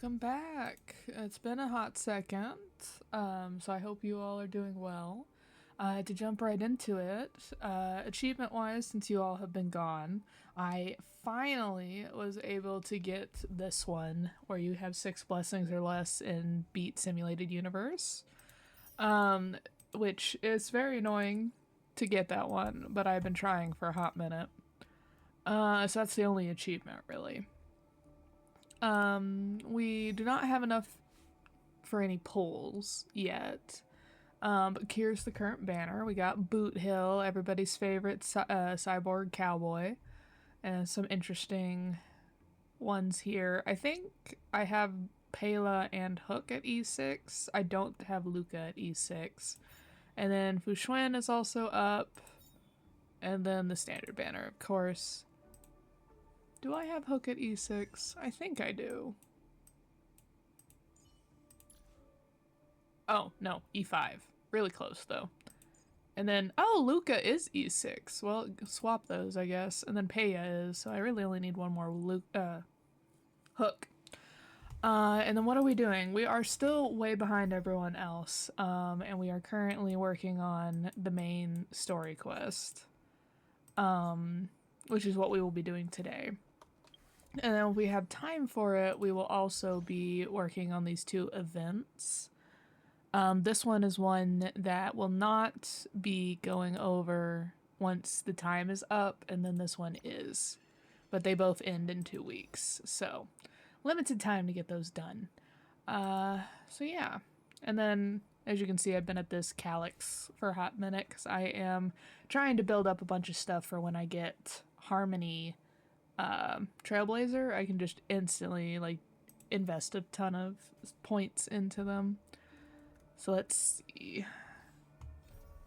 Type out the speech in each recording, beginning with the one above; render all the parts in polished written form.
Welcome back. It's been a hot second, so I hope you all are doing well. To jump right into it, achievement-wise, since you all have been gone, I finally was able to get this one, where you have 6 blessings or less in Beat Simulated Universe, which is very annoying to get that one, but I've been trying for a hot minute. So that's the only achievement, really. We do not have enough for any polls yet. But here's the current banner. We got Boot Hill, everybody's favorite cyborg cowboy, and some interesting ones here. I think I have Pela and Hook at E6. I don't have Luca at E6. And then Fushuen is also up. And then the standard banner, of course. Do I have Hook at E6? I think I do. Oh, no, E5. Really close, though. And then, oh, Luca is E6. Well, swap those, I guess. And then Peya is, so I really only need one more Hook. And then what are we doing? We are still way behind everyone else, and we are currently working on the main story quest, which is what we will be doing today. And then if we have time for it, we will also be working on these 2 events. This one is one that will not be going over once the time is up, and then this one is. But they both end in 2 weeks, so limited time to get those done. So yeah. And then, as you can see, I've been at this Calyx for a hot minute, because I am trying to build up a bunch of stuff for when I get Harmony Trailblazer. I can just instantly, like, invest a ton of points into them. So let's see.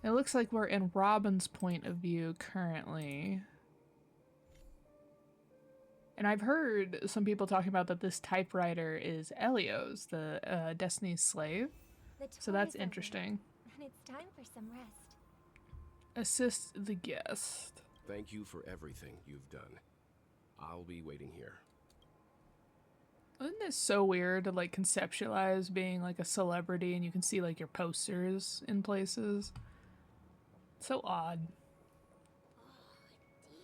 It looks like we're in Robin's point of view currently. And I've heard some people talking about that this typewriter is Elio's, the Destiny's slave. So that's interesting. And it's time for some rest. Assist the guest. Thank you for everything you've done. I'll be waiting here. Isn't this so weird to, like, conceptualize being, like, a celebrity and you can see, like, your posters in places? So odd. Oh,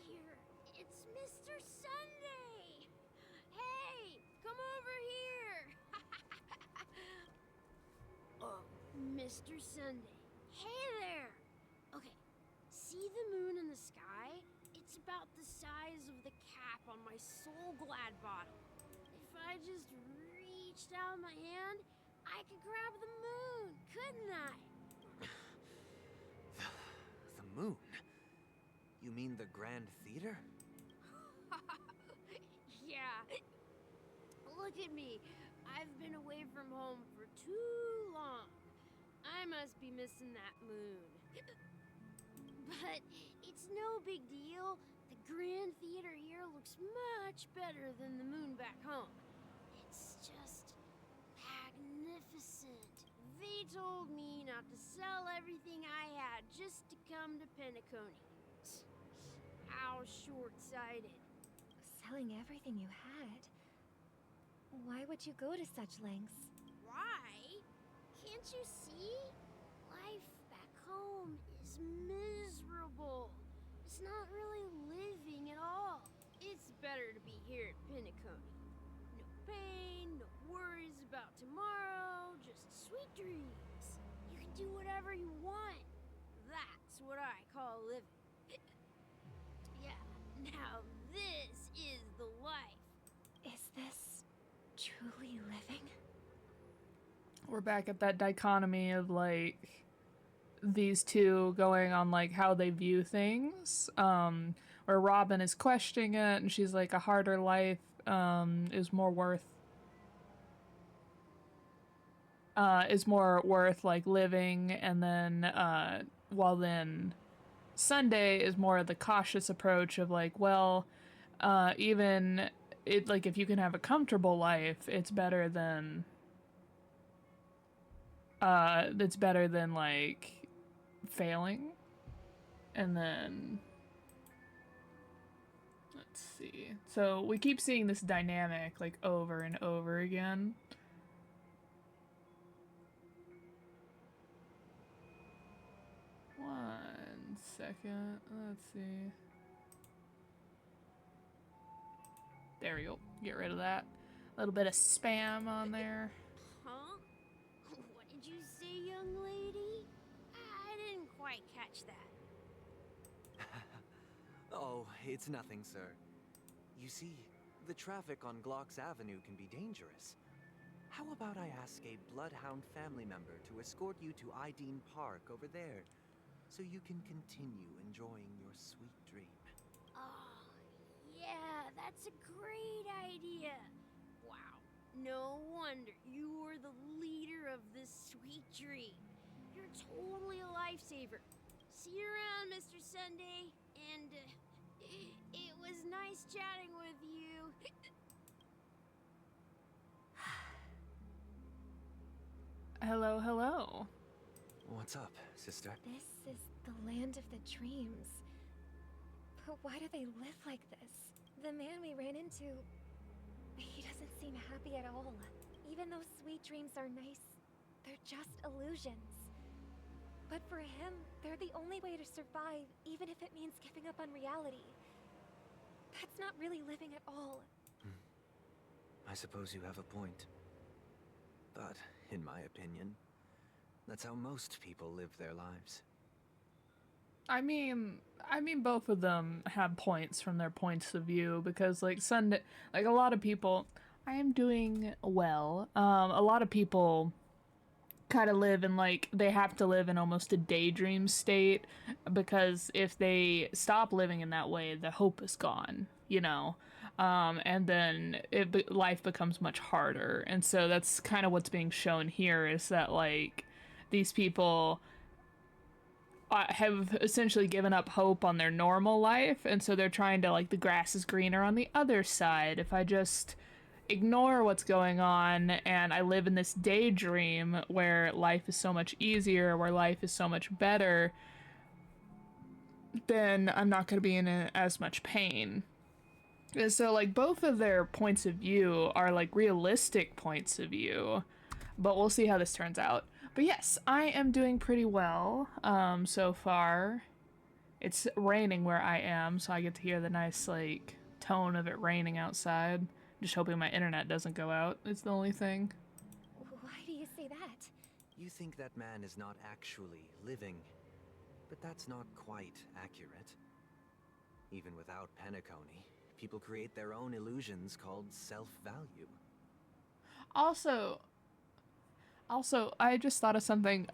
dear. It's Mr. Sunday. Hey, come over here. Oh, Mr. Sunday. Hey there. Okay, see the moon in the sky? It's about the size of the cap on my Soul Glad bottle. If I just reached out my hand, I could grab the moon, couldn't I? The moon? You mean the Grand Theater? Yeah. Look at me. I've been away from home for too long. I must be missing that moon. But it's no big deal. The Grand Theater here looks much better than the moon back home. It's just magnificent. They told me not to sell everything I had just to come to Penacony. How short-sighted. Selling everything you had? Why would you go to such lengths? Why? Can't you see? Life back home is miserable. It's not really living at all. It's better to be here at Penacony. No pain, no worries about tomorrow, just sweet dreams. You can do whatever you want. That's what I call living. Yeah, now this is the life. Is this truly living? We're back at that dichotomy of, like, these 2 going on, like, how they view things, where Robin is questioning it, and she's like, a harder life is more worth like living, and then while then Sunday is more of the cautious approach of, like, well, even it, like, if you can have a comfortable life, it's better than like failing. And then let's let's see. So we keep seeing this dynamic like over and over again. One second. Let's see. There we go. Get rid of that. A little bit of spam on there. Huh? What did you say, young lady? I didn't quite catch that. Oh, it's nothing, sir. You see, the traffic on Glock's Avenue can be dangerous. How about I ask a Bloodhound family member to escort you to Ideen Park over there, so you can continue enjoying your sweet dream? Oh, yeah, that's a great idea. Wow, no wonder you were the leader of this sweet dream. You're totally a lifesaver. See you around, Mr. Sunday, and it was nice chatting with you. Hello, hello. What's up, sister? This is the land of the dreams. But why do they live like this? The man we ran into, he doesn't seem happy at all. Even though sweet dreams are nice, they're just illusions. But for him, they're the only way to survive, even if it means giving up on reality. That's not really living at all. I suppose you have a point. But, in my opinion, that's how most people live their lives. I mean, both of them have points from their points of view because, like, Sunday, like, a lot of people, I am doing well. A lot of people kind of live in, like, they have to live in almost a daydream state because if they stop living in that way, the hope is gone, you know? And then life becomes much harder. And so that's kind of what's being shown here is that, like, these people have essentially given up hope on their normal life, and so they're trying to, like, the grass is greener on the other side. If I just ignore what's going on and I live in this daydream where life is so much easier, where life is so much better, then I'm not going to be in as much pain. And so, like, both of their points of view are, like, realistic points of view, but we'll see how this turns out. But yes, I am doing pretty well so far. It's raining where I am, so I get to hear the nice, like, tone of it raining outside. Just hoping my internet doesn't go out. It's the only thing. Why do you say that? You think that man is not actually living, but that's not quite accurate. Even without Penacony, people create their own illusions called self-value. Also, I just thought of something.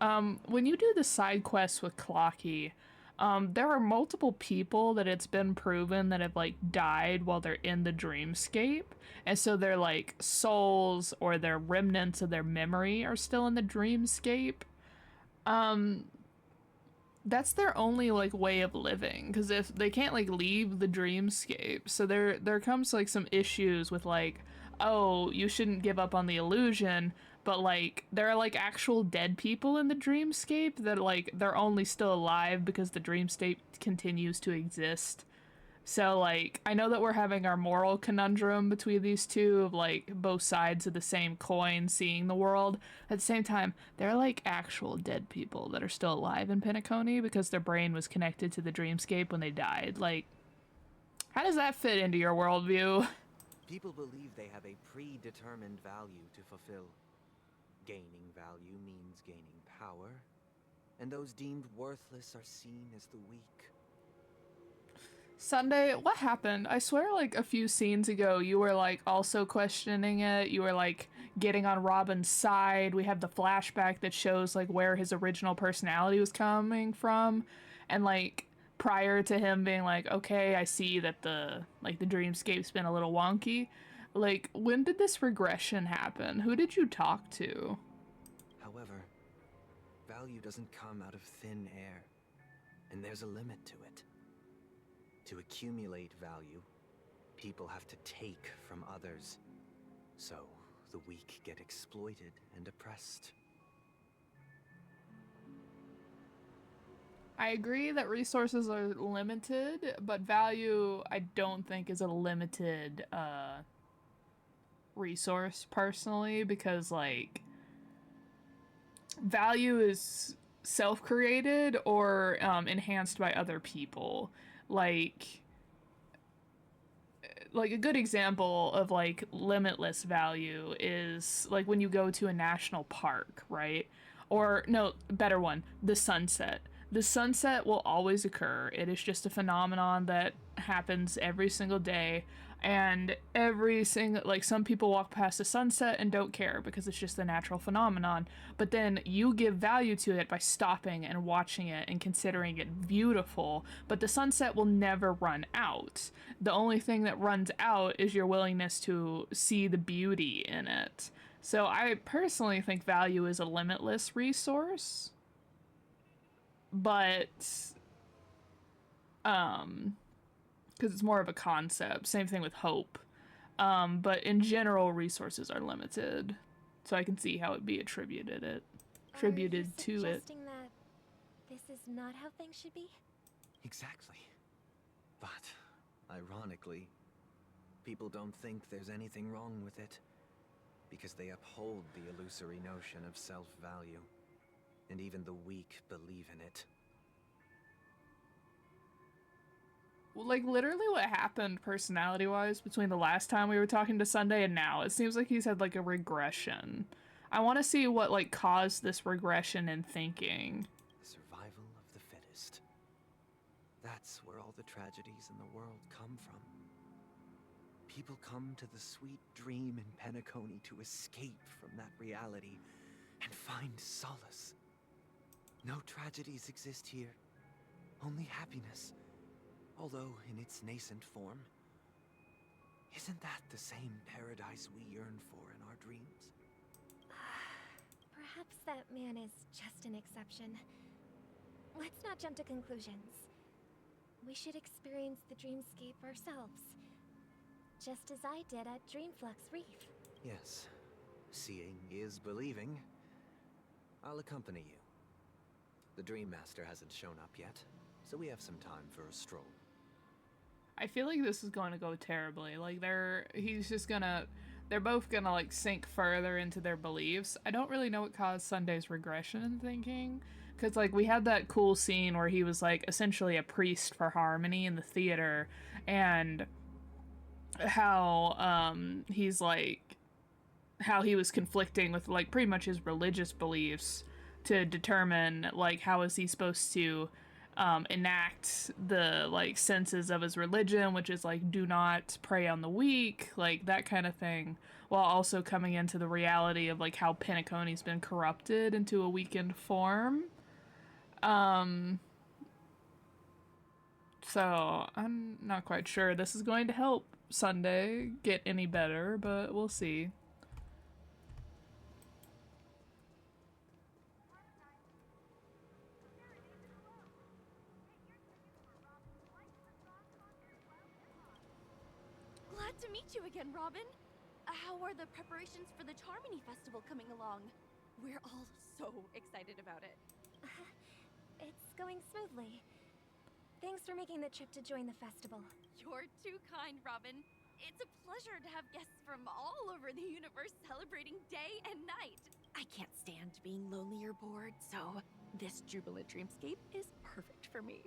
When you do the side quests with Clocky, there are multiple people that it's been proven that have, like, died while they're in the dreamscape. And so their, like, souls or their remnants of their memory are still in the dreamscape. That's their only, like, way of living. Because if they can't, like, leave the dreamscape. So there comes, like, some issues with, like, oh, you shouldn't give up on the illusion. But, like, there are, like, actual dead people in the dreamscape that, like, they're only still alive because the dreamscape continues to exist. So, like, I know that we're having our moral conundrum between these two of, like, both sides of the same coin seeing the world. At the same time, there are, like, actual dead people that are still alive in Penacony because their brain was connected to the dreamscape when they died. Like, how does that fit into your worldview? People believe they have a predetermined value to fulfill. Gaining value means gaining power, and those deemed worthless are seen as the weak. Sunday, what happened? I swear, like, a few scenes ago, you were, like, also questioning it. You were, like, getting on Robin's side. We have the flashback that shows, like, where his original personality was coming from. And, like, prior to him being like, okay, I see that the dreamscape's been a little wonky. Like, when did this regression happen? Who did you talk to? However, value doesn't come out of thin air, and there's a limit to it. To accumulate value, people have to take from others. So, the weak get exploited and oppressed. I agree that resources are limited, but value I don't think is a limited resource personally, because like value is self-created or enhanced by other people. Like a good example of like limitless value is like when you go to a national park, right? Or no, better one, the sunset. The sunset will always occur. It is just a phenomenon that happens every single day, and every single, like, some people walk past the sunset and don't care because it's just a natural phenomenon, but then you give value to it by stopping and watching it and considering it beautiful. But the sunset will never run out. The only thing that runs out is your willingness to see the beauty in it. So I personally think value is a limitless resource, but because it's more of a concept. Same thing with hope. But in general, resources are limited, so I can see how it'd be attributed to it. Are you suggesting that this is not how things should be? Exactly. But, ironically, people don't think there's anything wrong with it, because they uphold the illusory notion of self-value, and even the weak believe in it. Like, literally what happened personality-wise between the last time we were talking to Sunday and now, it seems like he's had, like, a regression. I want to see what, like, caused this regression in thinking. Survival of the fittest. That's where all the tragedies in the world come from. People come to the sweet dream in Penacony to escape from that reality and find solace. No tragedies exist here, only happiness. Although in its nascent form. Isn't that the same paradise we yearn for in our dreams? Perhaps that man is just an exception. Let's not jump to conclusions. We should experience the dreamscape ourselves. Just as I did at Dreamflux Reef. Yes. Seeing is believing. I'll accompany you. The Dream Master hasn't shown up yet, so we have some time for a stroll. I feel like this is going to go terribly. Like, they're both gonna, like, sink further into their beliefs. I don't really know what caused Sunday's regression in thinking. Because, like, we had that cool scene where he was, like, essentially a priest for harmony in the theater. And how, he's, like, how he was conflicting with, like, pretty much his religious beliefs to determine, like, how is he supposed to enact the, like, senses of his religion, which is, like, do not prey on the weak, like, that kind of thing, while also coming into the reality of, like, how Penacony's been corrupted into a weakened form. So I'm not quite sure this is going to help Sunday get any better, but we'll see. Glad to meet you again, Robin. How are the preparations for the Charmony Festival coming along? We're all so excited about it. It's going smoothly. Thanks for making the trip to join the festival. You're too kind, Robin. It's a pleasure to have guests from all over the universe celebrating day and night. I can't stand being lonely or bored, so this jubilant dreamscape is perfect for me.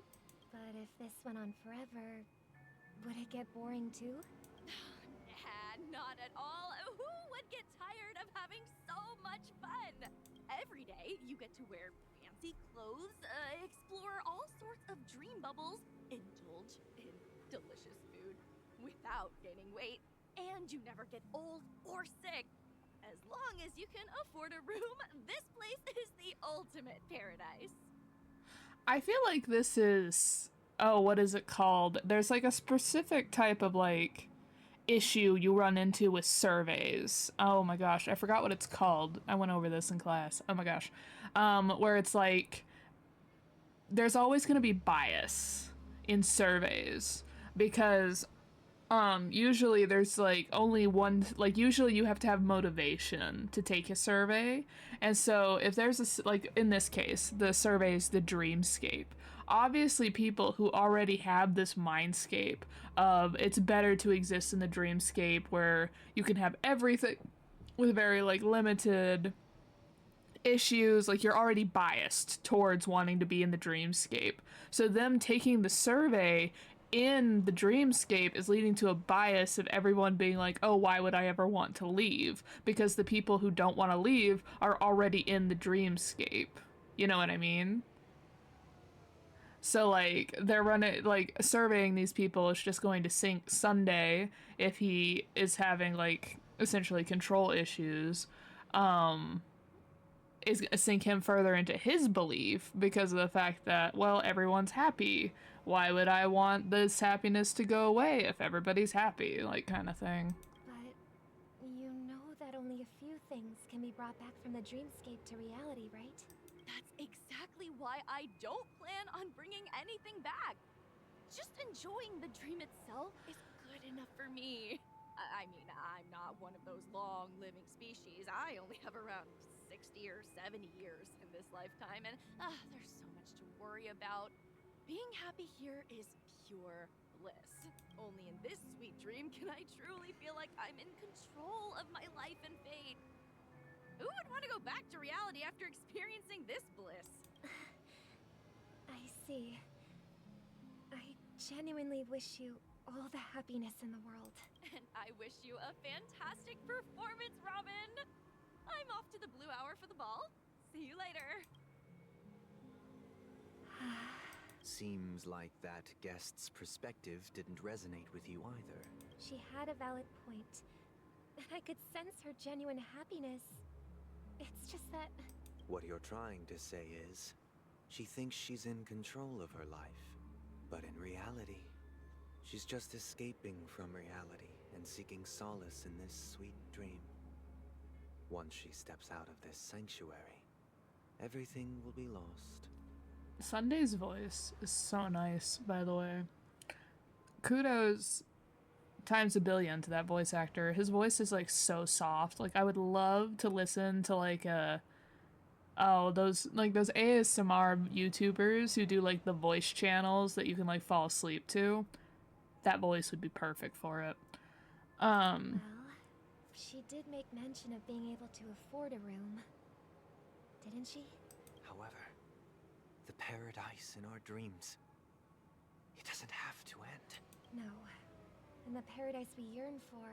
But if this went on forever, would it get boring too? Not at all. Who would get tired of having so much fun? Every day, you get to wear fancy clothes, explore all sorts of dream bubbles, indulge in delicious food without gaining weight, and you never get old or sick. As long as you can afford a room, this place is the ultimate paradise. I feel like this is, oh, what is it called? There's, like, a specific type of, like, issue you run into with surveys. Oh my gosh, I forgot what it's called. I went over this in class. Oh my gosh. Where it's like there's always going to be bias in surveys because usually there's like only one, like usually you have to have motivation to take a survey. And so if there's a, like in this case, the survey is the dreamscape. obviously people who already have this mindscape of it's better to exist in the dreamscape where you can have everything with very like limited issues, like you're already biased towards wanting to be in the dreamscape. So them taking the survey in the dreamscape is leading to a bias of everyone being like, oh, why would I ever want to leave? Because the people who don't want to leave are already in the dreamscape. You know what I mean? So like they're running like surveying these people is just going to sink Sunday if he is having like essentially control issues. Is gonna sink him further into his belief because of the fact that, well, everyone's happy. Why would I want this happiness to go away if everybody's happy? Like, kind of thing. But you know that only a few things can be brought back from the dreamscape to reality, right? That's exactly why I don't plan on bringing anything back. Just enjoying the dream itself is good enough for me. I mean, I'm not one of those long-living species. I only have around 60 or 70 years in this lifetime, and there's so much to worry about. Being happy here is pure bliss. Only in this sweet dream can I truly feel like I'm in control of my life and fate. Who would want to go back to reality after experiencing this bliss? I see. I genuinely wish you all the happiness in the world. And I wish you a fantastic performance, Robin! I'm off to the Blue Hour for the ball. See you later. Seems like that guest's perspective didn't resonate with you either. She had a valid point. I could sense her genuine happiness. It's just that... What you're trying to say is, she thinks she's in control of her life. But in reality, she's just escaping from reality and seeking solace in this sweet dream. Once she steps out of this sanctuary, everything will be lost. Sunday's voice is so nice, by the way. Kudos times a billion to that voice actor. His voice is like so soft. Like I would love to listen to like those ASMR YouTubers who do like the voice channels that you can like fall asleep to. That voice would be perfect for it. Well, she did make mention of being able to afford a room. Didn't she? However, the paradise in our dreams, it doesn't have to end. No. And the paradise we yearn for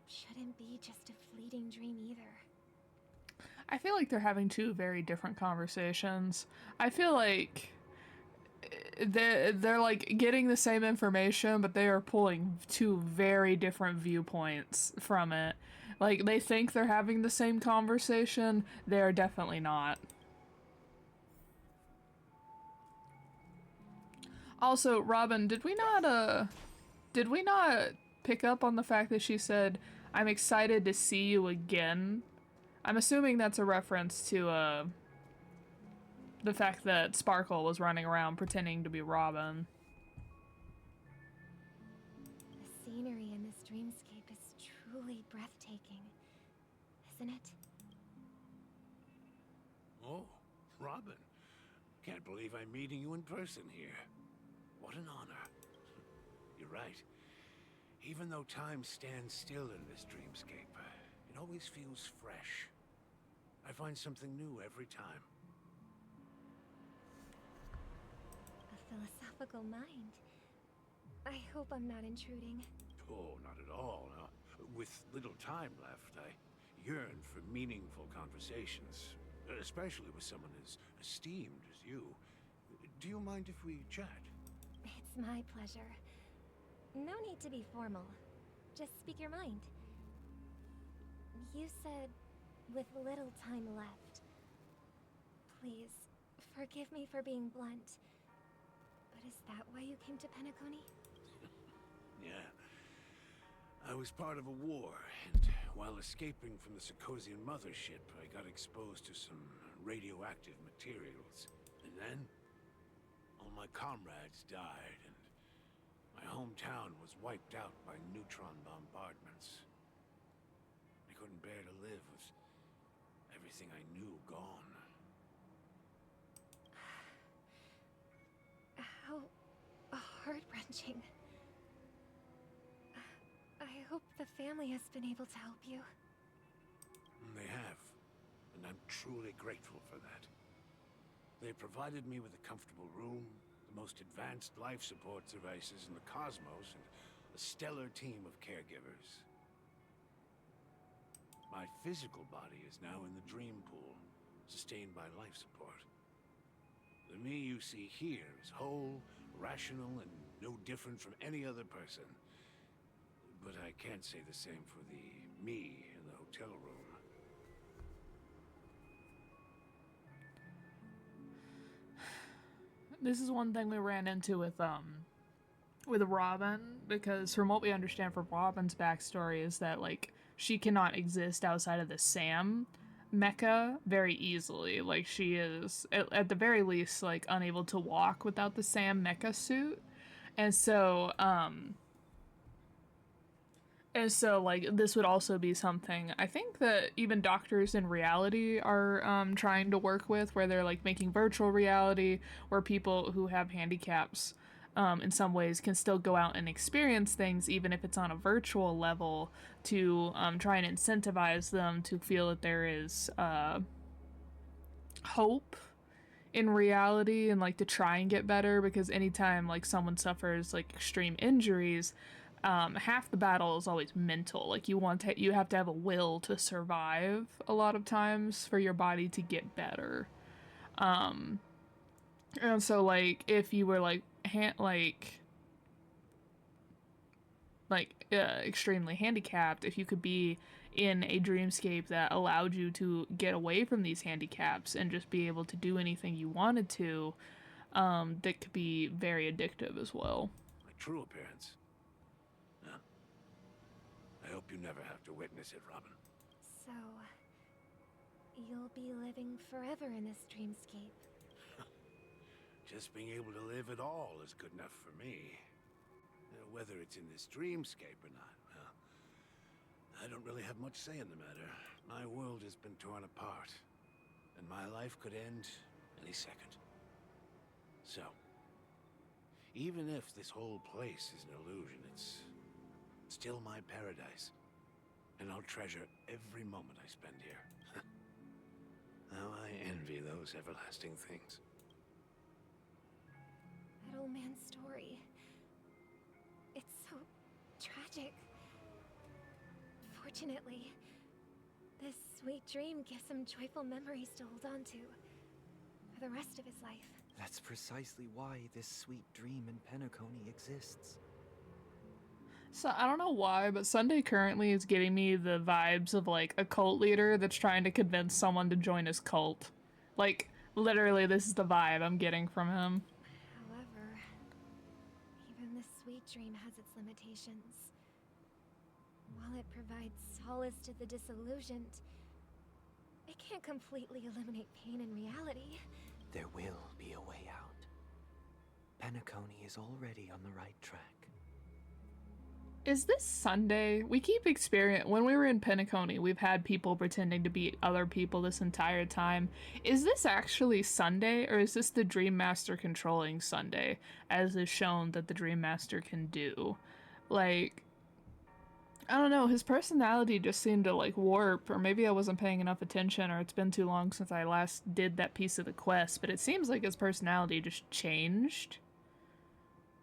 shouldn't be just a fleeting dream either. I feel like they're having two very different conversations. I feel like they're like getting the same information, but they are pulling two very different viewpoints from it. Like they think they're having the same conversation, they're definitely not. Also, Robin, did we not pick up on the fact that she said, "I'm excited to see you again"? I'm assuming that's a reference to the fact that Sparkle was running around pretending to be Robin. The scenery in this dreamscape is truly breathtaking, isn't it? Oh, Robin. Can't believe I'm meeting you in person here. What an honor. You're right. Even though time stands still in this dreamscape, it always feels fresh. I find something new every time. A philosophical mind. I hope I'm not intruding. Oh, not at all. No. With little time left, I yearn for meaningful conversations, especially with someone as esteemed as you. Do you mind if we chat? It's my pleasure. No need to be formal. Just speak your mind. You said, with little time left. Please, forgive me for being blunt. But is that why you came to Penacony? Yeah. I was part of a war, and while escaping from the Sarkosian mothership, I got exposed to some radioactive materials. And then, all my comrades died, and my hometown was wiped out by neutron bombardments. I couldn't bear to live with everything I knew gone. challenging. I hope the family has been able to help you. They have, and I'm truly grateful for that. They provided me with a comfortable room, the most advanced life support devices in the cosmos, and a stellar team of caregivers. My physical body is now in the dream pool, sustained by life support. The me you see here is whole, rational, and no different from any other person. But I can't say the same for the me in the hotel room. This is one thing we ran into with Robin, because from what we understand from Robin's backstory is that, like, she cannot exist outside of the Sam mecha very easily. Like, she is, at the very least, like, unable to walk without the Sam mecha suit. And so, like, this would also be something I think that even doctors in reality are trying to work with, where they're, like, making virtual reality where people who have handicaps in some ways can still go out and experience things, even if it's on a virtual level, to try and incentivize them to feel that there is hope in reality, and, like, to try and get better, because anytime, like, someone suffers, like, extreme injuries, half the battle is always mental. Like, you have to have a will to survive a lot of times for your body to get better. And so, like, if you were, like, extremely handicapped, if you could be in a dreamscape that allowed you to get away from these handicaps and just be able to do anything you wanted to, that could be very addictive as well. My true appearance. Yeah. I hope you never have to witness it, Robin. So, you'll be living forever in this dreamscape. Just being able to live at all is good enough for me. Whether it's in this dreamscape or not, well, I don't really have much say in the matter. My world has been torn apart, and my life could end any second. So, even if this whole place is an illusion, it's still my paradise, and I'll treasure every moment I spend here. How I envy those everlasting things. That old man's story. It's so tragic. Fortunately, this sweet dream gives him joyful memories to hold on to for the rest of his life. That's precisely why this sweet dream in Penacony exists. So I don't know why, but Sunday currently is getting me the vibes of, like, a cult leader that's trying to convince someone to join his cult. Like, literally, this is the vibe I'm getting from him. However, even this sweet dream has its limitations. While it provides solace to the disillusioned, it can't completely eliminate pain in reality. There will be a way out. Penacony is already on the right track. Is this Sunday? We keep when we were in Penacony, we've had people pretending to be other people this entire time. Is this actually Sunday, or is this the Dream Master controlling Sunday, as is shown that the Dream Master can do? Like, I don't know, his personality just seemed to, like, warp, or maybe I wasn't paying enough attention, or it's been too long since I last did that piece of the quest, but it seems like his personality just changed.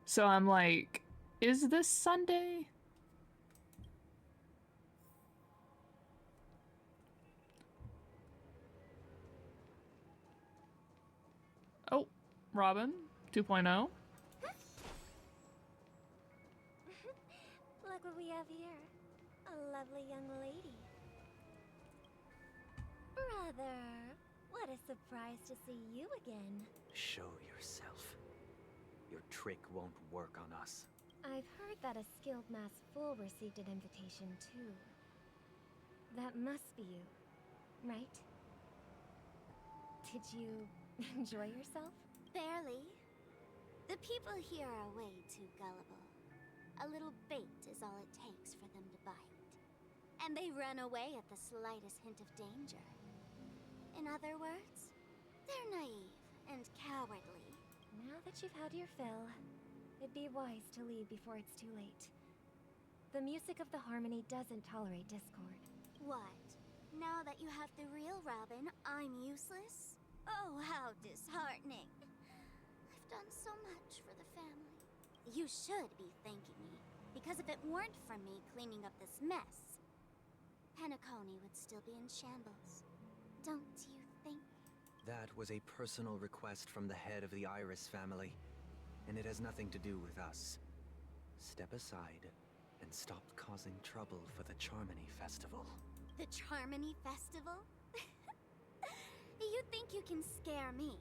So I'm like, is this Sunday? Oh, Robin 2.0. Look what we have here. A lovely young lady. Brother, what a surprise to see you again. Show yourself. Your trick won't work on us. I've heard that a skilled mass fool received an invitation too. That must be you, right? Did you enjoy yourself? Barely. The people here are way too gullible. A little bait is all it takes for them to bite. And they run away at the slightest hint of danger. In other words, they're naive and cowardly. Now that you've had your fill, It'd be wise to leave before it's too late. The music of the harmony doesn't tolerate discord. What? Now that you have the real Robin, I'm useless? Oh, how disheartening. I've done so much for the family. You should be thanking me, because if it weren't for me cleaning up this mess, Penacony would still be in shambles. Don't you think? That was a personal request from the head of the Iris family, and it has nothing to do with us. Step aside and stop causing trouble for the Charmony Festival. The Charmony Festival? You think you can scare me?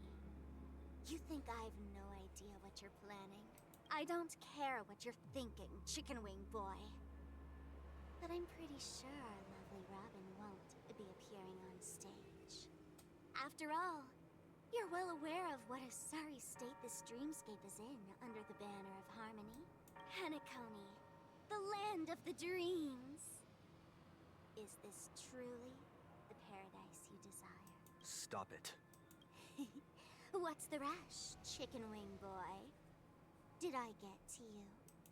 You think I've no idea what you're planning? I don't care what you're thinking, Chicken Wing Boy. But I'm pretty sure our lovely Robin won't be appearing on stage. After all, you're well aware of what a sorry state this dreamscape is in under the banner of harmony. Penacony, the land of the dreams. Is this truly the paradise you desire? Stop it. What's the rush, Chicken Wing Boy? Did I get to you?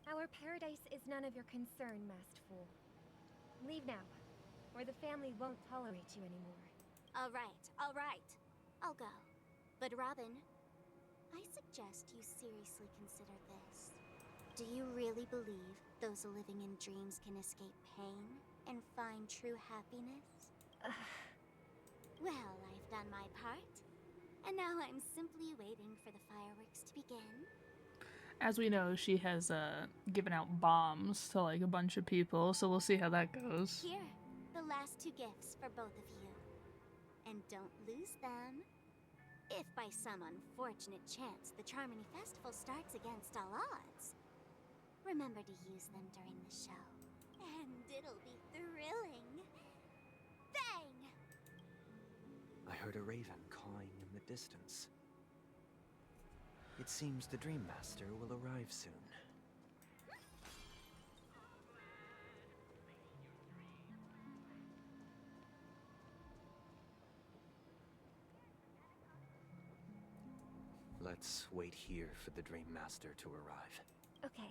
Our paradise is none of your concern, masked fool. Leave now, or the family won't tolerate you anymore. All right. I'll go. But Robin, I suggest you seriously consider this. Do you really believe those living in dreams can escape pain and find true happiness? Well, I've done my part. And now I'm simply waiting for the fireworks to begin. As we know, she has given out bombs to like a bunch of people, so we'll see how that goes. Here, the last 2 gifts for both of you. And don't lose them. If by some unfortunate chance the Charmony Festival starts against all odds, remember to use them during the show. And it'll be thrilling. Bang! I heard a raven cawing in the distance. It seems the Dream Master will arrive soon. Let's wait here for the Dream Master to arrive. Okay.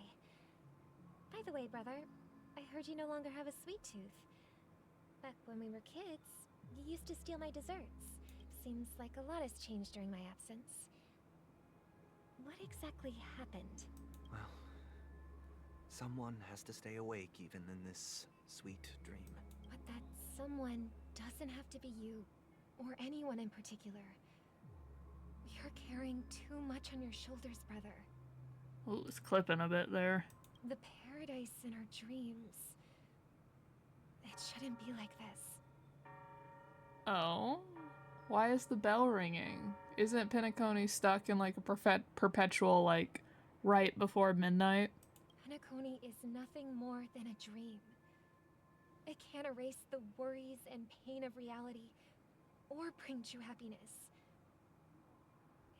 By the way, brother, I heard you no longer have a sweet tooth. Back when we were kids, you used to steal my desserts. Seems like a lot has changed during my absence. What exactly happened? Well, someone has to stay awake even in this sweet dream. But that someone doesn't have to be you, or anyone in particular. You're carrying too much on your shoulders, brother. Oh, it's clipping a bit there. The paradise in our dreams. It shouldn't be like this. Oh? Why is the bell ringing? Isn't Penacony stuck in like a perpetual, like, right before midnight? Penacony is nothing more than a dream. It can't erase the worries and pain of reality, or bring true happiness.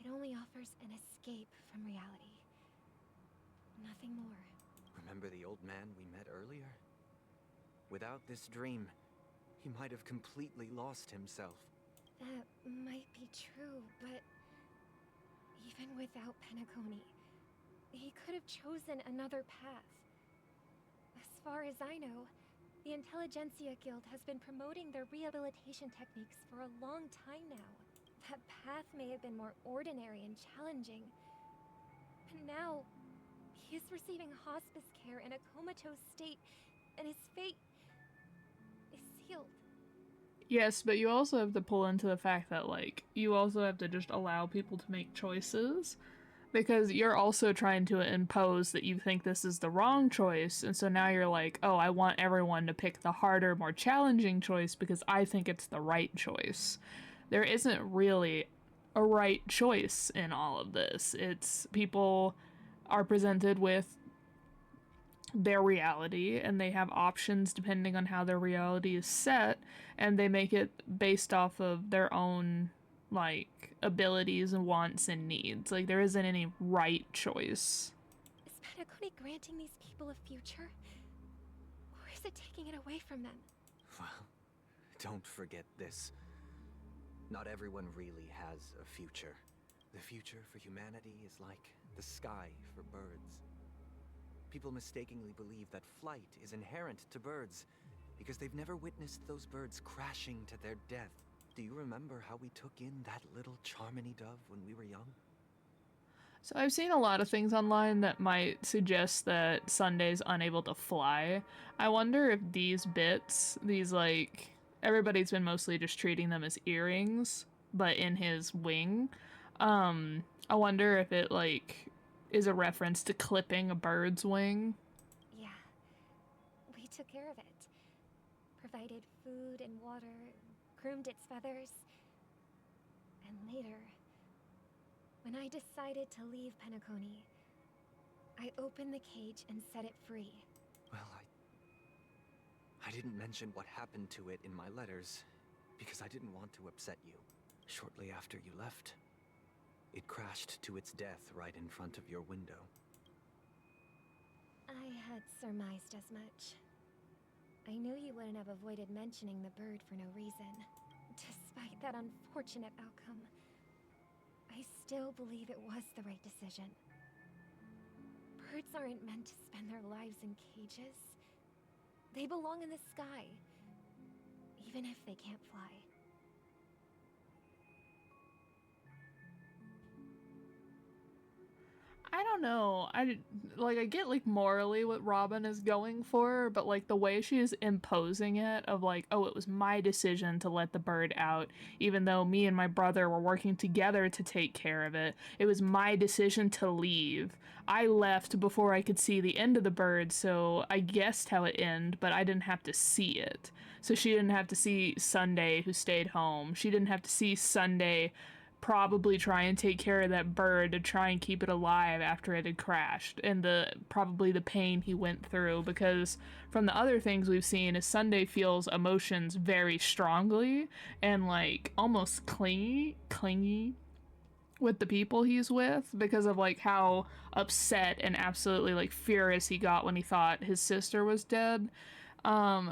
It only offers an escape from reality. Nothing more. Remember the old man we met earlier? Without this dream, he might have completely lost himself. That might be true, but even without Penacony, he could have chosen another path. As far as I know, the Intelligentsia Guild has been promoting their rehabilitation techniques for a long time now. That path may have been more ordinary and challenging, but now he is receiving hospice care in a comatose state, and his fate is sealed. Yes, but you also have to pull into the fact that, like, you also have to just allow people to make choices. Because you're also trying to impose that you think this is the wrong choice, and so now you're like, oh, I want everyone to pick the harder, more challenging choice because I think it's the right choice. There isn't really a right choice in all of this. It's people are presented with their reality, and they have options depending on how their reality is set, and they make it based off of their own, like, abilities and wants and needs. Like, there isn't any right choice. Is Penacony granting these people a future? Or is it taking it away from them? Well, don't forget this. Not everyone really has a future. The future for humanity is like the sky for birds. People mistakenly believe that flight is inherent to birds because they've never witnessed those birds crashing to their death. Do you remember how we took in that little Charmony dove when we were young? So I've seen a lot of things online that might suggest that Sunday's unable to fly. I wonder if these bits, these like, everybody's been mostly just treating them as earrings, but in his wing. I wonder if it like is a reference to clipping a bird's wing. Yeah. We took care of it. Provided food and water, groomed its feathers. And later, when I decided to leave Penacony, I opened the cage and set it free. Well, I didn't mention what happened to it in my letters because I didn't want to upset you. Shortly after you left, it crashed to its death right in front of your window. I had surmised as much. I knew you wouldn't have avoided mentioning the bird for no reason. Despite that unfortunate outcome, I still believe it was the right decision. Birds aren't meant to spend their lives in cages. They belong in the sky, even if they can't fly. I don't know. I get like morally what Robin is going for, but like the way she is imposing it of like, oh, it was my decision to let the bird out, even though me and my brother were working together to take care of it. It was my decision to leave. I left before I could see the end of the bird, so I guessed how it ended, but I didn't have to see it. So she didn't have to see Sunday, who stayed home. She didn't have to see Sunday probably try and take care of that bird to try and keep it alive after it had crashed, and probably the pain he went through, because from the other things we've seen is Sunday feels emotions very strongly and like almost clingy with the people he's with because of like how upset and absolutely like furious he got when he thought his sister was dead.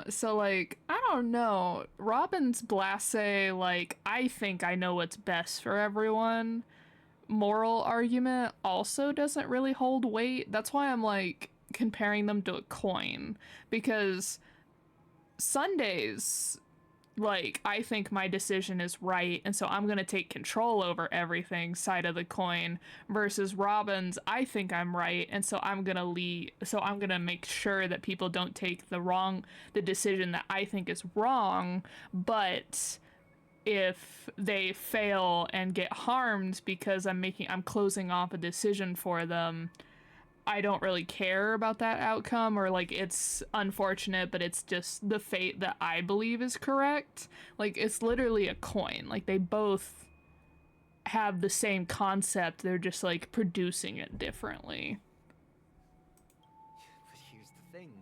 So like, I don't know. Robin's blasé, like, I think I know what's best for everyone. Moral argument also doesn't really hold weight. That's why I'm like comparing them to a coin. Because Sundays, like, I think my decision is right, and so I'm gonna take control over everything side of the coin, versus Robin's, I think I'm right, and so I'm gonna make sure that people don't take the decision that I think is wrong, but if they fail and get harmed because I'm closing off a decision for them, I don't really care about that outcome, or like it's unfortunate, but it's just the fate that I believe is correct. Like it's literally a coin. Like they both have the same concept, they're just like producing it differently. But here's the thing.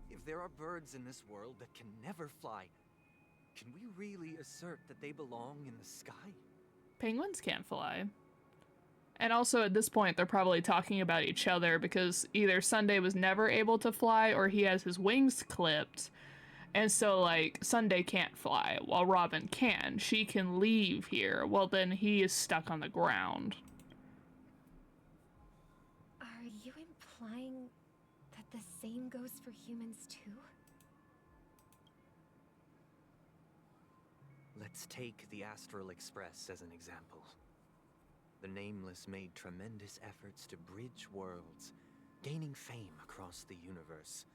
If there are birds in this world that can never fly, can we really assert that they belong in the sky? Penguins can't fly. And also at this point, they're probably talking about each other because either Sunday was never able to fly or he has his wings clipped. And so, like, Sunday can't fly while Robin can. She can leave here. Well, then he is stuck on the ground. Are you implying that the same goes for humans too? Let's take the Astral Express as an example. The Nameless made tremendous efforts to bridge worlds, gaining fame across the universe.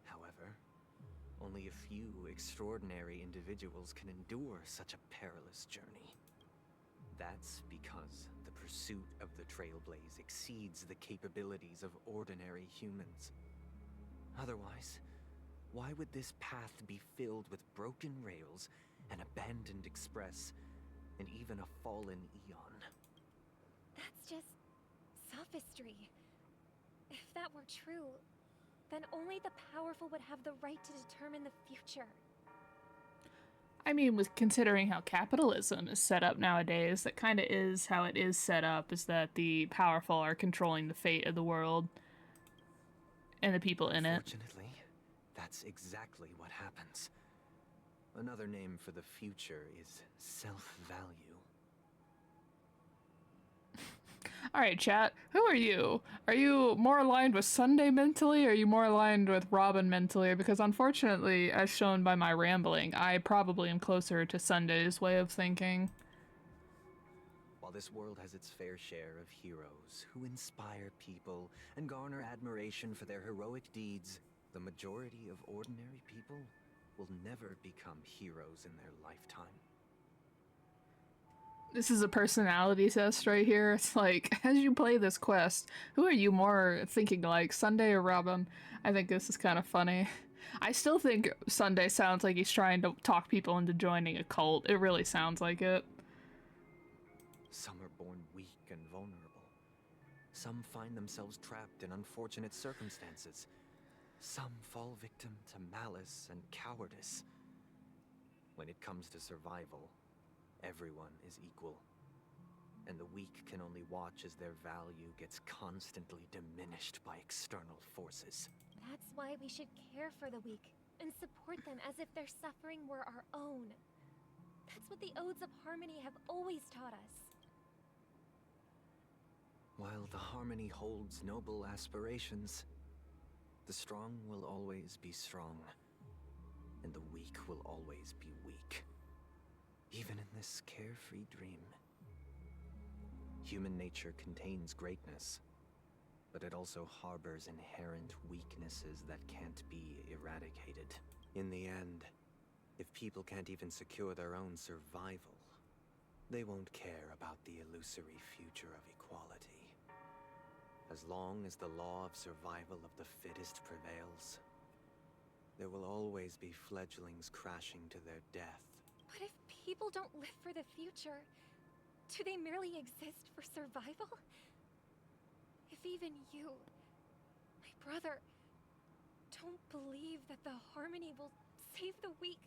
However, only a few extraordinary individuals can endure such a perilous journey. That's because the pursuit of the trailblaze exceeds the capabilities of ordinary humans. Otherwise, why would this path be filled with broken rails, an abandoned express, and even a fallen eon? That's just sophistry. If that were true, then only the powerful would have the right to determine the future. I mean, with considering how capitalism is set up nowadays, that kind of is how it is set up, is that the powerful are controlling the fate of the world and the people in it. Unfortunately, that's exactly what happens. Another name for the future is self-value. All right, chat. Who are you? Are you more aligned with Sunday mentally, or are you more aligned with Robin mentally? Because unfortunately, as shown by my rambling, I probably am closer to Sunday's way of thinking. While this world has its fair share of heroes who inspire people and garner admiration for their heroic deeds, the majority of ordinary people will never become heroes in their lifetime. This is a personality test right here. It's like, as you play this quest, who are you more thinking like, Sunday or Robin? I think this is kind of funny. I still think Sunday sounds like he's trying to talk people into joining a cult. It really sounds like it. Some are born weak and vulnerable. Some find themselves trapped in unfortunate circumstances. Some fall victim to malice and cowardice. When it comes to survival, everyone is equal. And the weak can only watch as their value gets constantly diminished by external forces. That's why we should care for the weak and support them as if their suffering were our own. That's what the Odes of Harmony have always taught us. While the Harmony holds noble aspirations, the strong will always be strong, and the weak will always be weak. Even in this carefree dream. Human nature contains greatness, but it also harbors inherent weaknesses that can't be eradicated. In the end, if people can't even secure their own survival, they won't care about the illusory future of equality. As long as the law of survival of the fittest prevails, there will always be fledglings crashing to their death. But if people don't live for the future, do they merely exist for survival? If even you, my brother, don't believe that the Harmony will save the weak,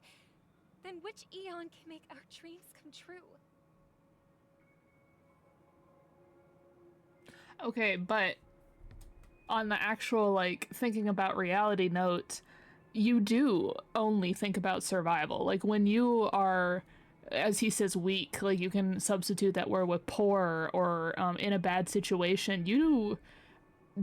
then which Eon can make our dreams come true? Okay, but on the actual, like, thinking about reality note, you do only think about survival. Like, when you are, as he says, weak, like, you can substitute that word with poor or in a bad situation, you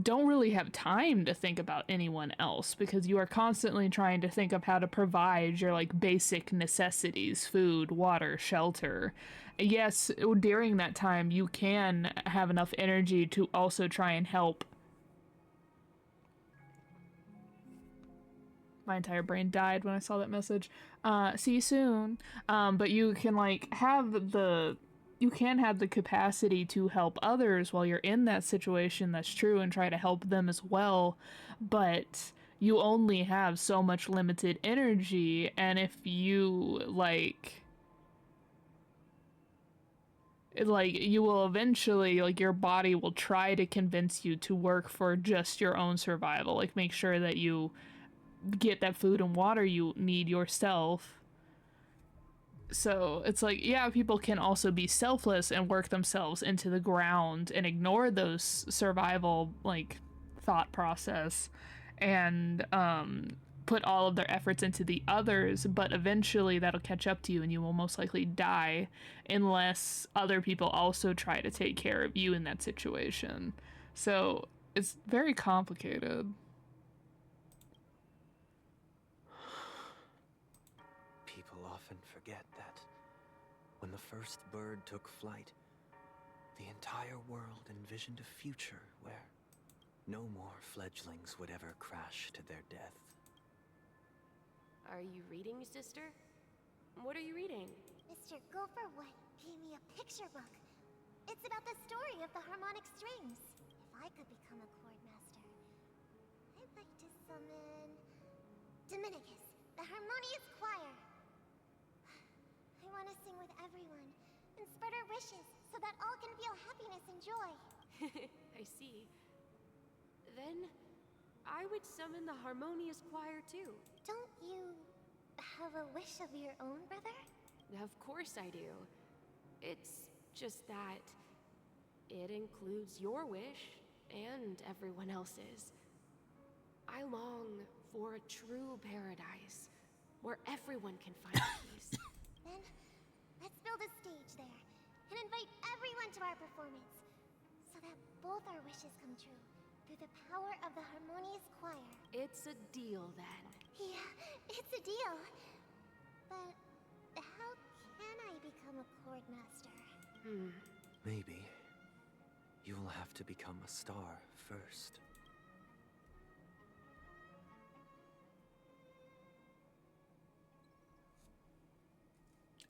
don't really have time to think about anyone else because you are constantly trying to think of how to provide your, like, basic necessities, food, water, shelter. Yes, during that time, you can have enough energy to also try and help. My entire brain died when I saw that message. See you soon. But you can, like, you can have the capacity to help others while you're in that situation, that's true, and try to help them as well. But you only have so much limited energy, and if you, like, you will eventually, like, your body will try to convince you to work for just your own survival. Like, make sure that you get that food and water you need yourself. So it's like, yeah, people can also be selfless and work themselves into the ground and ignore those survival, like, thought process and put all of their efforts into the others, but eventually that'll catch up to you and you will most likely die unless other people also try to take care of you in that situation. So it's very complicated. People often forget that when the first bird took flight, the entire world envisioned a future where no more fledglings would ever crash to their death. Are you reading, sister? What are you reading? Mr. Gopherwood gave me a picture book. It's about the story of the harmonic strings. If I could become a chord master, I'd like to summon Dominicus, the harmonious choir. I want to sing with everyone and spread our wishes so that all can feel happiness and joy. I see. Then I would summon the harmonious choir too. Don't you have a wish of your own, brother? Of course I do. It's just that it includes your wish and everyone else's. I long for a true paradise where everyone can find peace. Then, let's build a stage there and invite everyone to our performance so that both our wishes come true through the power of the harmonious choir. It's a deal then. Yeah, it's a deal. But how can I become a chord master? Maybe you'll have to become a star first.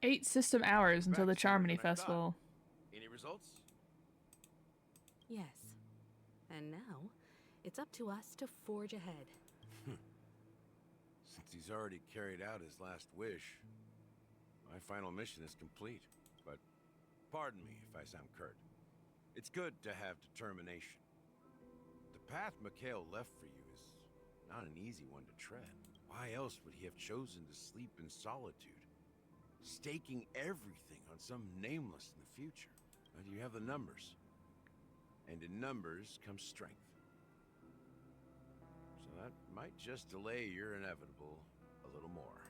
Eight system hours until the Back sooner Charmony than I thought. Festival. Any results? Yes. And now, it's up to us to forge ahead. Since he's already carried out his last wish, my final mission is complete. But pardon me if I sound curt. It's good to have determination. The path Mikhail left for you is not an easy one to tread. Why else would he have chosen to sleep in solitude, staking everything on some nameless in the future? But you have the numbers. And in numbers comes strength. So that might just delay your inevitable a little more.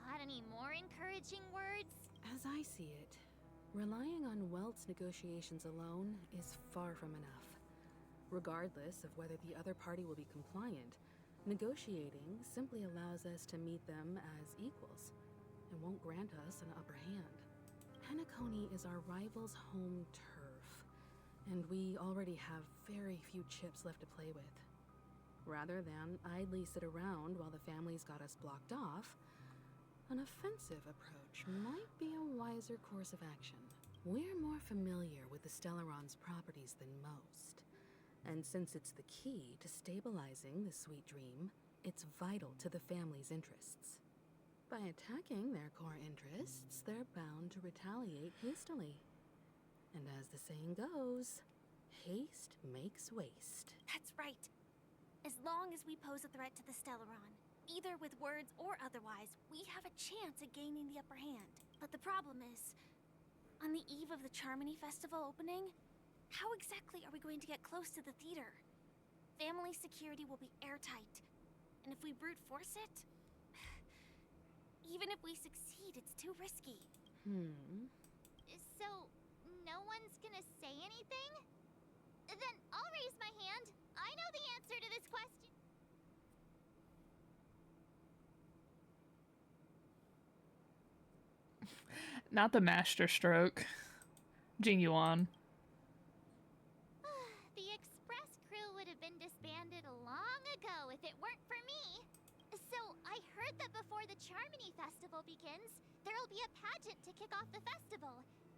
Got any more encouraging words? As I see it, relying on Welt's negotiations alone is far from enough. Regardless of whether the other party will be compliant, negotiating simply allows us to meet them as equals and won't grant us an upper hand. Penacony is our rival's home turf, and we already have very few chips left to play with. Rather than idly sit around while the family's got us blocked off, an offensive approach might be a wiser course of action. We're more familiar with the Stellaron's properties than most, and since it's the key to stabilizing the Sweet Dream, it's vital to the family's interests. By attacking their core interests, they're bound to retaliate hastily. And as the saying goes, haste makes waste. That's right. As long as we pose a threat to the Stellaron, either with words or otherwise, we have a chance at gaining the upper hand. But the problem is, on the eve of the Charmony Festival opening, how exactly are we going to get close to the theater? Family security will be airtight, and if we brute force it, even if we succeed, it's too risky. So, no one's gonna say anything? Then I'll raise my hand. I know the answer to this question. Not the master stroke. Jingyuan. The Express crew would have been disbanded long ago if it weren't for me. So, I heard that before the Charmony Festival begins, there'll be a pageant to kick off the festival.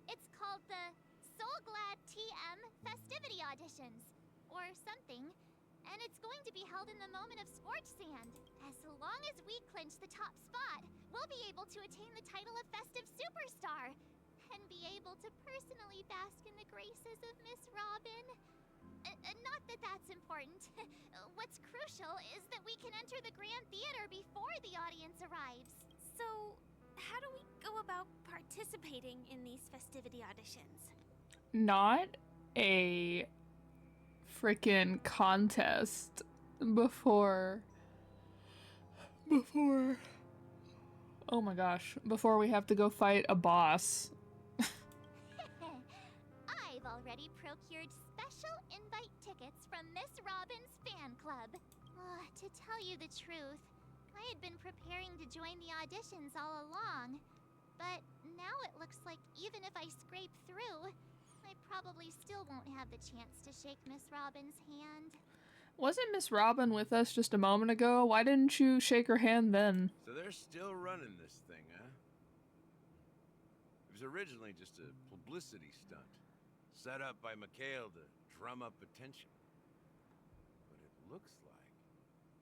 It's called the Soulglad TM Festivity Auditions, or something. And it's going to be held in the moment of Scorched Sand. As long as we clinch the top spot, we'll be able to attain the title of Festive Superstar, and be able to personally bask in the graces of Miss Robin. Not that that's important. What's crucial is that we can enter the Grand Theater before the audience arrives. So, how do we go about participating in these festivity auditions? Not a freaking contest before oh my gosh, before we have to go fight a boss. I've already procured special invite tickets from Miss Robin's fan club. To tell you the truth, I had been preparing to join the auditions all along. But now it looks like even if I scrape through, I probably still won't have the chance to shake Miss Robin's hand. Wasn't Miss Robin with us just a moment ago? Why didn't you shake her hand then? So they're still running this thing, huh? It was originally just a publicity stunt, set up by Mikhail to drum up attention. But it looks like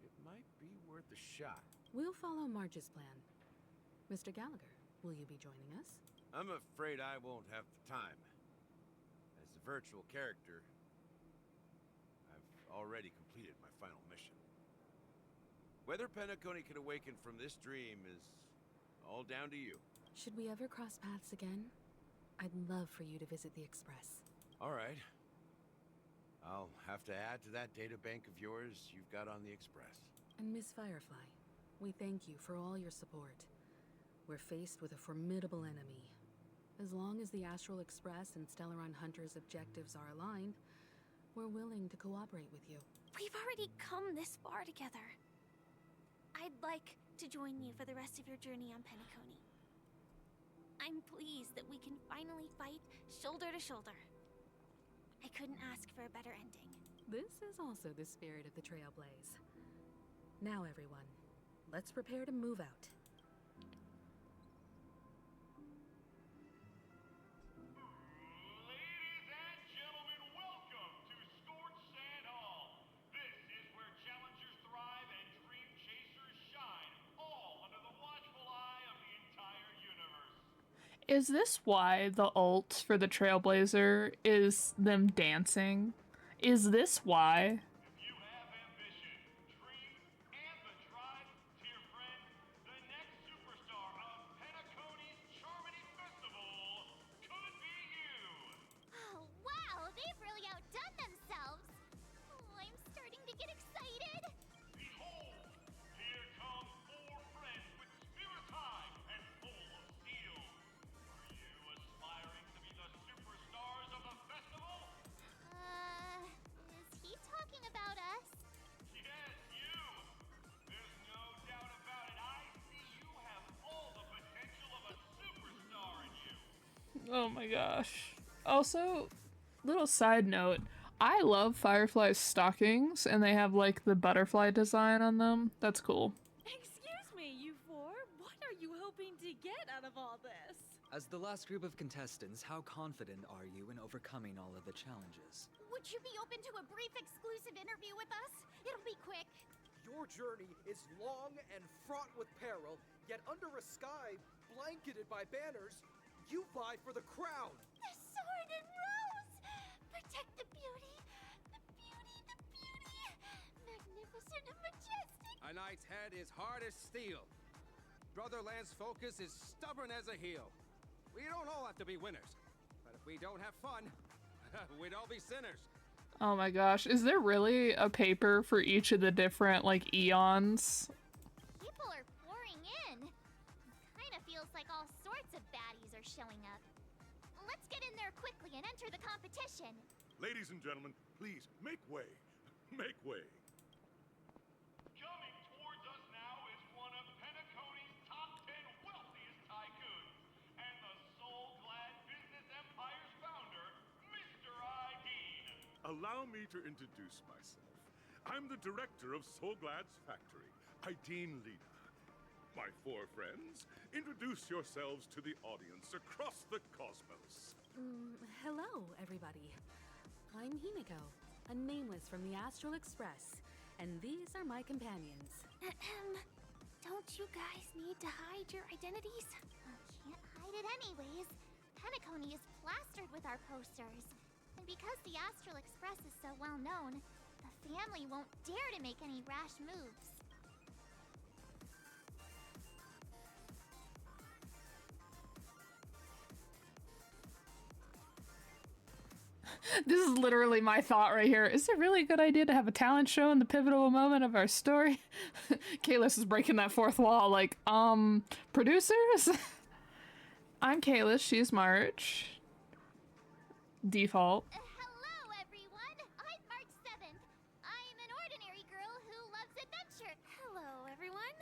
it might be worth a shot. We'll follow Marge's plan. Mr. Gallagher, will you be joining us? I'm afraid I won't have the time. As a virtual character, I've already completed my final mission. Whether Penacony can awaken from this dream is all down to you. Should we ever cross paths again? I'd love for you to visit the Express. All right. I'll have to add to that data bank of yours you've got on the Express. And Miss Firefly, we thank you for all your support. We're faced with a formidable enemy. As long as the Astral Express and Stellaron Hunter's objectives are aligned, we're willing to cooperate with you. We've already come this far together. I'd like to join you for the rest of your journey on Penacony. I'm pleased that we can finally fight shoulder to shoulder. I couldn't ask for a better ending. This is also the spirit of the Trailblaze. Now, everyone, let's prepare to move out. Ladies and gentlemen, welcome to Scorched Sand Hall. This is where challengers thrive and dream chasers shine, all under the watchful eye of the entire universe. Is this why the ult for the Trailblazer is them dancing? Is this why? If you have ambition, dreams, and the drive, dear friend, the next superstar of Penacony's Charmony Festival could be you. Oh, wow, they've really outdone themselves. Oh, I'm starting to get excited. Behold, here come four friends with spirits high and full of steel. Are you aspiring to be the superstars of the festival? Is he talking about us? Yes, you! There's no doubt about it. I see you have all the potential of a superstar in you. Oh my gosh. Also, little side note, I love Firefly's stockings, and they have like the butterfly design on them. That's cool. Excuse me, you four. What are you hoping to get out of all this? As the last group of contestants, how confident are you in overcoming all of the challenges? Would you be open to a brief exclusive interview with us? It'll be quick. Your journey is long and fraught with peril, yet under a sky blanketed by banners, you vie for the crown. The sword and rose! Protect the beauty! The beauty, the beauty! Magnificent and majestic! A knight's head is hard as steel. Brother Lance's focus is stubborn as a heel. We don't all have to be winners, but if we don't have fun, we'd all be sinners. Oh my gosh, is there really a paper for each of the different, like, eons? People are pouring in. Kinda feels like all sorts of baddies are showing up. Let's get in there quickly and enter the competition. Ladies and gentlemen, please make way. Make way. Coming towards us now is one of Penacony's top 10 wealthiest tycoons and the soul-glad business empire's founder, Mr. Ideen. Allow me to introduce myself. I'm the director of Soulglad's factory, Ideen Lena. My four friends, introduce yourselves to the audience across the cosmos. Hello, everybody. I'm Himiko, a nameless from the Astral Express, and these are my companions. Don't you guys need to hide your identities? Can't hide it anyways. Penacony is plastered with our posters. And because the Astral Express is so well known, the family won't dare to make any rash moves. This is literally my thought right here. Is it really a good idea to have a talent show in the pivotal moment of our story? Kalis is breaking that fourth wall like, producers? I'm Kalis, she's March. Default. Hello, everyone! I'm March 7th. I'm an ordinary girl who loves adventure. Hello, everyone.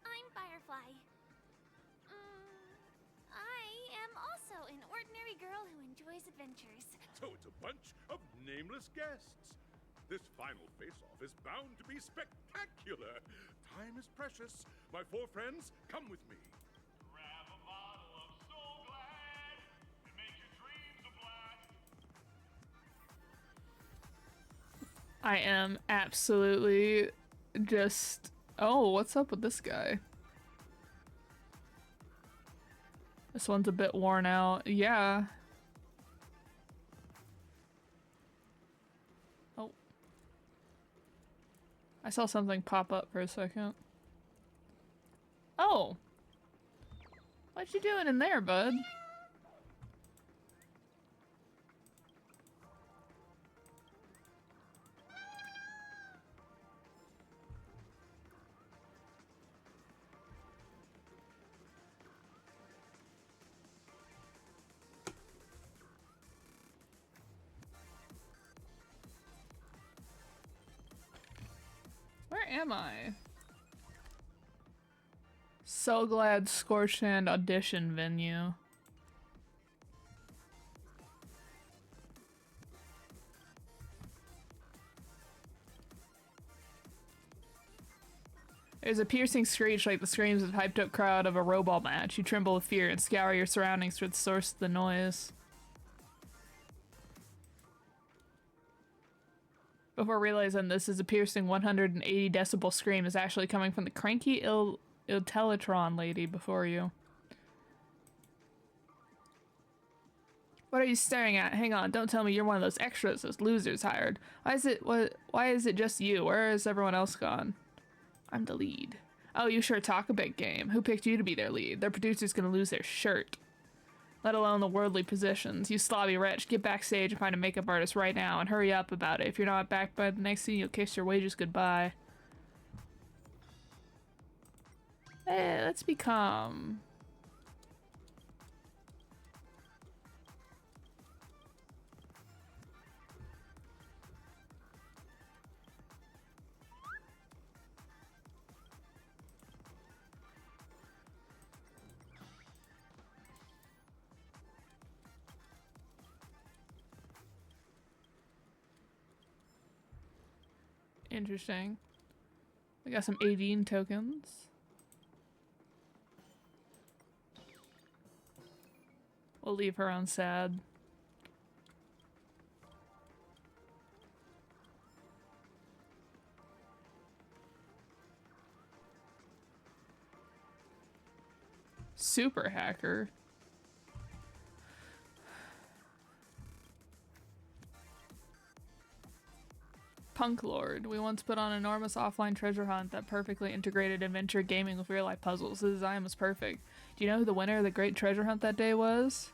I'm Firefly. I am also an ordinary girl who enjoys adventures. So it's a bunch of nameless guests. This final face-off is bound to be spectacular. Time is precious. My four friends, come with me. Grab a bottle of Soul Glad and make your dreams a blast. I am absolutely just... Oh, what's up with this guy? This one's a bit worn out. Yeah. Oh. I saw something pop up for a second. Oh! What you doing in there, bud? am I? So glad Scorched Hand audition venue. There's a piercing screech like the screams of the hyped up crowd of a row-ball match. You tremble with fear and scour your surroundings for the source of the noise. Before realizing this is a piercing 180 decibel scream is actually coming from the cranky Teletron lady before you. What are you staring at? Hang on, don't tell me you're one of those extras those losers hired. Why is it just you? Where is everyone else gone? I'm the lead. Oh, you sure talk a big game. Who picked you to be their lead? Their producer's gonna lose their shirt. Let alone the worldly positions. You slobby wretch, get backstage and find a makeup artist right now and hurry up about it. If you're not back by the next scene, you'll kiss your wages goodbye. Hey, let's be calm. Interesting. We got some 18 tokens. We'll leave her on sad. Super hacker. Punk Lord. We once put on an enormous offline treasure hunt that perfectly integrated adventure gaming with real-life puzzles. The design was perfect. Do you know who the winner of the great treasure hunt that day was?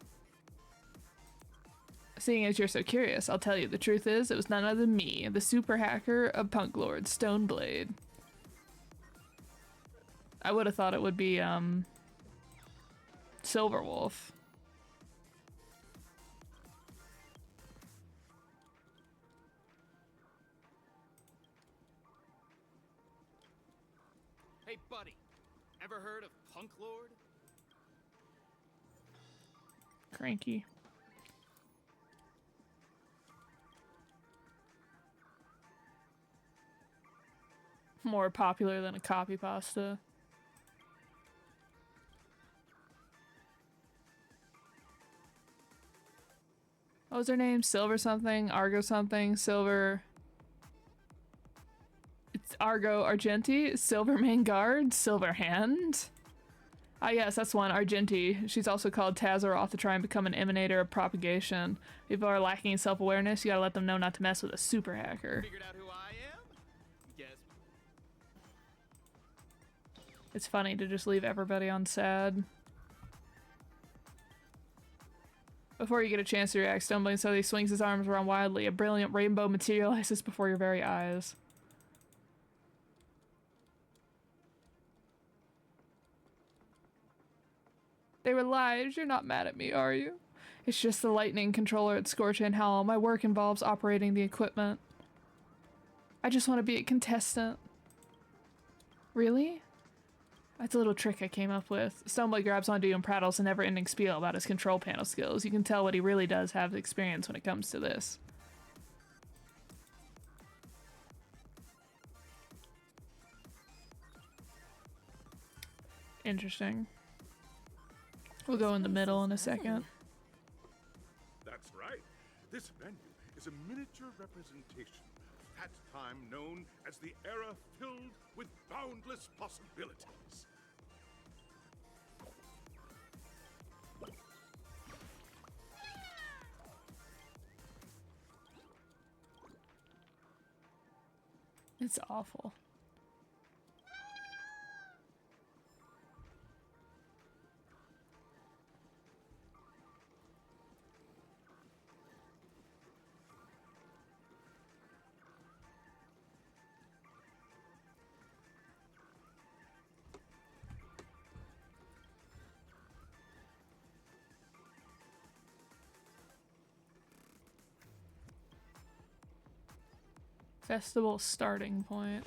Seeing as you're so curious, I'll tell you. The truth is, it was none other than me, the super hacker of Punk Lord, Stoneblade. I would have thought it would be, Silverwolf. Hey, buddy. Ever heard of Punk Lord? Cranky. More popular than a copy pasta. What was her name? Silver something? Argo something? Silver... It's Argo Argenti? Silvermane Guard? Silverhand? Ah yes, that's one. Argenti. She's also called Tazaroth to try and become an emanator of propagation. If people are lacking in self-awareness, you gotta let them know not to mess with a super hacker. Figured out who I am? Guess. It's funny to just leave everybody on sad. Before you get a chance to react, Stoneblade suddenly swings his arms around wildly. A brilliant rainbow materializes before your very eyes. They were lies. You're not mad at me, are you? It's just the lightning controller at Scorched Hand Hell. My work involves operating the equipment. I just want to be a contestant. Really? That's a little trick I came up with. Stoneblade grabs onto you and prattles a never-ending spiel about his control panel skills. You can tell what he really does have experience when it comes to this. Interesting. We'll go in the middle in a second. That's right. This venue is a miniature representation of that time known as the era filled with boundless possibilities. It's awful. Festival starting point.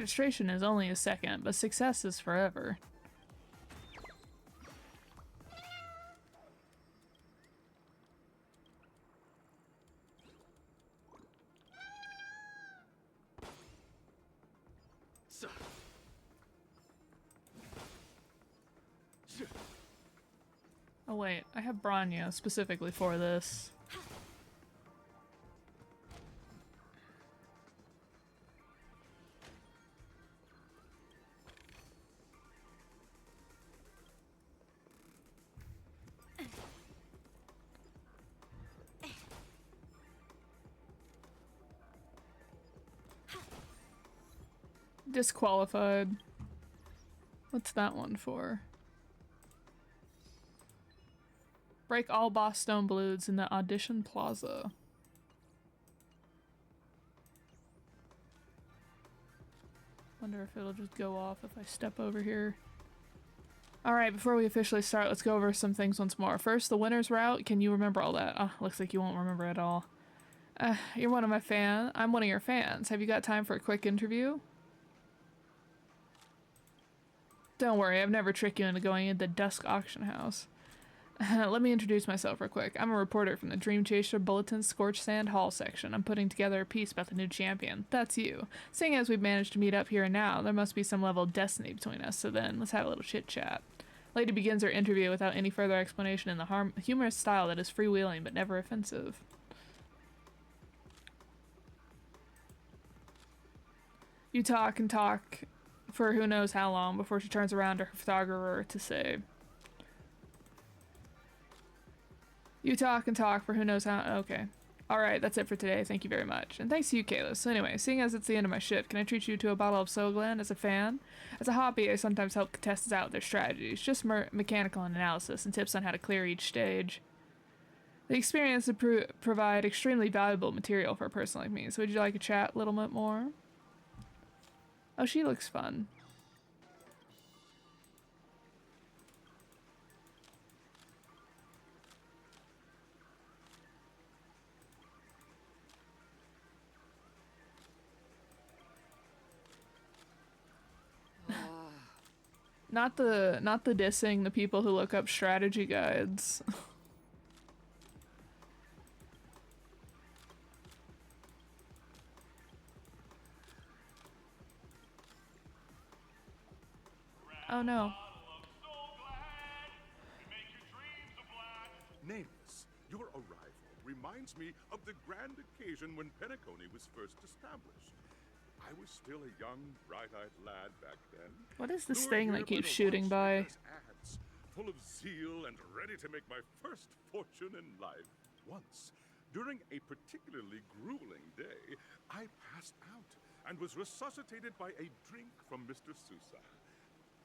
Registration is only a second, but success is forever. Oh wait, I have Branya specifically for this. Disqualified. What's that one for? Break all boss stone balloons in the audition plaza. Wonder if it'll just go off if I step over here. Alright, before we officially start, let's go over some things once more. First, the winner's route. Can you remember all that? Oh, looks like you won't remember at all. You're one of my fans. I'm one of your fans. Have you got time for a quick interview? Don't worry, I've never tricked you into going into the Dusk Auction House. Let me introduce myself real quick. I'm a reporter from the Dream Chaser Bulletin Scorched Sand Hall section. I'm putting together a piece about the new champion. That's you. Seeing as we've managed to meet up here and now, there must be some level of destiny between us, so then let's have a little chit-chat. Lady begins her interview without any further explanation in the humorous style that is freewheeling but never offensive. You talk and talk for who knows how long before she turns around to her photographer to say, you talk and talk for who knows how. Okay. Alright, that's it for today. Thank you very much. And thanks to you, Kayla. So anyway, seeing as it's the end of my shift, can I treat you to a bottle of Soulgland as a fan? As a hobby, I sometimes help contestants out with their strategies, just mechanical analysis and tips on how to clear each stage. The experience would provide extremely valuable material for a person like me. So would you like to chat a little bit more? Oh, she looks fun. Not the dissing the people who look up strategy guides. Oh no. Nameless, your arrival reminds me of the grand occasion when Penacony was first established. I was still a young, bright-eyed lad back then. What is this lured thing here that keeps the shooting by? watchmaker's ads, full of zeal and ready to make my first fortune in life. Once, during a particularly grueling day, I passed out and was resuscitated by a drink from Mr. Sousa.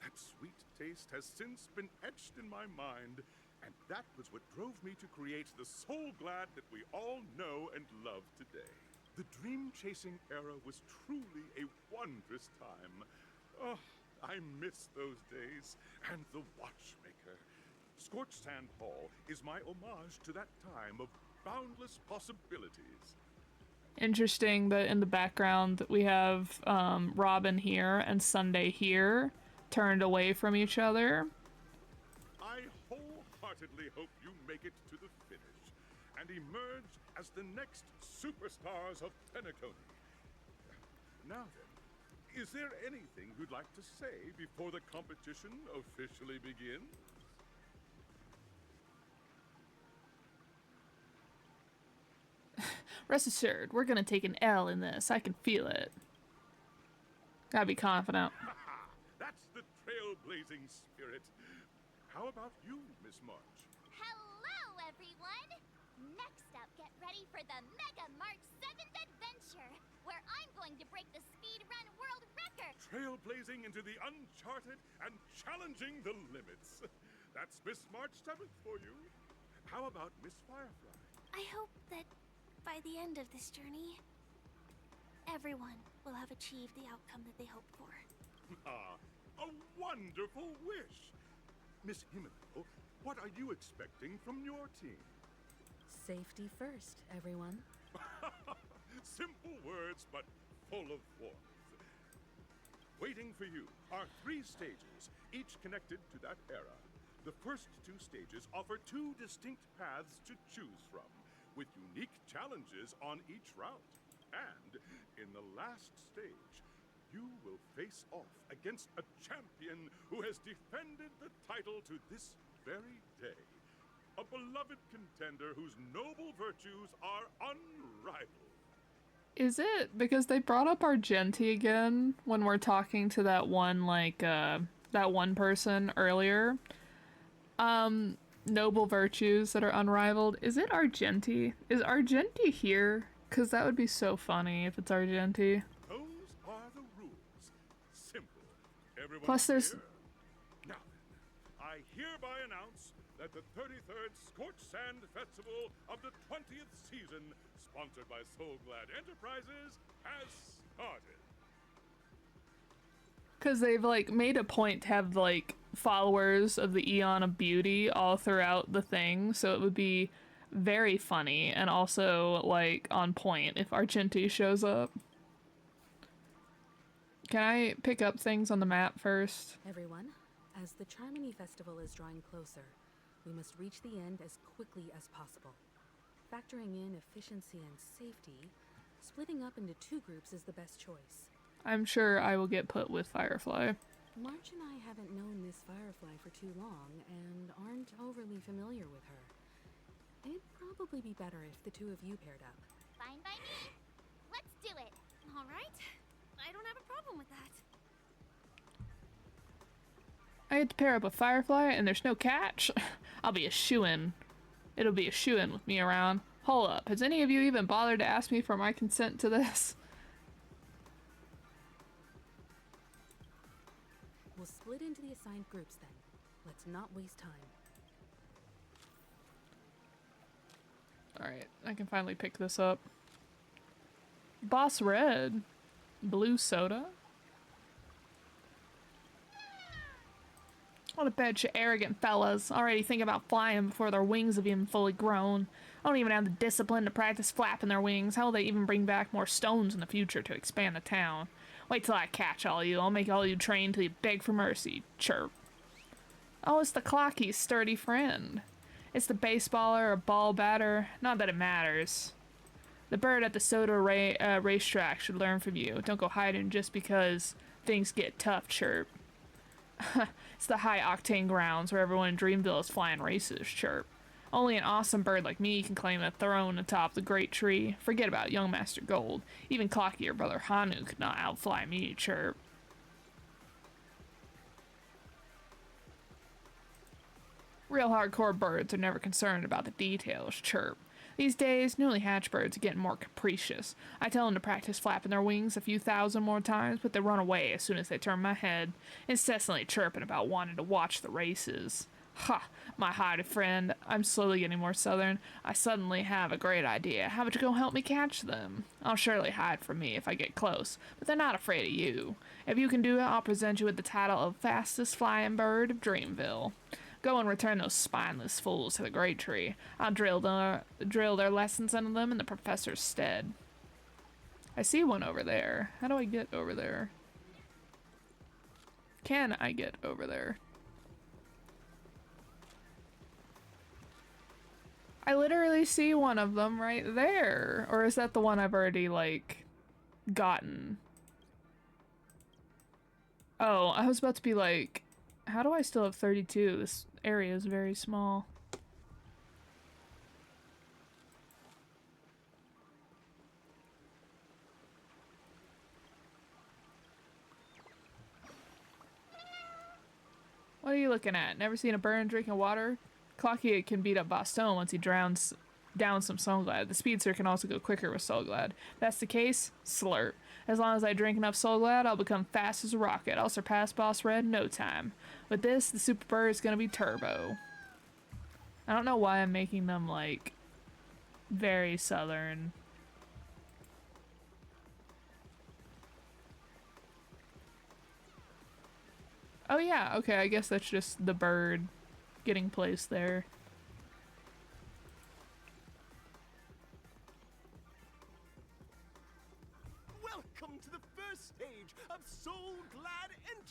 That sweet taste has since been etched in my mind, and that was what drove me to create the Soul Glad that we all know and love today. The dream-chasing era was truly a wondrous time. Oh, I miss those days, and the watchmaker. Scorched Sand Hall is my homage to that time of boundless possibilities. Interesting that in the background we have Robin here and Sunday here, turned away from each other. I wholeheartedly hope you make it to the finish and emerge as the next superstars of Penacony. Now then, is there anything you'd like to say before the competition officially begins? Rest assured, we're gonna take an L in this. I can feel it. Gotta be confident. That's the trailblazing spirit. How about you, Miss March? Hello, everyone! Next up, get ready for the Mega March 7th Adventure, where I'm going to break the speed run world record! Trailblazing into the uncharted and challenging the limits. That's Miss March 7th for you. How about Miss Firefly? I hope that by the end of this journey, everyone will have achieved the outcome that they hoped for. Ah, a wonderful wish! Miss Himeno, what are you expecting from your team? Safety first, everyone. Simple words, but full of warmth. Waiting for you are 3 stages, each connected to that era. The first 2 stages offer 2 distinct paths to choose from, with unique challenges on each route. And in the last stage, you will face off against a champion who has defended the title to this very day. A beloved contender whose noble virtues are unrivaled. Is it because they brought up Argenti again when we're talking to that one, like, that one person earlier? Noble virtues that are unrivaled. Is it Argenti? Is Argenti here? Because that would be so funny if it's Argenti. Those are the rules. Simple. Everyone Plus there's... clear? Now then, I hereby announce that the 33rd Scorch Sand Festival of the 20th season, sponsored by Soul Glad Enterprises, has started. Because they've, like, made a point to have, like, followers of the Eon of Beauty all throughout the thing, so it would be very funny and also, like, on point if Argenti shows up. Can I pick up things on the map first? Everyone, as the Charmony Festival is drawing closer, we must reach the end as quickly as possible. Factoring in efficiency and safety, splitting up into 2 groups is the best choice. I'm sure I will get put with Firefly. March and I haven't known Miss Firefly for too long and aren't overly familiar with her. It'd probably be better if the 2 of you paired up. Fine by me. Let's do it. All right. I don't have a problem with that. I get to pair up with Firefly and there's no catch? I'll be a shoo-in. It'll be a shoo-in with me around. Hold up, has any of you even bothered to ask me for my consent to this? We'll split into the assigned groups then. Let's not waste time. Alright, I can finally pick this up. Boss Red. Blue soda. What a bunch of arrogant fellas, already thinking about flying before their wings have even fully grown. Don't even have the discipline to practice flapping their wings. How will they even bring back more stones in the future to expand the town? Wait till I catch all you. I'll make all you train till you beg for mercy. Chirp. Oh, it's the Clocky's sturdy friend. It's the baseballer or ball batter. Not that it matters. The bird at the soda racetrack should learn from you. Don't go hiding just because things get tough, Chirp. It's the high-octane grounds where everyone in Dreamville is flying races, Chirp. Only an awesome bird like me can claim a throne atop the great tree. Forget about young Master Gold. Even Clocky or Brother Hanu could not outfly me, Chirp. Real hardcore birds are never concerned about the details, Chirp. These days, newly hatched birds are getting more capricious. I tell them to practice flapping their wings a few thousand more times, but they run away as soon as they turn my head, incessantly chirping about wanting to watch the races. Ha! My hidey friend, I'm slowly getting more southern. I suddenly have a great idea. How about you go help me catch them? I'll surely hide from me if I get close, but they're not afraid of you. If you can do it, I'll present you with the title of fastest flying bird of Dreamville. Go and return those spineless fools to the Great Tree. I'll drill their lessons into them in the professor's stead. I see one over there. How do I get over there? Can I get over there? I literally see one of them right there. Or is that the one I've already, like, gotten? Oh, I was about to be like, how do I still have 32? This area is very small. What are you looking at? Never seen a bird drinking water? Clocky can beat up Boston once he drowns down some Soulglad. The speedster can also go quicker with Soulglad. If that's the case, slurp. As long as I drink enough Soulglad, I'll become fast as a rocket. I'll surpass Boss Red in no time. With this, the Super Bird is gonna be turbo. I don't know why I'm making them, like, very southern. Oh yeah, okay, I guess that's just the bird getting placed there. Welcome to the first stage of Soul Glad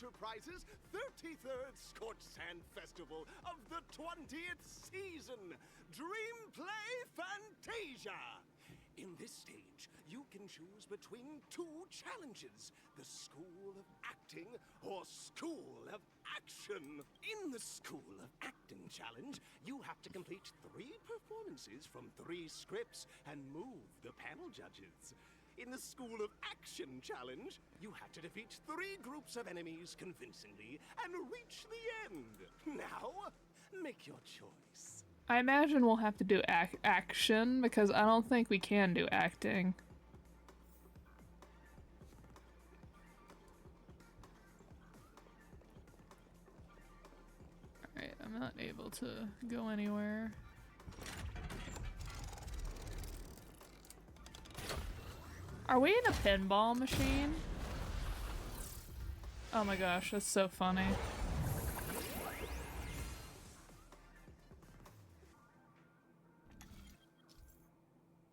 Enterprises' 33rd Scorched Sand Festival of the 20th season, Dream Play Fantasia! In this stage, you can choose between two challenges, the School of Acting or School of Action. In the School of Acting challenge, you have to complete 3 performances from 3 scripts and move the panel judges. In the School of Action challenge, you have to defeat 3 groups of enemies convincingly and reach the end. Now, make your choice. I imagine we'll have to do action because I don't think we can do acting. Alright, I'm not able to go anywhere. Are we in a pinball machine? Oh my gosh, that's so funny.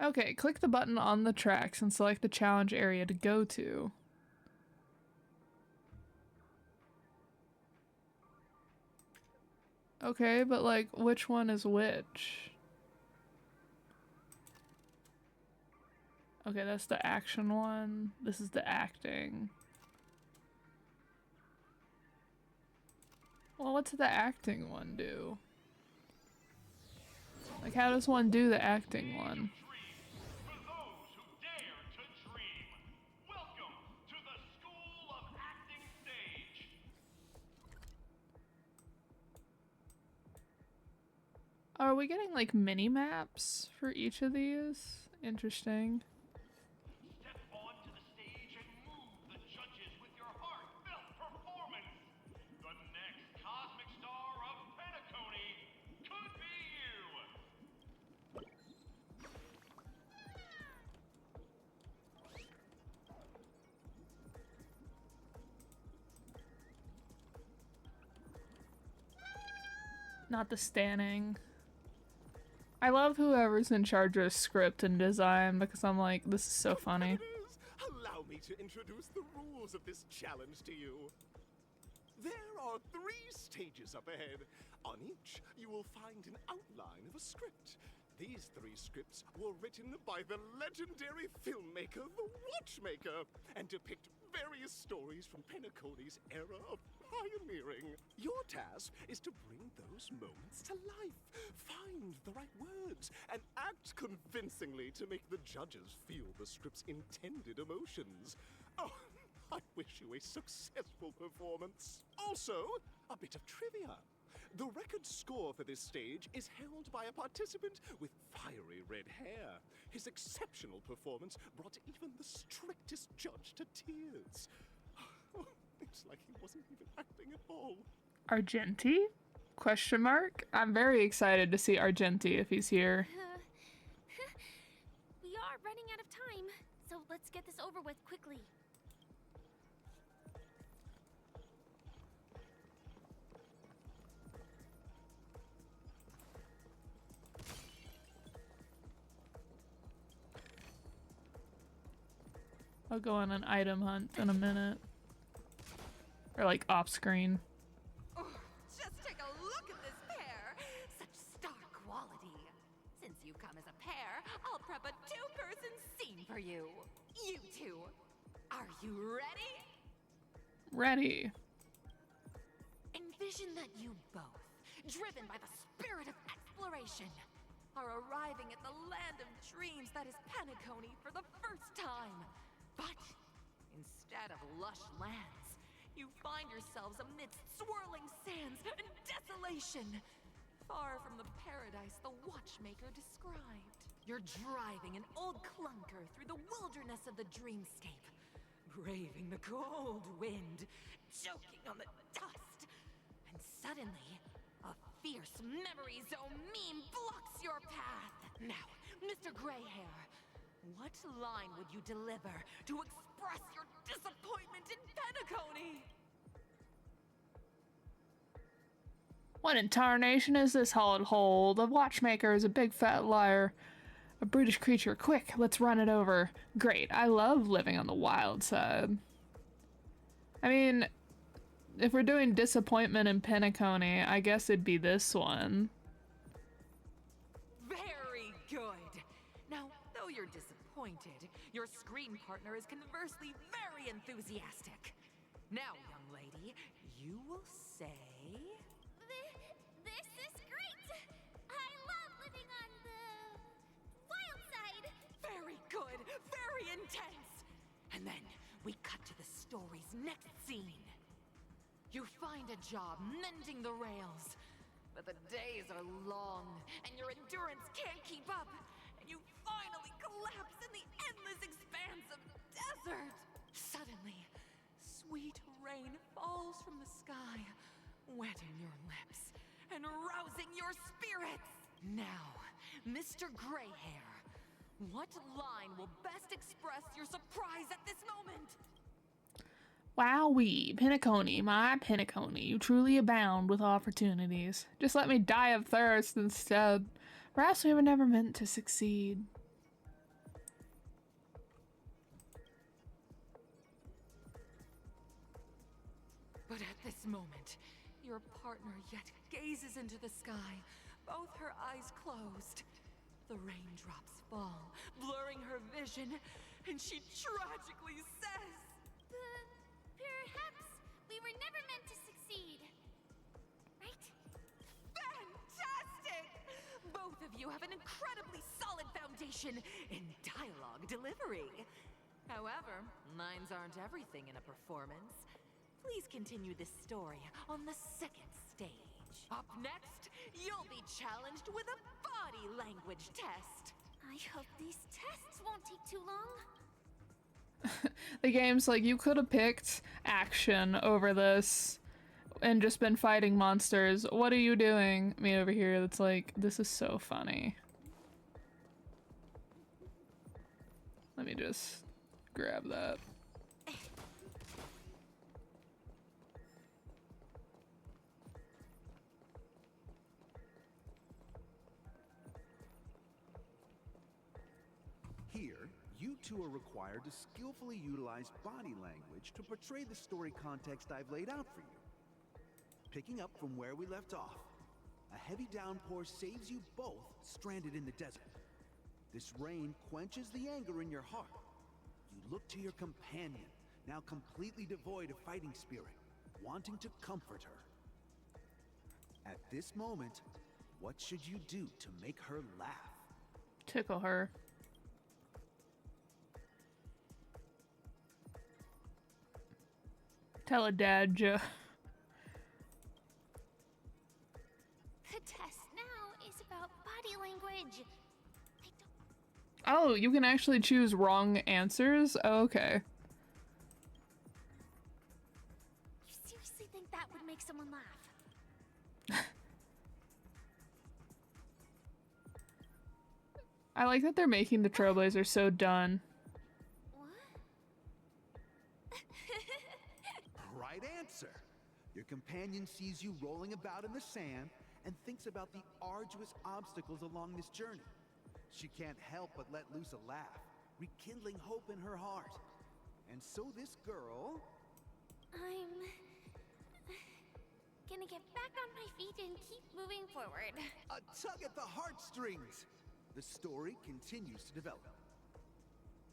Okay, click the button on the tracks and select the challenge area to go to. Okay, but like, which one is which? Okay, that's the action one. This is the acting. Well, what's the acting one do? Like, how does one do the acting one? For those who dare to dream, welcome to the School of Acting stage. Are we getting like mini maps for each of these? Interesting. Step onto the stage and move the judges with your heartfelt performance. The next cosmic star of Penacony could be you. Not the standing. I love whoever's in charge of script and design because I'm like, this is so funny. Allow me to introduce the rules of this challenge to you. There are 3 stages up ahead. On each, you will find an outline of a script. These 3 scripts were written by the legendary filmmaker, The Watchmaker, and depict various stories from Penacony's era of pioneering. Your task is to bring those moments to life, find the right words, and act convincingly to make the judges feel the script's intended emotions. Oh, I wish you a successful performance. Also, a bit of trivia. The record score for this stage is held by a participant with fiery red hair. His exceptional performance brought even the strictest judge to tears. It's like he wasn't even acting at all. Argenti? Question mark? I'm very excited to see Argenti if he's here. We are running out of time, so let's get this over with quickly. I'll go on an item hunt in a minute. Or like off screen. Oh, just take a look at this pair. Such star quality. Since you've come as a pair, I'll prep a 2-person scene for you. You two. Are you ready? Ready. Envision that you both, driven by the spirit of exploration, are arriving at the land of dreams that is Penacony for the first time. But instead of lush lands, you find yourselves amidst swirling sands and desolation, far from the paradise the Watchmaker described. You're driving an old clunker through the wilderness of the dreamscape, braving the cold wind, choking on the dust, and suddenly, a fierce memory zone meme blocks your path. Now, Mr. Greyhair, what line would you deliver to express your disappointment in Penacony? What in tarnation is this hollowed hole? The Watchmaker is a big fat liar. A brutish creature. Quick, let's run it over. Great, I love living on the wild side. I mean, If we're doing disappointment in Penacony, I guess it'd be this one. Very good. Now, though you're disappointed, your screen partner is conversely very enthusiastic. Now, young lady, you will say... This is great! I love living on the wild side! Very good, very intense! And then we cut to the story's next scene. You find a job mending the rails, but the days are long, and your endurance can't keep up, and you finally collapse in the endless expanse of desert. Suddenly, sweet rain falls from the sky, wetting your lips and rousing your spirits. Now, Mr. Greyhair, what line will best express your surprise at this moment? Wowee, Penacony, my Penacony, you truly abound with opportunities. Just let me die of thirst instead. Perhaps we were never meant to succeed. But at this moment, your partner yet gazes into the sky, both her eyes closed. The raindrops fall, blurring her vision, and she tragically says... Perhaps we were never meant to succeed. Right? Fantastic! Both of you have an incredibly solid foundation in dialogue delivery. However, lines aren't everything in a performance. Please continue this story on the second stage. Up next, you'll be challenged with a body language test. I hope these tests won't take too long. The game's like, you could have picked action over this and just been fighting monsters. What are you doing? Me over here that's like, this is so funny. Let me just grab that. Here, you two are required to skillfully utilize body language to portray the story context I've laid out for you. Picking up from where we left off, a heavy downpour saves you both stranded in the desert. This rain quenches the anger in your heart. You look to your companion, now completely devoid of fighting spirit, wanting to comfort her. At this moment, what should you do to make her laugh? Tickle her. Tell a dad joke. The test now is about body language. Oh, you can actually choose wrong answers? Oh, okay. You seriously think that would make someone laugh? I like that they're making the trailblazer so done. Right answer. Your companion sees you rolling about in the sand and thinks about the arduous obstacles along this journey. She can't help but let loose a laugh, rekindling hope in her heart. And so this girl... I'm... gonna get back on my feet and keep moving forward. A tug at the heartstrings! The story continues to develop.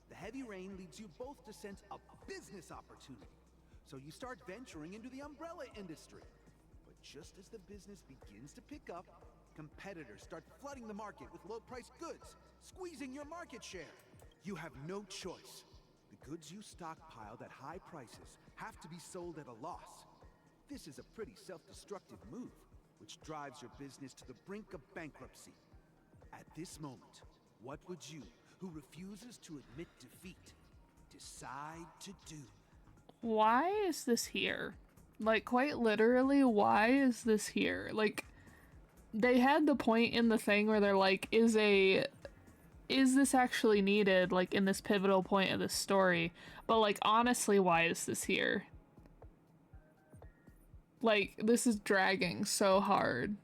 The heavy rain leads you both to sense a business opportunity. So you start venturing into the umbrella industry. But just as the business begins to pick up, competitors start flooding the market with low-priced goods, squeezing your market share. You have no choice. The goods you stockpiled at high prices have to be sold at a loss. This is a pretty self-destructive move, which drives your business to the brink of bankruptcy. At this moment, what would you, who refuses to admit defeat, decide to do? Why is this here? Like, quite literally, why is this here? Like, they had the point in the thing where they're like, is this actually needed, like, in this pivotal point of the story? But, like, honestly, why is this here? Like, this is dragging so hard.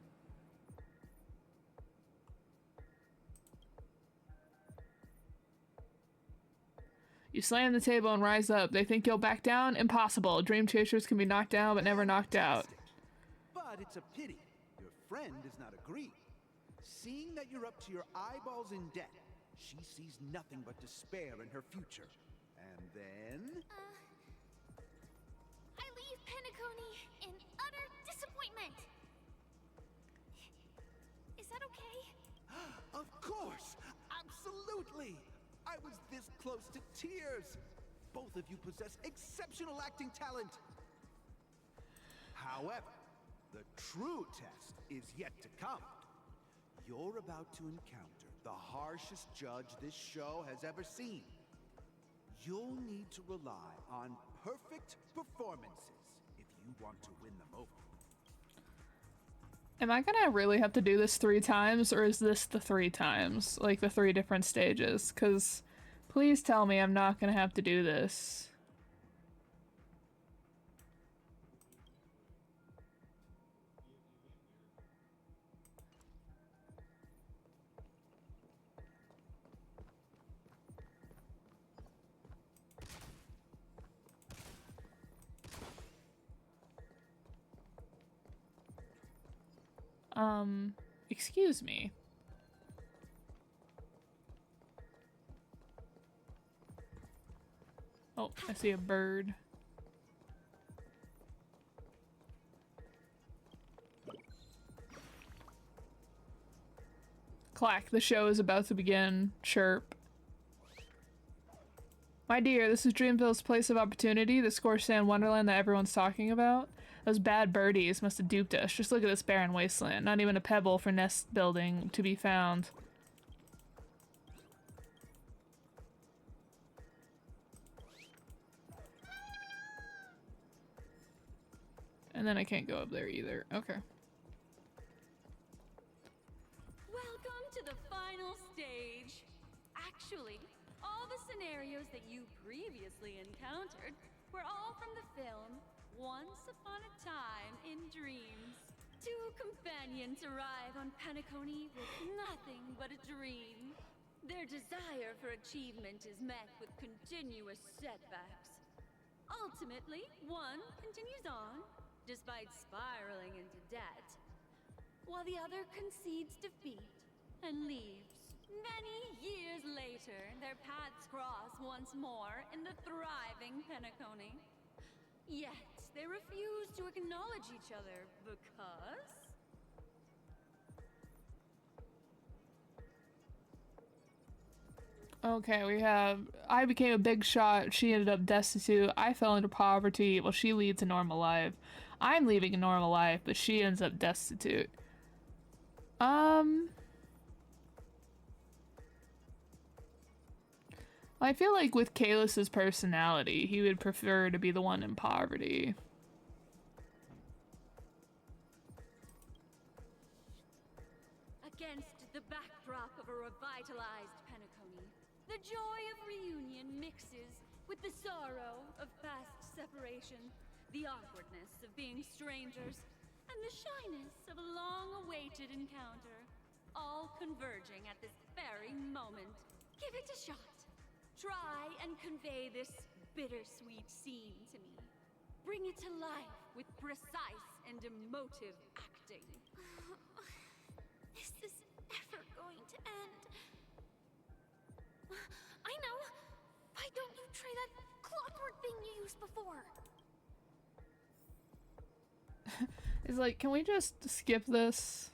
You slam the table and rise up. They think you'll back down? Impossible. Dream chasers can be knocked down but never knocked out. But it's a pity. Your friend does not agree. Seeing that you're up to your eyeballs in debt, she sees nothing but despair in her future. And then... I leave Penacony in utter disappointment. Is that okay? Of course! Absolutely! I was this close to tears! Both of you possess exceptional acting talent! However, the true test is yet to come. You're about to encounter the harshest judge this show has ever seen. You'll need to rely on perfect performances if you want to win them over. Am I gonna really have to do this 3 times, or is this the 3 times? Like the 3 different stages? Because please tell me I'm not gonna have to do this. Excuse me. Oh, I see a bird. Clack, the show is about to begin. Chirp. My dear, this is Dreamville's place of opportunity, the scorched sand wonderland that everyone's talking about. Those bad birdies must have duped us. Just look at this barren wasteland. Not even a pebble for nest building to be found. And then I can't go up there either. Okay. Welcome to the final stage. Actually, all the scenarios that you previously encountered were all from the film Once Upon a Time in Dreams. 2 companions arrive on Penacony with nothing but a dream. Their desire for achievement is met with continuous setbacks. Ultimately, one continues on, despite spiraling into debt, while the other concedes defeat and leaves. Many years later, their paths cross once more in the thriving Penacony. Yet, they refuse to acknowledge each other because... Okay, we have... I became a big shot, she ended up destitute, I fell into poverty, well she leads a normal life. I'm leaving a normal life, but she ends up destitute. I feel like with Kalus's personality, he would prefer to be the one in poverty. Against the backdrop of a revitalized Penacony, the joy of reunion mixes with the sorrow of past separation, the awkwardness of being strangers, and the shyness of a long-awaited encounter, all converging at this very moment. Give it a shot. Try and convey this bittersweet scene to me. Bring it to life with precise and emotive acting. Is this ever going to end? I know! Why don't you try that clockwork thing you used before? It's like, can we just skip this?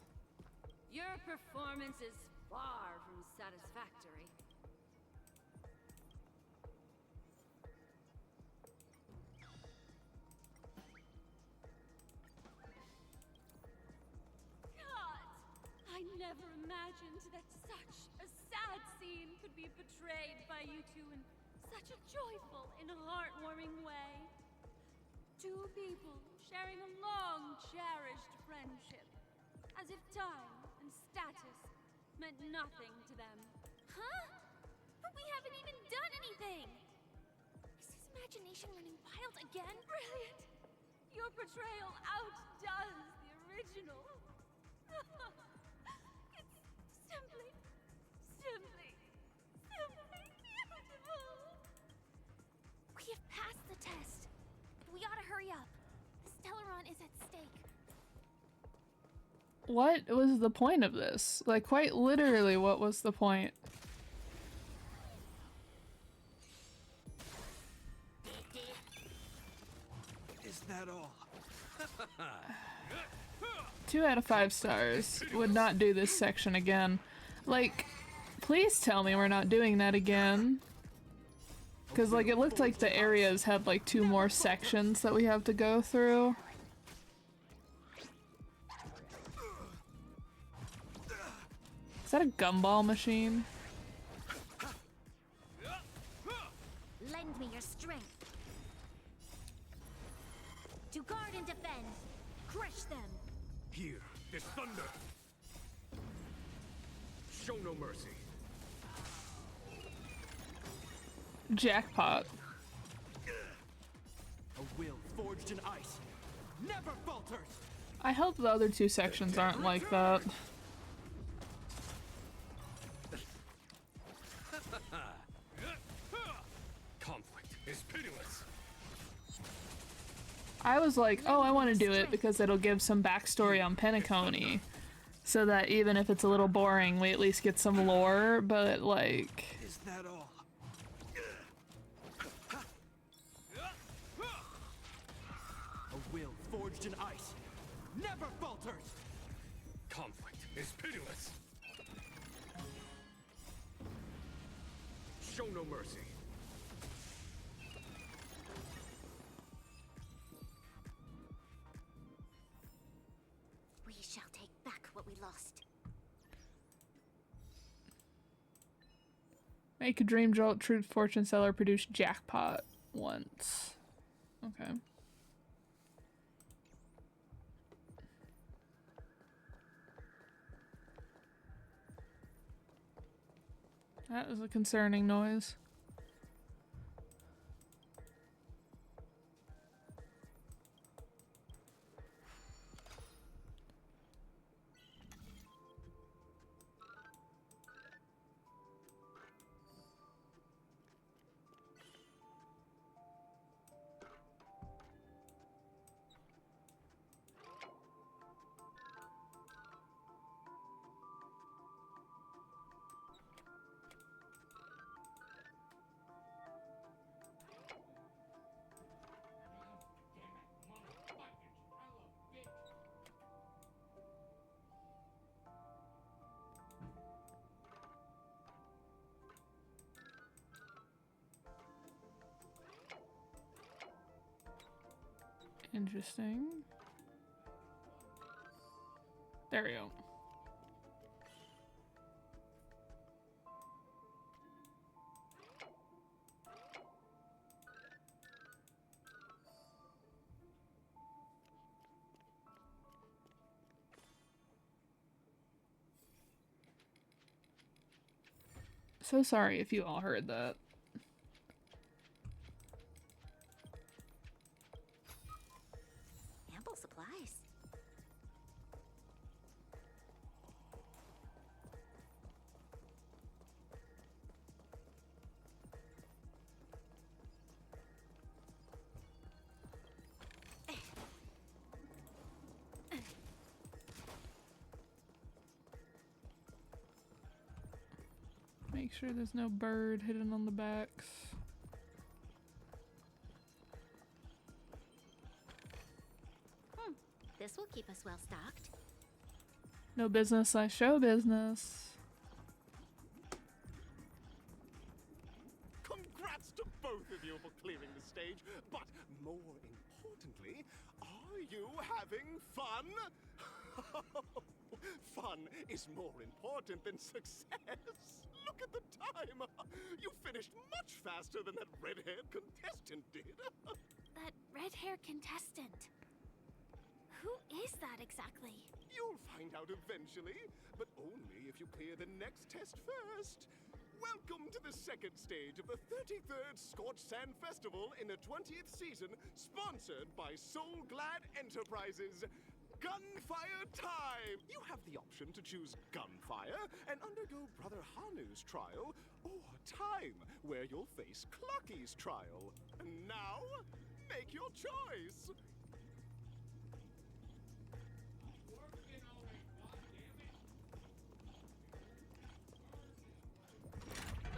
Your performance is far from satisfactory. I never imagined that such a sad scene could be portrayed by you two in such a joyful and heartwarming way. 2 people sharing a long, cherished friendship, as if time and status meant nothing to them. Huh? But we haven't even done anything! Is his imagination running wild again? Brilliant! Your portrayal outdoes the original. Simply beautiful. pass the test. We gotta hurry up. Stellaron is at stake. What was the point of this? Like, quite literally, what was the point? Is that all? 2 out of 5 stars. Would not do this section again. Like, please tell me we're not doing that again. Because, like, it looked like the areas had, like, 2 more sections that we have to go through. Is that a gumball machine? Lend me your strength. To guard and defend. Crush them. Here, this thunder. Show no mercy. Jackpot. A will forged in ice never falters. I hope the other 2 sections aren't like that. Conflict is pitiless. I was like, oh, I want to do it because it'll give some backstory on Penacony. So that even if it's a little boring, we at least get some lore, but like... Is that all? A will forged in ice never falters. Conflict is pitiless. Show no mercy. We shall take back what we lost. Make a dream jolt, true fortune seller, produce jackpot once. Okay. That is a concerning noise. Interesting. There we go. So sorry if you all heard that. Ample supplies. Make sure there's no bird hidden on the backs. This will keep us well stocked. No business, I show business. Congrats to both of you for clearing the stage, but more importantly, are you having fun? Fun is more important than success. Look at the time. You finished much faster than that red-haired contestant did. That red-haired contestant. Who is that exactly? You'll find out eventually, but only if you clear the next test first. Welcome to the second stage of the 33rd Scorched Sand Festival in the 20th season, sponsored by Soul Glad Enterprises. gunfire time! You have the option to choose gunfire and undergo Brother Hanu's trial, or time, where you'll face Clucky's trial. And now, make your choice!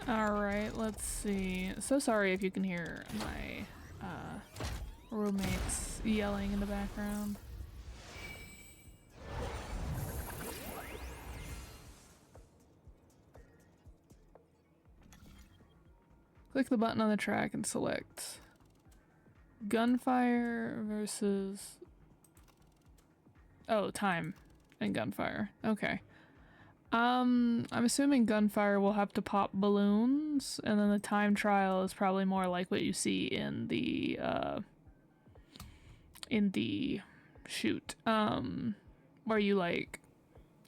Alright, let's see. So sorry if you can hear my roommates yelling in the background. Click the button on the track and select gunfire versus... Oh, time and gunfire. Okay. I'm assuming gunfire will have to pop balloons, and then the time trial is probably more like what you see in the shoot. Where you like,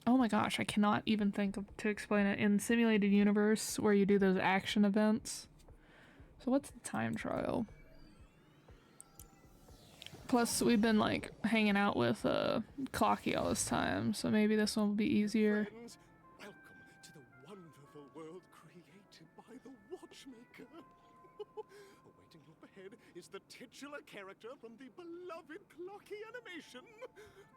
oh my gosh, I cannot even think of to explain it. In Simulated Universe, where you do those action events. So what's the time trial? Plus, we've been like hanging out with Clocky all this time, so maybe this one will be easier. Friends, welcome to the wonderful world created by the Watchmaker. Awaiting up ahead is the titular character from the beloved Clocky animation,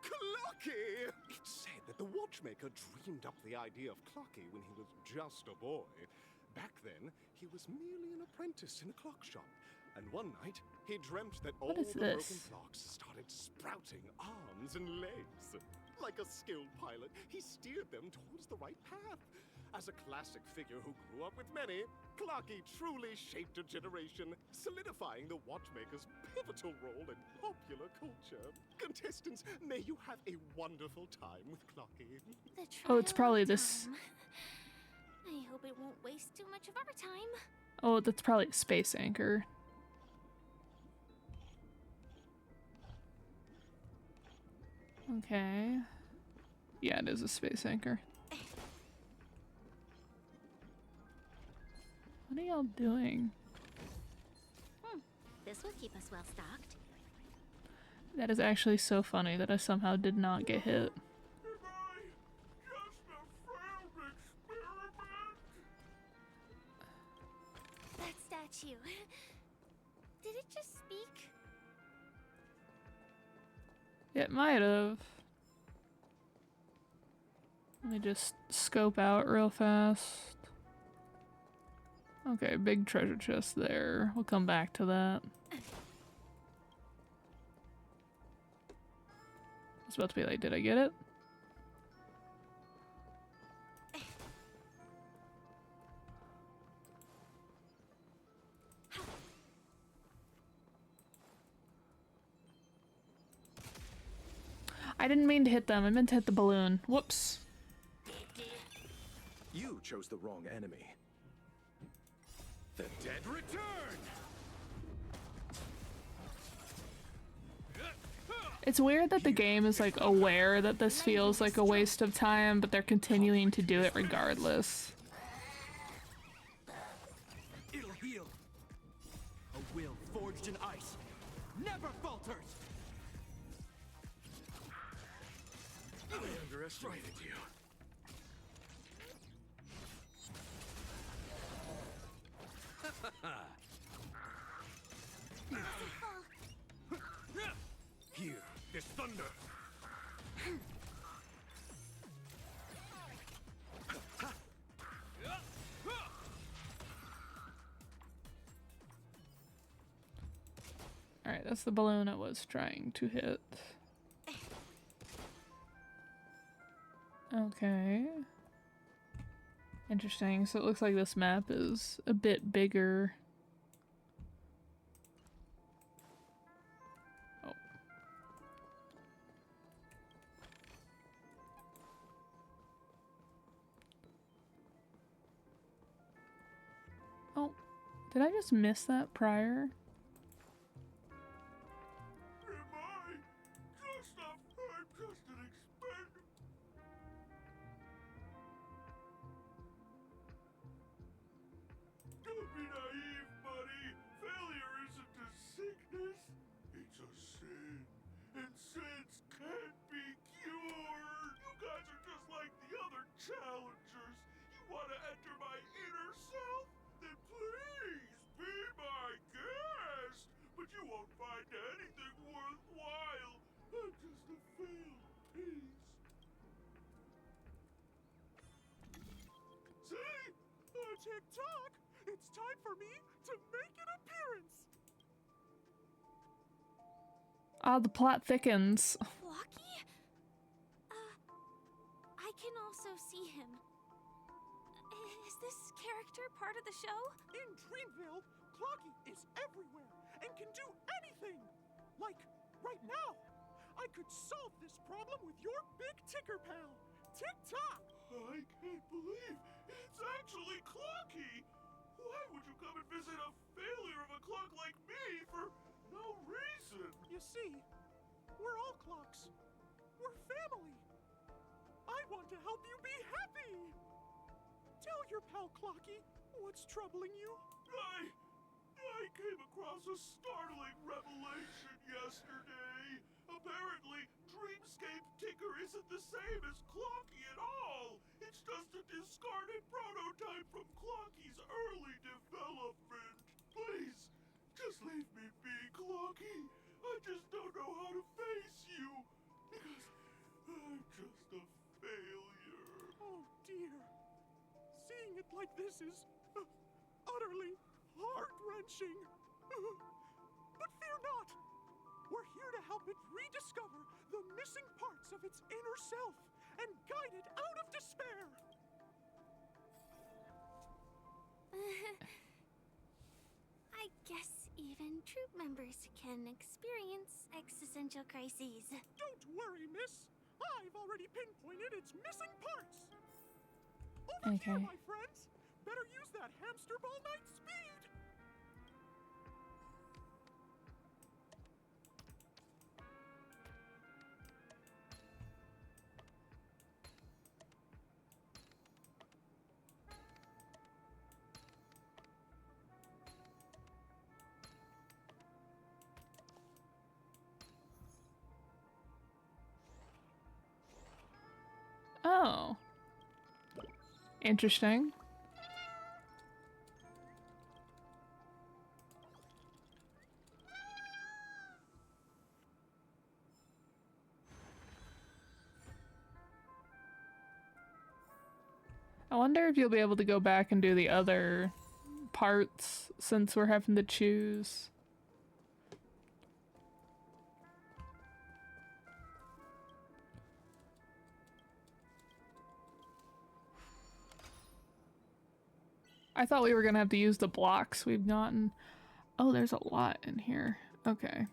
Clocky! It's said that the Watchmaker dreamed up the idea of Clocky when he was just a boy. Back then, he was merely an apprentice in a clock shop. And one night, he dreamt that all the broken clocks started sprouting arms and legs. Like a skilled pilot, he steered them towards the right path. As a classic figure who grew up with many, Clocky truly shaped a generation, solidifying the Watchmaker's pivotal role in popular culture. Contestants, may you have a wonderful time with Clocky. Oh, it's probably this. I hope it won't waste too much of our time. Oh, that's probably a space anchor. Okay. Yeah, it is a space anchor. What are y'all doing? This will keep us well stocked. That is actually so funny that I somehow did not get hit. That statue. Did it just speak? It might have. Let me just scope out real fast. Okay, big treasure chest there. We'll come back to that. I was about to be like, did I get it? I didn't mean to hit them. I meant to hit the balloon. Whoops. You chose the wrong enemy. The dead return! It's weird that the game is like aware that this feels like a waste of time, but they're continuing to do it regardless. It'll heal. A will forged in ice never falters. I underestimated you. Here, this thunder. Alright, that's the balloon I was trying to hit. Okay. Interesting. So it looks like this map is a bit bigger. Oh. Oh. Did I just miss that prior? Don't be naive, buddy. Failure isn't a sickness. It's a sin. And sins can't be Tick-tock! It's time for me to make an appearance! Ah, the plot thickens. Flocky? I can also see him. Is this character part of the show? In Dreamville, Clocky is everywhere and can do anything! Like, right now, I could solve this problem with your big ticker pal, Tick-tock! I can't believe it's actually Clocky! Why would you come and visit a failure of a clock like me for no reason? You see, we're all clocks. We're family. I want to help you be happy! Tell your pal Clocky what's troubling you. I came across a startling revelation yesterday. Apparently, Dreamscape Ticker isn't the same as Clocky at all. It's just a discarded prototype from Clocky's early development. Please, just leave me be, Clocky. I just don't know how to face you. Because I'm just a failure. Oh dear. Seeing it like this is utterly heart-wrenching. But fear not. We're here to help it rediscover the missing parts of its inner self and guide it out of despair. I guess even troop members can experience existential crises. Don't worry, miss. I've already pinpointed its missing parts. Over here, my friends. Better use that hamster ball night speed. Oh. Interesting. I wonder if you'll be able to go back and do the other parts since we're having to choose. I thought we were gonna have to use the blocks we've gotten. Oh, there's a lot in here. Okay.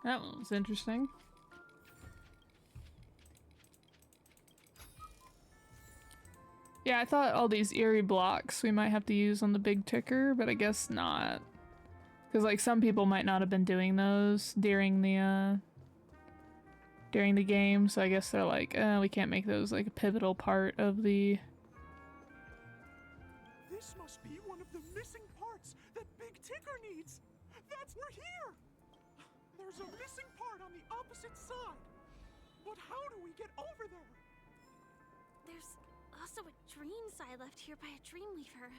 That one was interesting. Yeah, I thought all these eerie blocks we might have to use on the big ticker, but I guess not. Because like some people might not have been doing those during the game, so I guess they're like, we can't make those like a pivotal part of the... This must be one of the missing parts that Big Ticker needs. That's we're here. There's a missing part on the opposite side. But how do we get over there? There's also a dreams I left here by a Dreamweaver.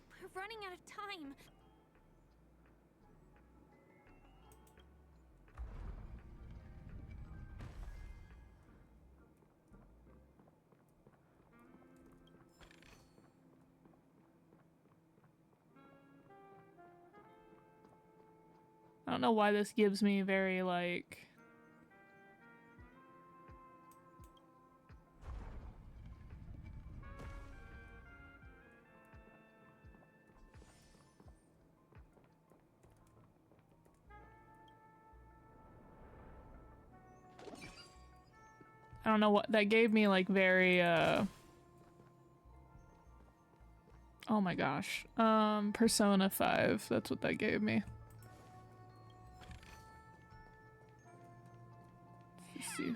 We're running out of time. don't know why this gives me very, like... I don't know what that gave me, like very oh my gosh. Persona 5. That's what that gave me. Let's see.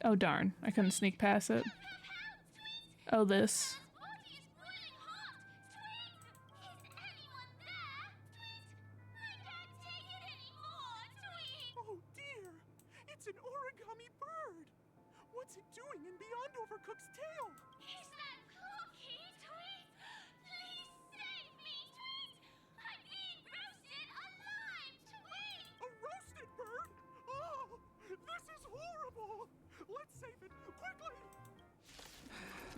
Oh darn, I couldn't sneak past it. Oh, this. Oh dear! It's an origami bird! What's it doing in beyond Overcook's tail? Is that Cookie, Tweet? Please save me, Tweet! I'm being roasted alive, Tweet! A roasted bird? Oh! This is horrible! Let's save it, quickly!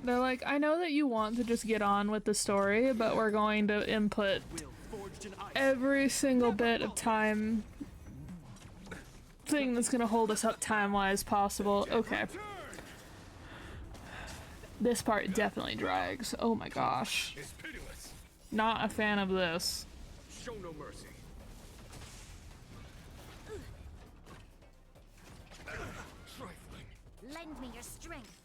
They're like, I know that you want to just get on with the story, but we're going to input every single bit of time thing that's gonna hold us up time-wise possible. Okay. This part definitely drags. Oh my gosh. Not a fan of this. Show no mercy. Trifling. Lend me your strength.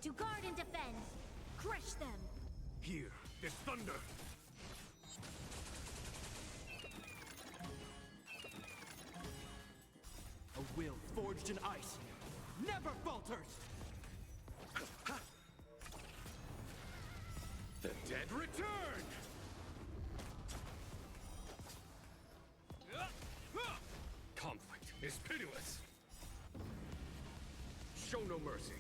To guard and defend. Crush them. Here, this thunder. A will forged in ice never falters! The dead return! Conflict is pitiless. Show no mercy.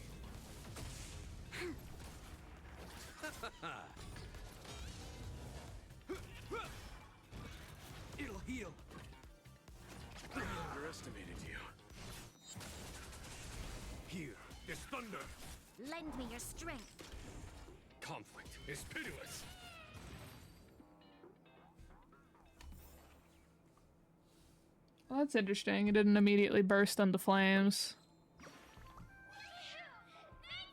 It'll heal. I underestimated you. Here, this thunder. Lend me your strength. Conflict is pitiless. Well, that's interesting. It didn't immediately burst into flames. Thank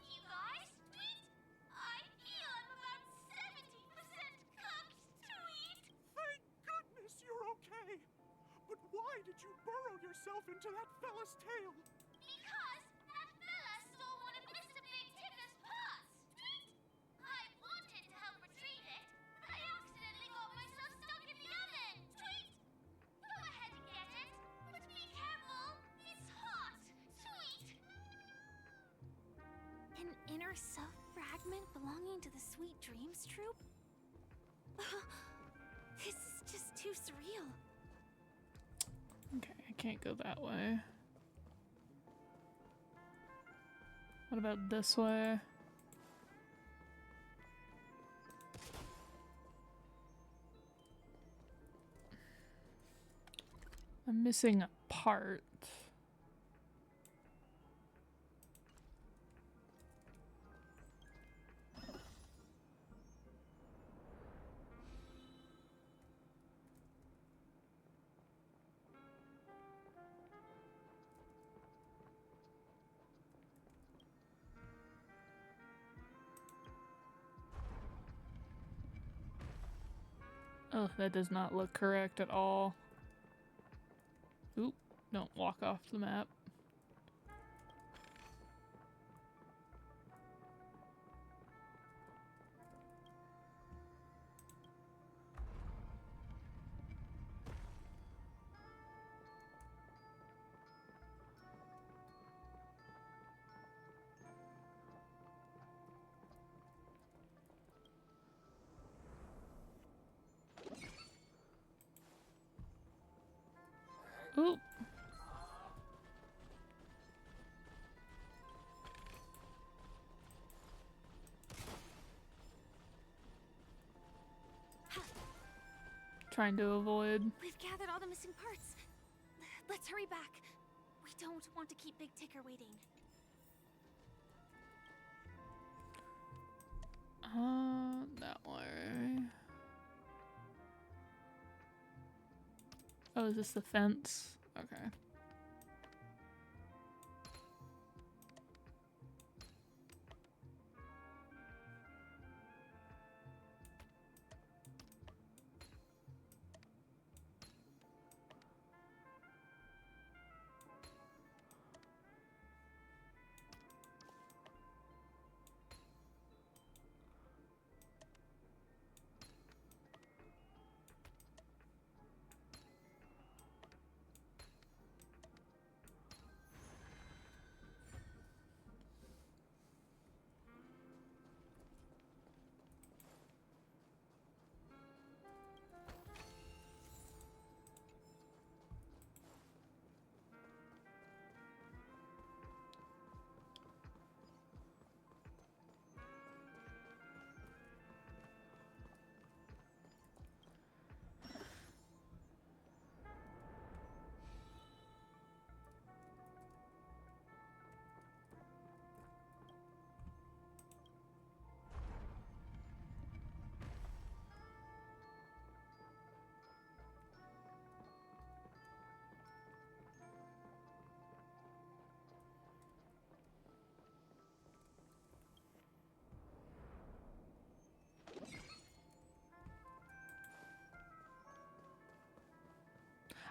you, guys. Tweet! I feel I'm about 70% cooked, Tweet! Thank goodness you're okay! But why did you burrow yourself into that fella's tail? Because that fella stole one of Mr. Big Ticker's pots, Tweet! I wanted to help retrieve it, but I accidentally got myself stuck in the oven, Tweet! Go ahead and get it, but be careful, it's hot, Tweet! An inner self fragment belonging to the Sweet Dreams troupe? This is just too surreal. Okay, I can't go that way. What about this way? I'm missing a part. Oh, that does not look correct at all. Oop, don't walk off the map. Oop. Trying to avoid. We've gathered all the missing parts. Let's hurry back. We don't want to keep Big Ticker waiting. That way. Oh, is this the fence? Okay.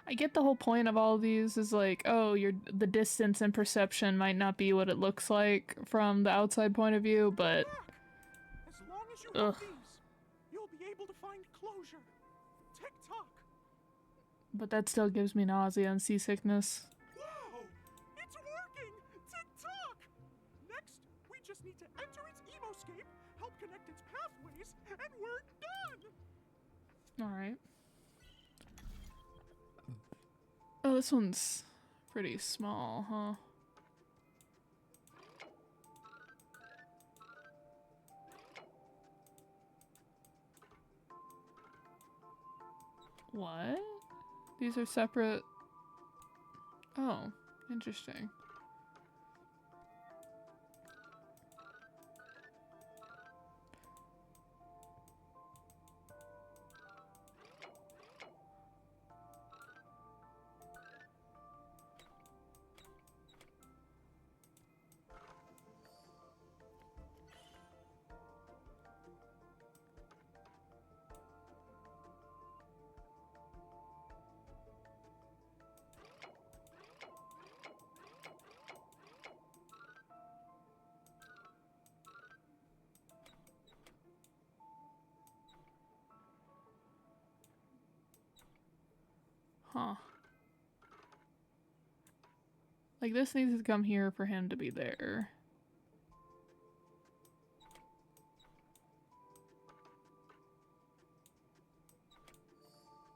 I get the whole point of all of these is like, oh, the distance and perception might not be what it looks like from the outside point of view, but As long as you have these, you'll be able to find closure. Tick-tock. but that still gives me nausea and seasickness. Wow! It's working! Tick-tock! Next, we just need to enter its emoscape, help connect its pathways, and we're done! Alright. Oh, this one's pretty small, huh? What? These are separate. Oh, interesting. Huh. Like, this needs to come here for him to be there.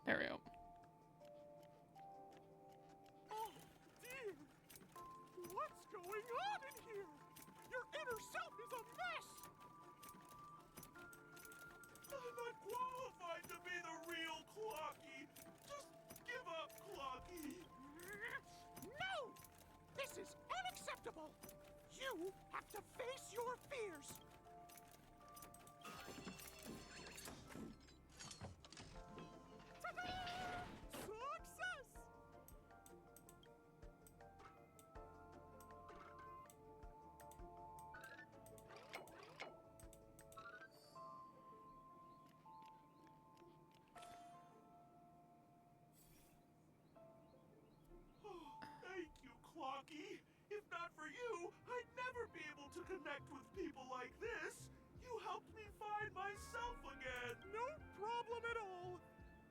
There we go. Oh, dear! What's going on in here? Your inner self is a mess! I'm not qualified to be the real Clocky. Just give up, Clocky. No! This is unacceptable! You have to face your fears! Success! Thank you, Clocky. If not for you, I'd never be able to connect with people like this. You helped me find myself again. No problem at all.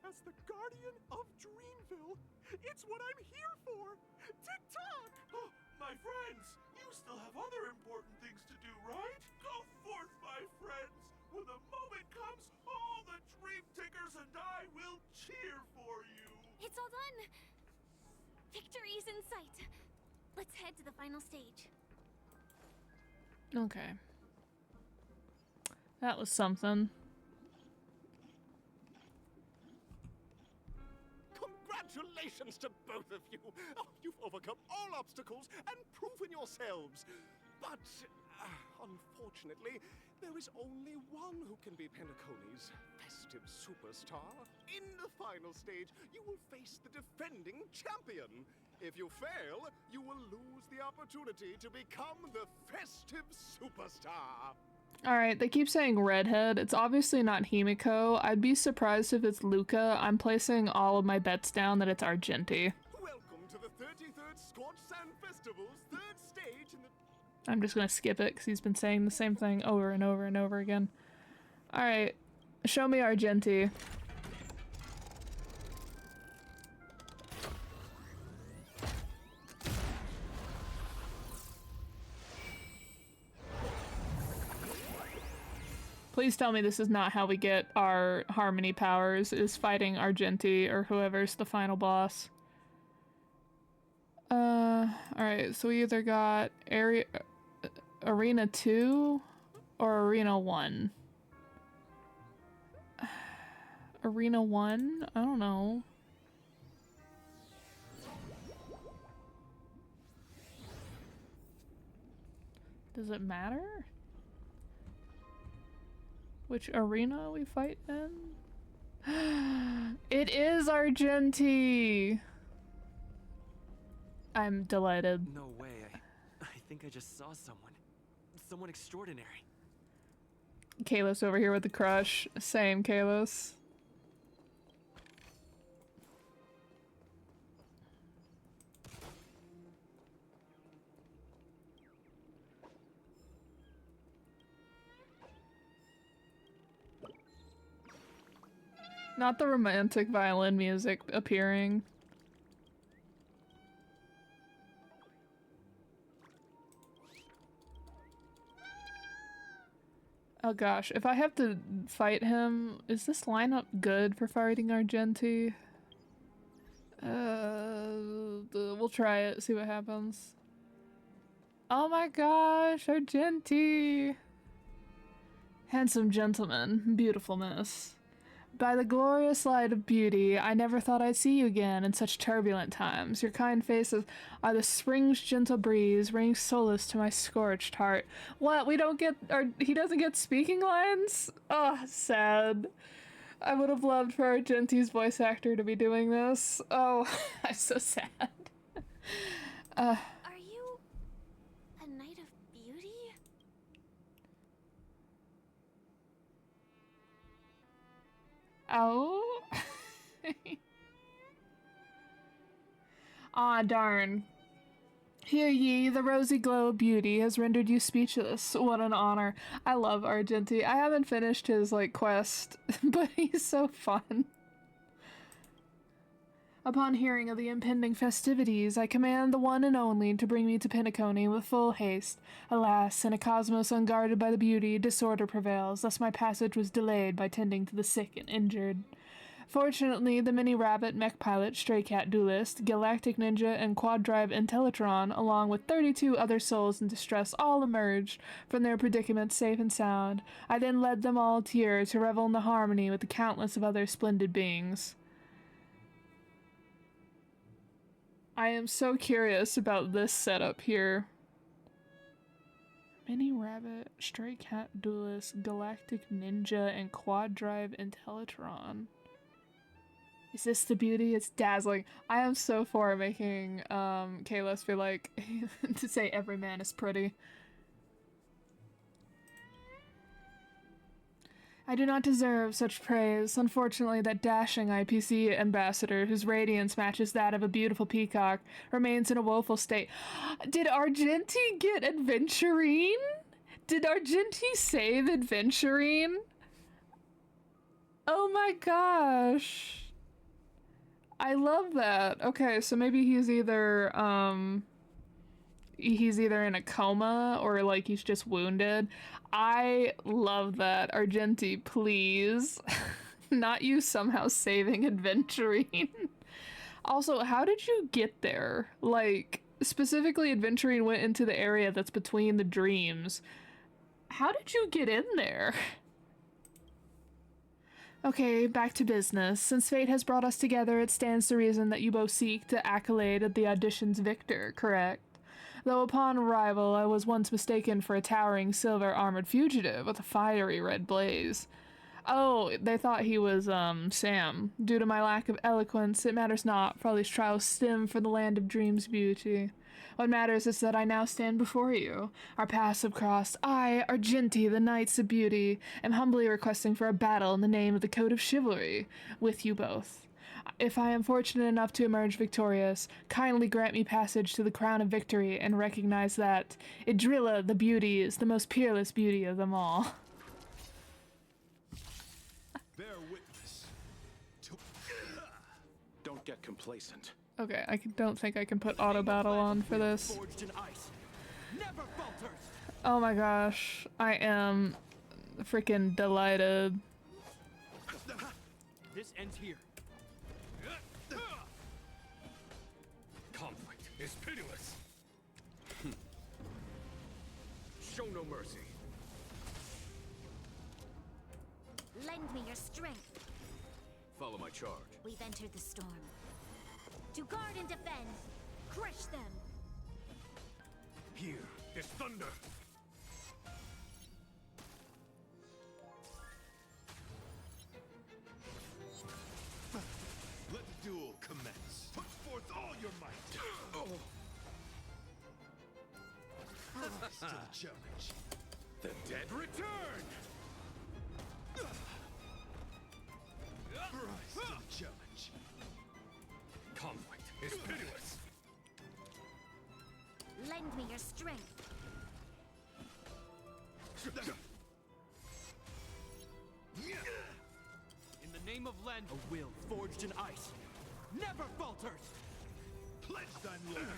As the guardian of Dreamville, it's what I'm here for. Tick-tock! Oh, my friends, you still have other important things to do, right? Go forth, my friends. When the moment comes, all the dream tickers and I will cheer for you. It's all done! Victory's in sight. Let's head to the final stage. Okay. That was something. Congratulations to both of you! Oh, you've overcome all obstacles and proven yourselves. But Unfortunately, there is only one who can be Penacony's festive superstar. In the final stage, you will face the defending champion. If you fail, you will lose the opportunity to become the festive superstar. Alright, they keep saying redhead. It's obviously not Himiko. I'd be surprised if it's Luca. I'm placing all of my bets down that it's Argenti. Welcome to the 33rd Scorched Sand Festival's third stage in the... I'm just gonna skip it because he's been saying the same thing over and over and over again. Alright, show me Argenti. Please tell me this is not how we get our harmony powers, is fighting Argenti or whoever's the final boss. Alright, so we either got Arena 2 or Arena 1. Arena 1? I don't know. Does it matter? Which arena we fight in? It is Argenti! I'm delighted. No way. I think I just saw someone. Someone extraordinary. Kalos over here with the crush. Same, Kalos. Not the romantic violin music appearing. Oh gosh, if I have to fight him, is this lineup good for fighting Argenti? We'll try it, see what happens. Oh my gosh, Argenti! Handsome gentleman, beautiful miss. By the glorious light of beauty, I never thought I'd see you again in such turbulent times. Your kind faces are the spring's gentle breeze, bringing solace to my scorched heart. What? We don't get, or he doesn't get speaking lines? Oh, sad. I would have loved for Argenti's voice actor to be doing this. Oh, I'm so sad. Are you a knight of beauty? Oh. Ah, darn. Hear ye, the rosy glow of beauty has rendered you speechless. What an honor. I love Argenti. I haven't finished his, quest, but he's so fun. Upon hearing of the impending festivities, I command the one and only to bring me to Penacony with full haste. Alas, in a cosmos unguarded by the beauty, disorder prevails, thus my passage was delayed by tending to the sick and injured. Fortunately, the mini-rabbit mech pilot, stray cat duelist, galactic ninja, and quad-drive Intellitron, along with 32 other souls in distress, all emerged from their predicament safe and sound. I then led them all here to revel in the harmony with the countless of other splendid beings. I am so curious about this setup here. Mini-rabbit, stray cat duelist, galactic ninja, and quad-drive Intellitron. Is this the beauty? It's dazzling. I am so for making Kalos feel like to say every man is pretty. I do not deserve such praise. Unfortunately, that dashing IPC ambassador, whose radiance matches that of a beautiful peacock, remains in a woeful state. Did Argenti get Adventurine? Did Argenti save Adventurine? Oh my gosh. I love that. Okay, so maybe he's either in a coma or he's just wounded. I love that. Argenti, please. Not you somehow saving Adventurine. Also, how did you get there? Specifically Adventurine went into the area that's between the dreams. How did you get in there? Okay, back to business. Since fate has brought us together, it stands to reason that you both seek to accolade at the audition's victor, correct? though upon arrival I was once mistaken for a towering silver-armored fugitive with a fiery red blaze. Oh, they thought he was, Sam. Due to my lack of eloquence, it matters not, for all these trials stem from the land of dreams beauty. What matters is that I now stand before you. Our paths have crossed. I, Argenti, the Knights of Beauty, am humbly requesting for a battle in the name of the Code of Chivalry, with you both. If I am fortunate enough to emerge victorious, kindly grant me passage to the crown of victory and recognize that Idrilla the Beauty is the most peerless beauty of them all. Bear witness to... Don't get complacent. Okay, I don't think I can put auto battle on for this. Forged in ice. Never falters. Oh my gosh, I am freaking delighted. This ends here. Conflict is pitiless. Show no mercy. Lend me your strength. Follow my charge. We've entered the storm. To guard and defend. Crush them. Here is thunder. Let the duel commence. Put forth all your might. Rise to the challenge. The dead return. Rise to the challenge. Conflict is pitiless. Lend me your strength. In the name of Len, a will forged in ice. Never falters. Pledge thine loyalty.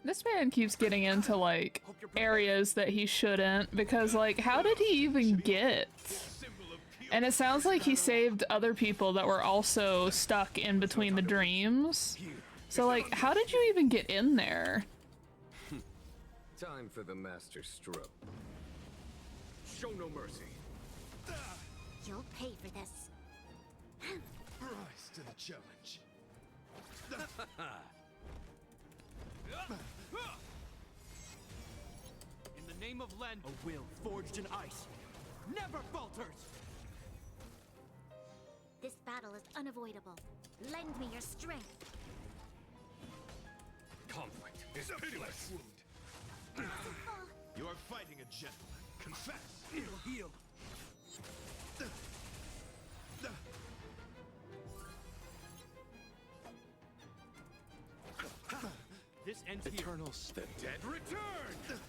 This man keeps getting into, like, areas that he shouldn't, because, like, how did he even get? And it sounds like he saved other people that were also stuck in between the dreams. So, like, how did you even get in there? Time for the master stroke. Show no mercy. You'll pay for this. Rise to the challenge. In the name of Len, a will forged in ice. Never falters. This battle is unavoidable. Lend me your strength. Conflict is pitiless. You are fighting a gentleman. Confess. It'll heal. This ends here. Eternals, the dead return.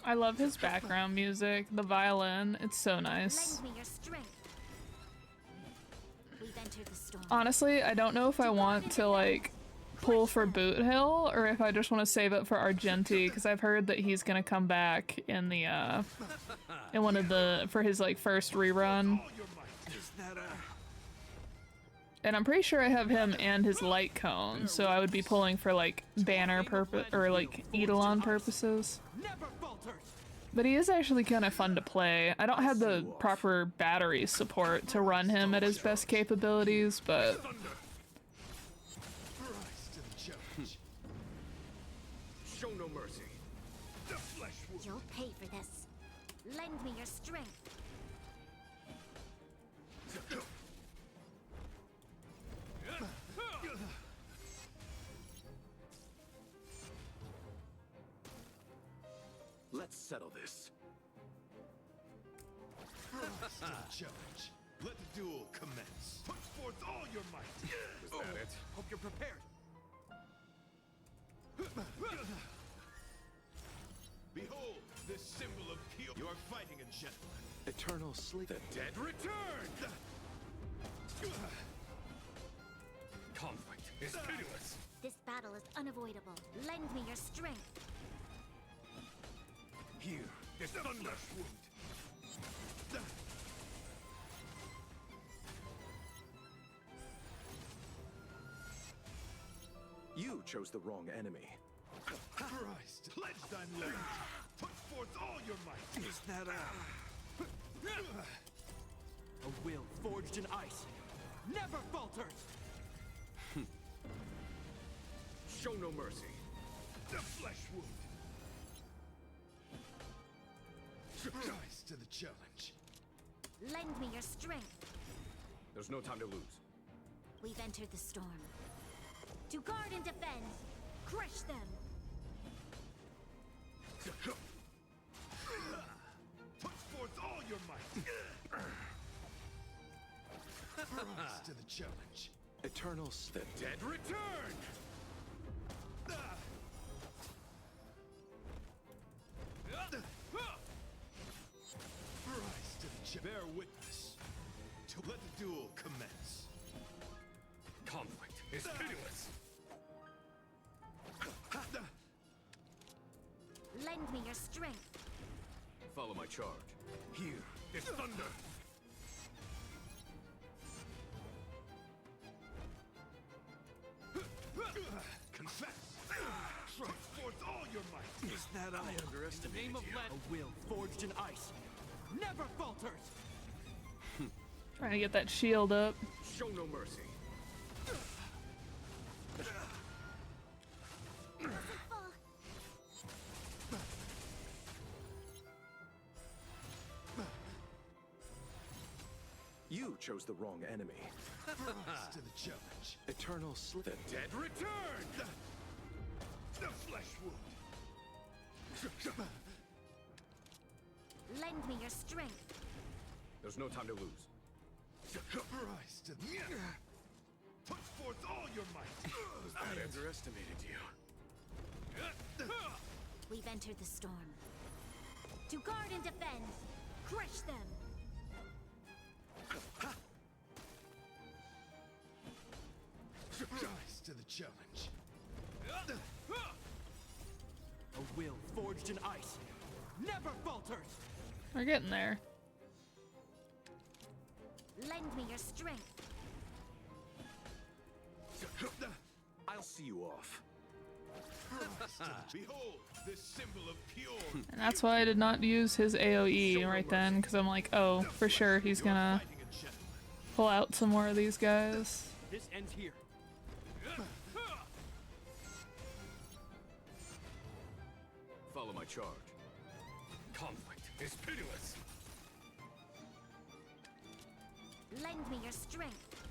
I love his background music, the violin, it's so nice. Lend me your strength. We've entered the storm. Honestly, I don't know if I want to, like, pull for Boot Hill or if I just want to save it for Argenti, because I've heard that he's gonna come back in the, in one of the, for his, like, first rerun. And I'm pretty sure I have him and his light cone, so I would be pulling for, like, banner purpose, or, like, Eidolon purposes. But he is actually kind of fun to play. I don't have the proper battery support to run him at his best capabilities, but... Show no mercy. You'll pay for this. Lend me your strength. Let's settle this. Rise to the challenge. Let the duel commence. Put forth all your might. Is that it? Hope you're prepared. Behold, this symbol of pure. You are fighting a gentleman. Eternal sleep. The dead return. Conflict is pitiless. This battle is unavoidable. Lend me your strength. Here is thunder. You chose the wrong enemy. Christ, pledge thine loyalty. Put forth all your might. Is that A will forged in ice never falters! Show no mercy. The flesh wound. Rise to the challenge. Lend me your strength. There's no time to lose. We've entered the storm. To guard and defend. Crush them. Put forth all your might. Rise to the challenge. Eternal The dead return! Rise to the challenge. Bear witness. To let the duel commence. Conflict is pitiless. Lend me your strength. Follow my charge. Here is thunder. Confess. Strike forth all your might. Is that I underestimated Name of you? a will forged in ice never falters! Trying to get that shield up. Show no mercy. You chose the wrong enemy. Rise to the challenge. Eternal The dead return! The flesh wound. Lend me your strength. There's no time to lose. Rise to the Put forth all your might. I underestimated you. We've entered the storm. To guard and defend. Crush them. Rise to the challenge. A will forged in ice never falters! We're getting there. Lend me your strength. I'll see you off. Behold, this symbol of pure. And that's why I did not use his AoE right then, because I'm like, oh, for sure he's gonna pull out some more of these guys. This ends here. Follow my charge. Conflict is pitiless. Lend me your strength.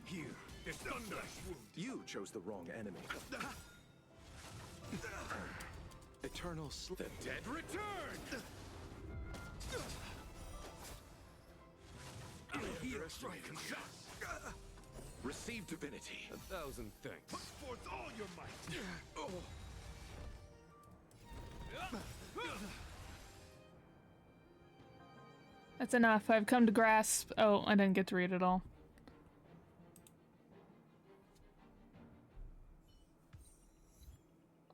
Here is thunder. You chose the wrong enemy. Eternal The dead return! Here, strike confess. Receive divinity. 1,000 thanks. Put forth all your might. Oh. That's enough. I've come to grasp. Oh, I didn't get to read it all.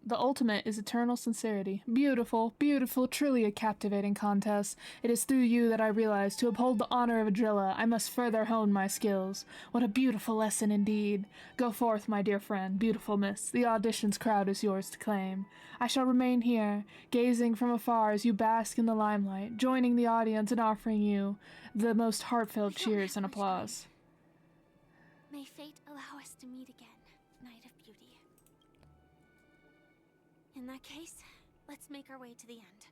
The ultimate is eternal sincerity. Beautiful, beautiful, truly a captivating contest. It is through you that I realize to uphold the honor of Adrilla, I must further hone my skills. What a beautiful lesson indeed. Go forth, my dear friend, beautiful miss. The auditions crowd is yours to claim. I shall remain here, gazing from afar as you bask in the limelight, joining the audience and offering you the most heartfelt cheers and applause. May fate allow us to meet again, Knight of Beauty. In that case, let's make our way to the end.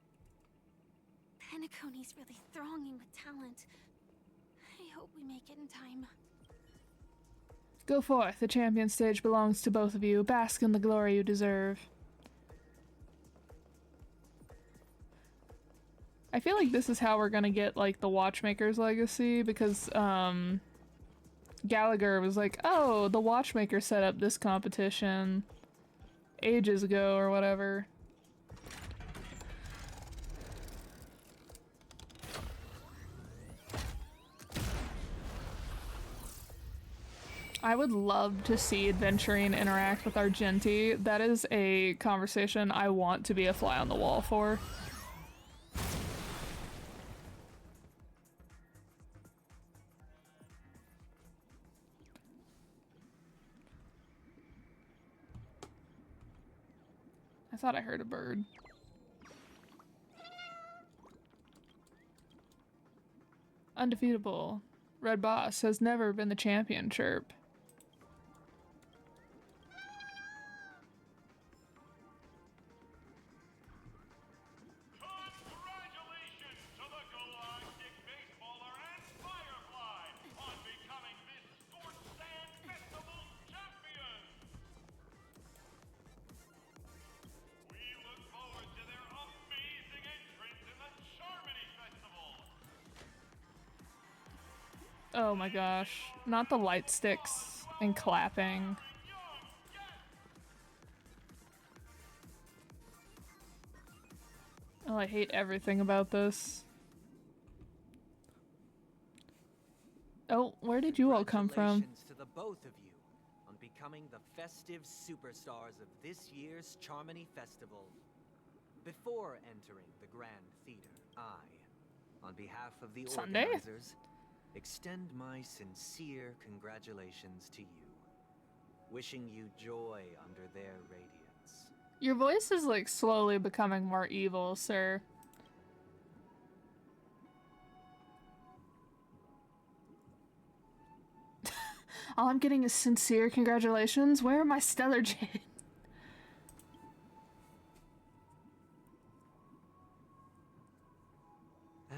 Penacony's really thronging with talent. I hope we make it in time. Go forth, the champion stage belongs to both of you. Bask in the glory you deserve. I feel like this is how we're gonna get, like, the Watchmaker's legacy, because, Gallagher was like, oh, the Watchmaker set up this competition ages ago, or whatever. I would love to see Adventurine interact with Argenti. That is a conversation I want to be a fly on the wall for. I thought I heard a bird. Undefeatable. Red Boss has never been the champion. Chirp. Congratulations to the Galactic Baseballer and Firefly on becoming this Scorched Sand Festival's champions! We look forward to their amazing entrance in the Charmony Festival! Oh my gosh. Not the light sticks and clapping. Oh, I hate everything about this. Oh, where did you all come from? Congratulations to the both of you on becoming the festive superstars of this year's Charmony Festival. Before entering the Grand Theater, I, on behalf of the Sunday? organizers, extend my sincere congratulations to you, wishing you joy under their radiance. Your voice is like slowly becoming more evil, sir. All I'm getting is sincere congratulations. Where are my stellar jade?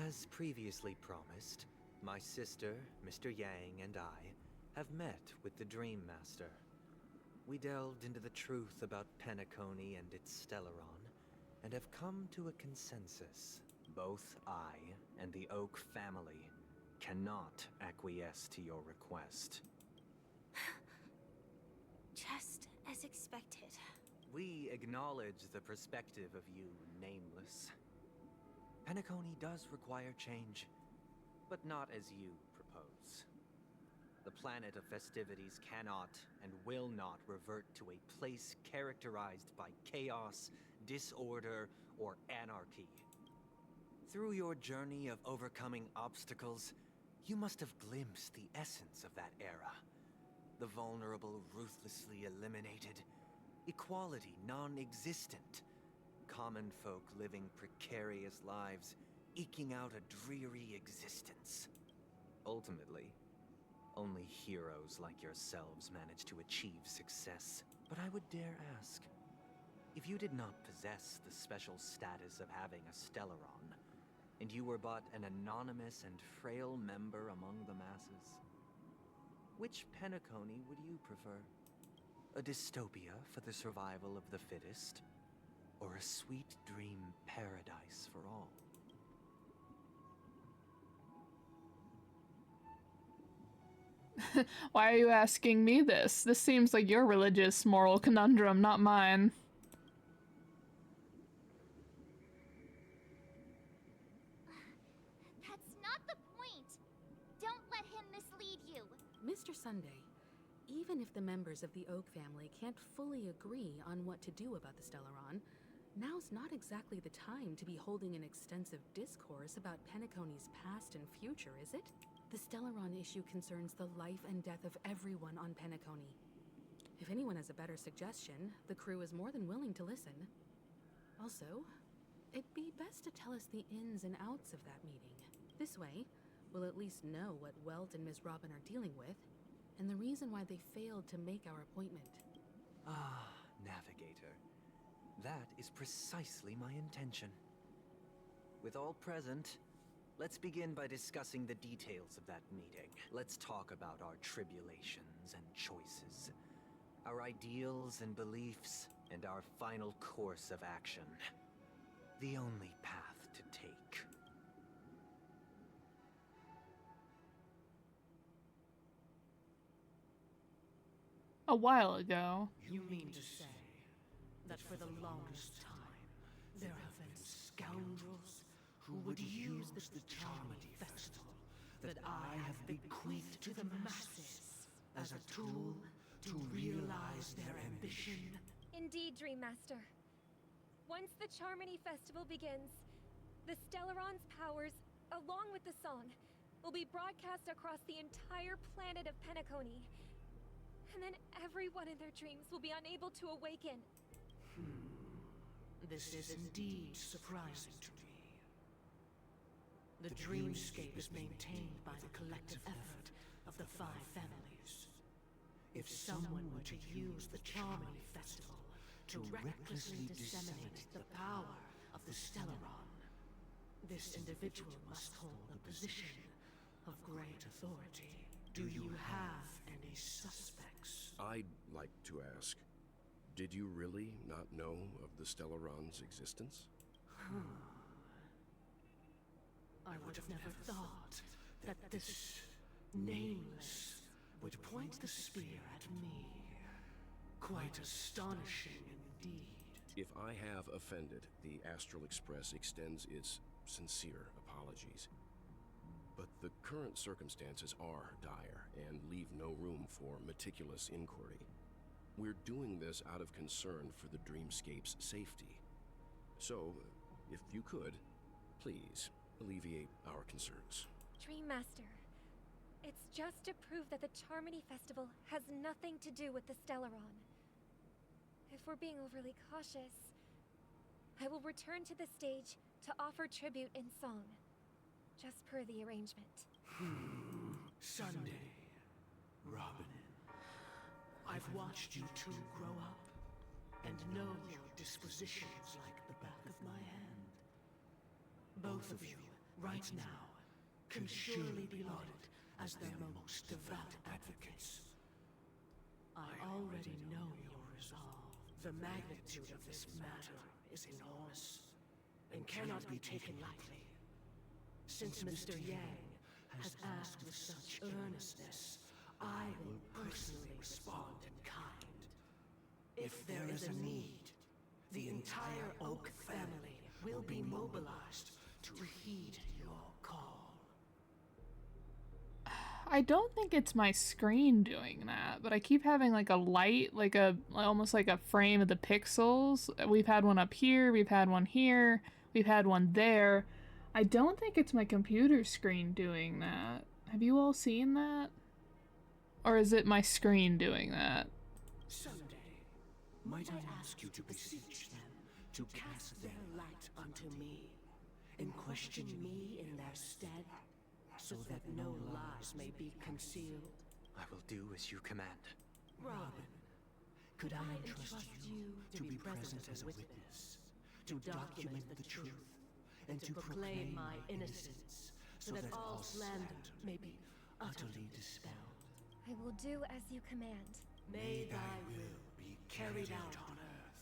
As previously promised, my sister, Mr. Yang, and I have met with the Dream Master. We delved into the truth about Penacony and its Stellaron, and have come to a consensus. Both I and the Oak family cannot acquiesce to your request. Just as expected. We acknowledge the perspective of you, Nameless. Penacony does require change, but not as you propose. The planet of festivities cannot and will not revert to a place characterized by chaos, disorder, or anarchy. Through your journey of overcoming obstacles, you must have glimpsed the essence of that era. The vulnerable ruthlessly eliminated, equality non-existent, common folk living precarious lives, eking out a dreary existence. Ultimately, only heroes like yourselves manage to achieve success. But I would dare ask, if you did not possess the special status of having a Stellaron, and you were but an anonymous and frail member among the masses, which Penacony would you prefer? A dystopia for the survival of the fittest? Or a sweet dream paradise for all? Why are you asking me this? This seems like your religious moral conundrum, not mine. That's not the point! Don't let him mislead you! Mr. Sunday, even if the members of the Oak family can't fully agree on what to do about the Stellaron, now's not exactly the time to be holding an extensive discourse about Penacony's past and future, is it? The Stellaron issue concerns the life and death of everyone on Penacony. If anyone has a better suggestion, the crew is more than willing to listen. Also, it'd be best to tell us the ins and outs of that meeting. This way, we'll at least know what Welt and Ms. Robin are dealing with, and the reason why they failed to make our appointment. Ah, Navigator. That is precisely my intention. With all present, let's begin by discussing the details of that meeting. Let's talk about our tribulations and choices, our ideals and beliefs, and our final course of action. The only path to take. A while ago. You mean to say that for the longest time, there have been scoundrels who would use the Charmony Festival that I have bequeathed to the masses as a tool to realize their ambition? Indeed, Dream Master. Once the Charmony Festival begins, the Stellaron's powers, along with the song, will be broadcast across the entire planet of Penacony. And then everyone in their dreams will be unable to awaken. This is indeed surprising to me. The dreamscape is maintained by the collective effort of the 5 families. If someone were to use the Charmony Festival to recklessly disseminate the power of the Stellaron, this individual must hold a position of great authority. Do you have any suspects? I'd like to ask, did you really not know of the Stellaron's existence? I would have never thought that this nameless would point the spear at me. Quite astonishing indeed. If I have offended, the Astral Express extends its sincere apologies. But the current circumstances are dire and leave no room for meticulous inquiry. We're doing this out of concern for the Dreamscape's safety. So, if you could, please alleviate our concerns. Dream Master, it's just to prove that the Charmony Festival has nothing to do with the Stellaron. If we're being overly cautious, I will return to the stage to offer tribute in song, just per the arrangement. Sunday, Robin. I've watched you two grow up and know your dispositions like the back of my hand. Both of you, right now, can surely be lauded as their most devout advocates. I already know your resolve. The magnitude of this matter is enormous and cannot be taken lightly. Since Mr. Yang has asked with such earnestness, I will personally respond in kind. If there is a need, the entire Oak family will be mobilized to heed your call. I don't think it's my screen doing that, but I keep having like a light, like almost like a frame of the pixels. We've had one up here, we've had one here, we've had one there. I don't think it's my computer screen doing that. Have you all seen that? Or is it my screen doing that? Someday, might I ask you to beseech them to cast their light unto me, and question me in their stead, so that no lies may be concealed? I will do as you command. Robin, could I entrust you to be present as a witness, to document the truth, and to proclaim my innocence, so that all slander may be utterly dispelled? I will do as you command. May thy will be carried out on earth,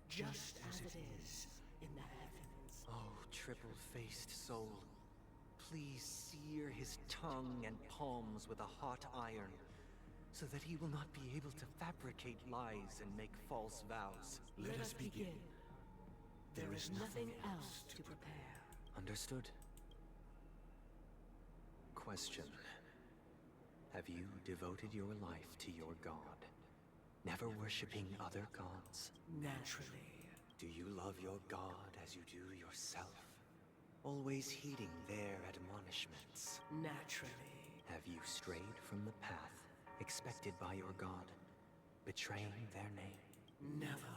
just as it is in the heavens. Oh, triple-faced soul, please sear his tongue and palms with a hot iron, so that he will not be able to fabricate lies and make false vows. Let us begin. There is nothing else to prepare. Understood. Question. Have you devoted your life to your god, never worshipping other gods? Naturally. Do you love your god as you do yourself, always heeding their admonishments? Naturally. Have you strayed from the path expected by your god, betraying their name? Never.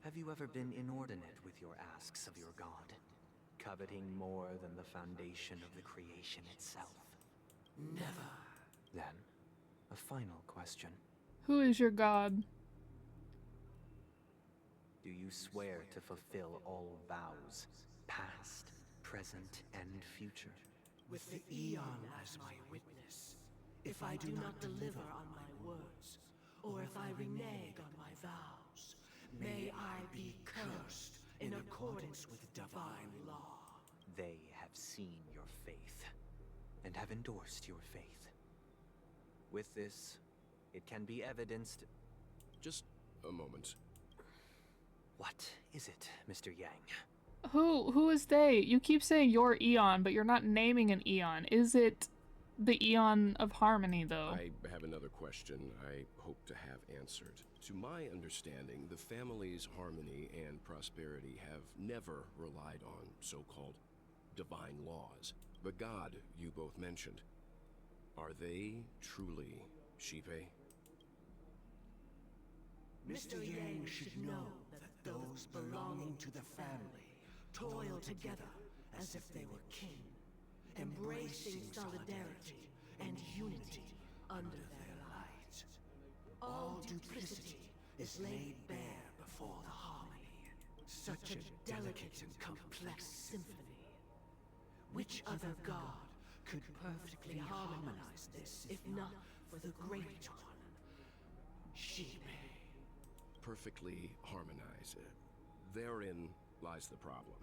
Have you ever been inordinate with your asks of your god, coveting more than the foundation of the creation itself? Never. Then, a final question. Who is your god? Do you swear to fulfill all vows, past, present, and future? With the Eon as my witness, if I do not deliver on my words, or if I renege on my vows, may I be cursed in accordance with divine law. They have seen your faith, and have endorsed your faith. With this, it can be evidenced... Just a moment. What is it, Mr. Yang? Who is they? You keep saying your Eon, but you're not naming an Eon. Is it the Eon of Harmony, though? I have another question I hope to have answered. To my understanding, the family's harmony and prosperity have never relied on so-called divine laws. The god you both mentioned, are they truly Shipe? Mr. Yang should know that those belonging to the family toil together as if they were kin, embracing solidarity and unity under their light. All duplicity is laid bare before the harmony. Such a delicate and complex symphony. Which other god could perfectly harmonize this, if not for the Great One? She may. Perfectly harmonize. Therein lies the problem.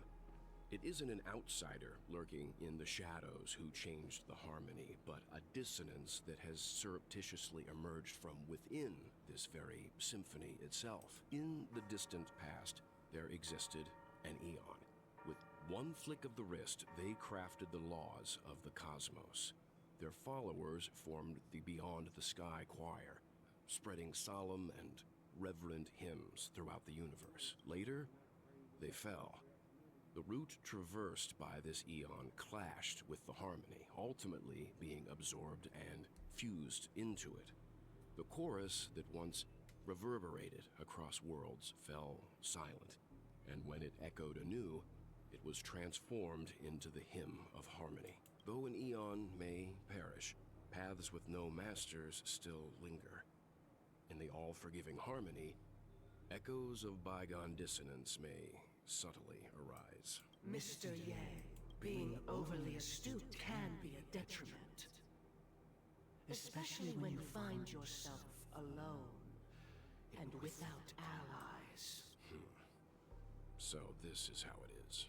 It isn't an outsider lurking in the shadows who changed the harmony, but a dissonance that has surreptitiously emerged from within this very symphony itself. In the distant past, there existed an Eon. With one flick of the wrist, they crafted the laws of the cosmos. Their followers formed the Beyond the Sky Choir, spreading solemn and reverent hymns throughout the universe. Later, they fell. The route traversed by this Eon clashed with the harmony, ultimately being absorbed and fused into it. The chorus that once reverberated across worlds fell silent, and when it echoed anew, it was transformed into the hymn of harmony. Though an Eon may perish, paths with no masters still linger. In the all-forgiving harmony, echoes of bygone dissonance may subtly arise. Mr. Yang, being overly astute can be a detriment. Especially when you find yourself alone and without allies. So this is how it is.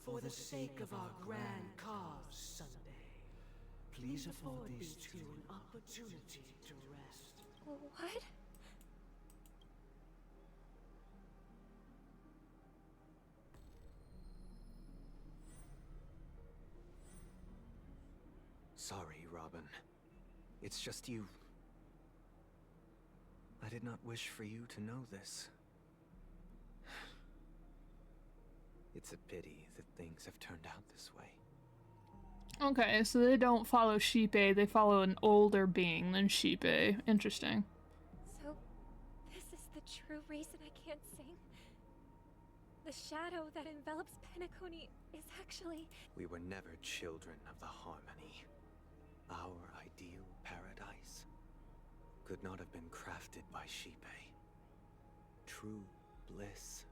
For the sake of our grand cause, Sunday, please afford these two an opportunity to rest. What? Sorry, Robin. It's just you. I did not wish for you to know this. It's a pity that things have turned out this way. Okay, so they don't follow Sheepe, they follow an older being than Sheepe. Interesting. So, this is the true reason I can't sing? The shadow that envelops Penacony is actually... We were never children of the harmony. Our ideal paradise could not have been crafted by Sheepe. True bliss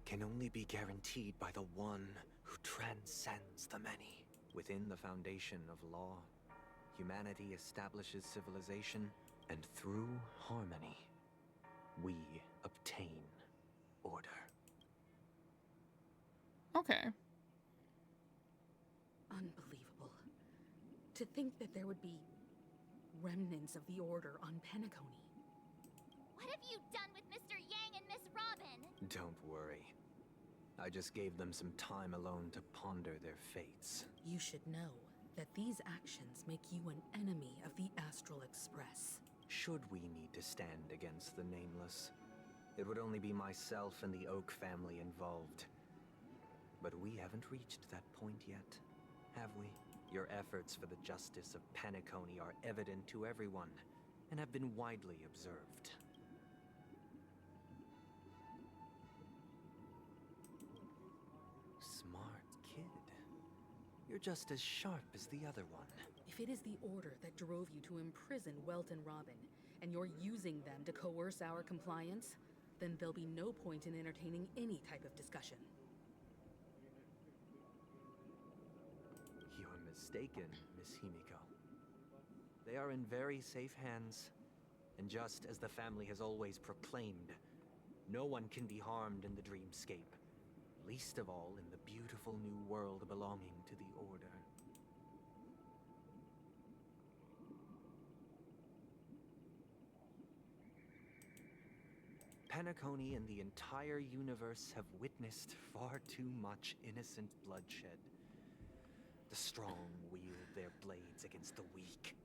can only be guaranteed by the one who transcends the many. Within the foundation of law, humanity establishes civilization, and through harmony, we obtain order. Okay. Unbelievable. To think that there would be remnants of the Order on Penacony. What have you done with Mr. Yang and Miss Robin? Don't worry. I just gave them some time alone to ponder their fates. You should know that these actions make you an enemy of the Astral Express. Should we need to stand against the Nameless, it would only be myself and the Oak family involved. But we haven't reached that point yet, have we? Your efforts for the justice of Penacony are evident to everyone, and have been widely observed. Smart kid. You're just as sharp as the other one. If it is the Order that drove you to imprison Welt and Robin, and you're using them to coerce our compliance, then there'll be no point in entertaining any type of discussion. You're mistaken, Miss Himiko. They are in very safe hands, and just as the family has always proclaimed, no one can be harmed in the dreamscape, least of all in the beautiful new world belonging to the Order. Penacony and the entire universe have witnessed far too much innocent bloodshed. The strong wield their blades against the weak,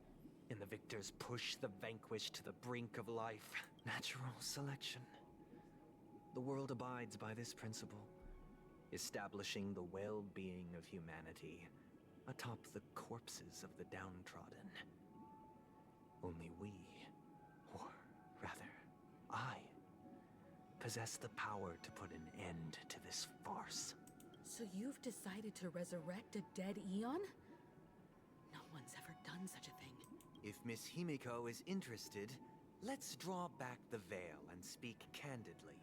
and the victors push the vanquished to the brink of life. Natural selection. The world abides by this principle, establishing the well-being of humanity atop the corpses of the downtrodden. Only we, or rather, I, possess the power to put an end to this farce. So you've decided to resurrect a dead Eon? No one's ever done such a thing. If Miss Himiko is interested, let's draw back the veil and speak candidly.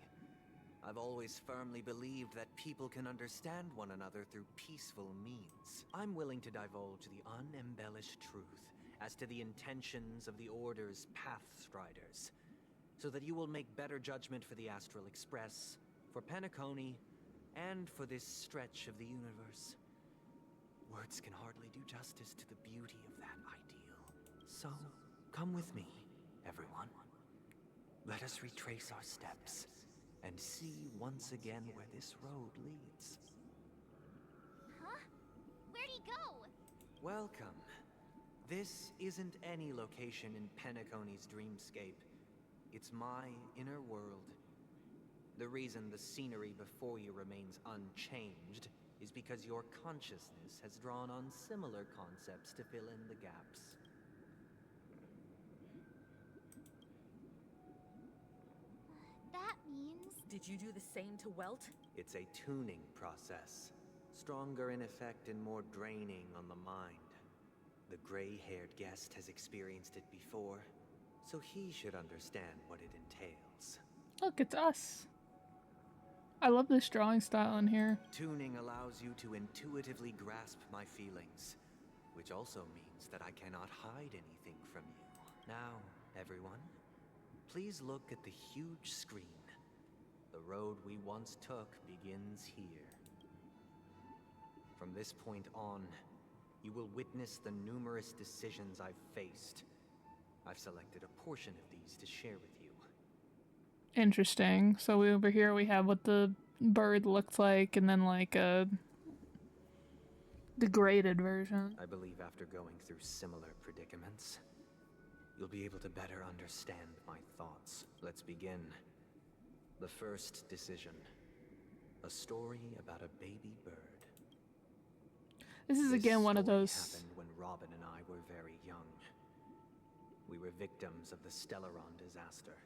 I've always firmly believed that people can understand one another through peaceful means. I'm willing to divulge the unembellished truth as to the intentions of the Order's Pathstriders, so that you will make better judgment for the Astral Express, for Penacony, and for this stretch of the universe. Words can hardly do justice to the beauty of that ideal. So, come with me, everyone. Let us retrace our steps and see once again where this road leads. Huh? Where'd he go? Welcome. This isn't any location in Penacony's dreamscape. It's my inner world. The reason the scenery before you remains unchanged is because your consciousness has drawn on similar concepts to fill in the gaps. That means... Did you do the same to Welt? It's a tuning process. Stronger in effect and more draining on the mind. The gray-haired guest has experienced it before, so he should understand what it entails. Look, it's us. I love this drawing style in here. Tuning allows you to intuitively grasp my feelings, which also means that I cannot hide anything from you. Now, everyone, please look at the huge screen. The road we once took begins here. From this point on, you will witness the numerous decisions I've faced. I've selected a portion of these to share with you. Interesting. So over here we have what the bird looks like, and then like a degraded version. I believe after going through similar predicaments, you'll be able to better understand my thoughts. Let's begin. The first decision. A story about a baby bird. This is again one of those... happened when Robin and I were very young. We were victims of the Stellaron disaster,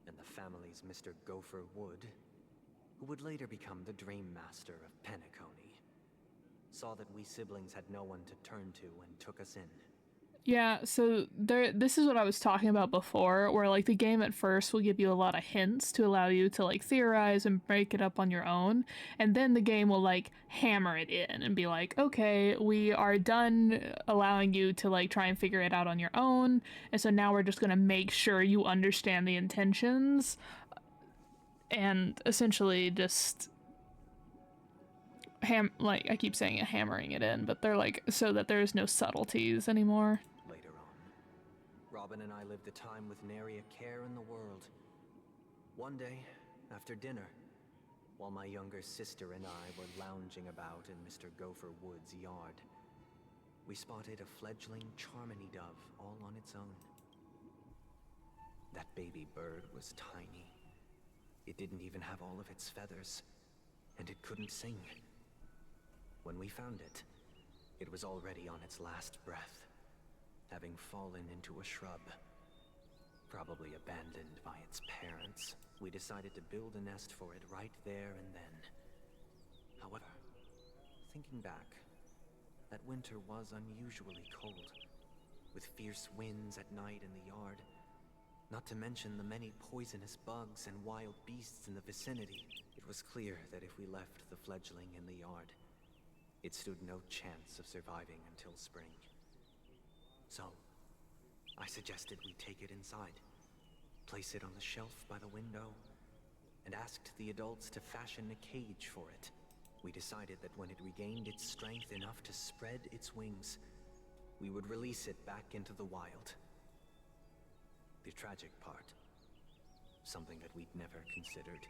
and the family's Mr. Gopher Wood, who would later become the Dream Master of Penacony, saw that we siblings had no one to turn to and took us in. Yeah, so this is what I was talking about before, where like the game at first will give you a lot of hints to allow you to like theorize and break it up on your own, and then the game will like hammer it in and be like, okay, we are done allowing you to like try and figure it out on your own, and so now we're just gonna make sure you understand the intentions, and essentially just like I keep saying it, hammering it in, but they're like so that there's no subtleties anymore. Later on, Robin and I lived a time with nary a care in the world. One day, after dinner, while my younger sister and I were lounging about in Mr. Gopher Wood's yard, we spotted a fledgling Charmony dove all on its own. That baby bird was tiny. It didn't even have all of its feathers, and it couldn't sing. When we found it, it was already on its last breath, having fallen into a shrub. Probably abandoned by its parents, we decided to build a nest for it right there and then. However, thinking back, that winter was unusually cold, with fierce winds at night in the yard, not to mention the many poisonous bugs and wild beasts in the vicinity. It was clear that if we left the fledgling in the yard, it stood no chance of surviving until spring. So, I suggested we take it inside, place it on the shelf by the window, and asked the adults to fashion a cage for it. We decided that when it regained its strength enough to spread its wings, we would release it back into the wild. The tragic part, something that we'd never considered,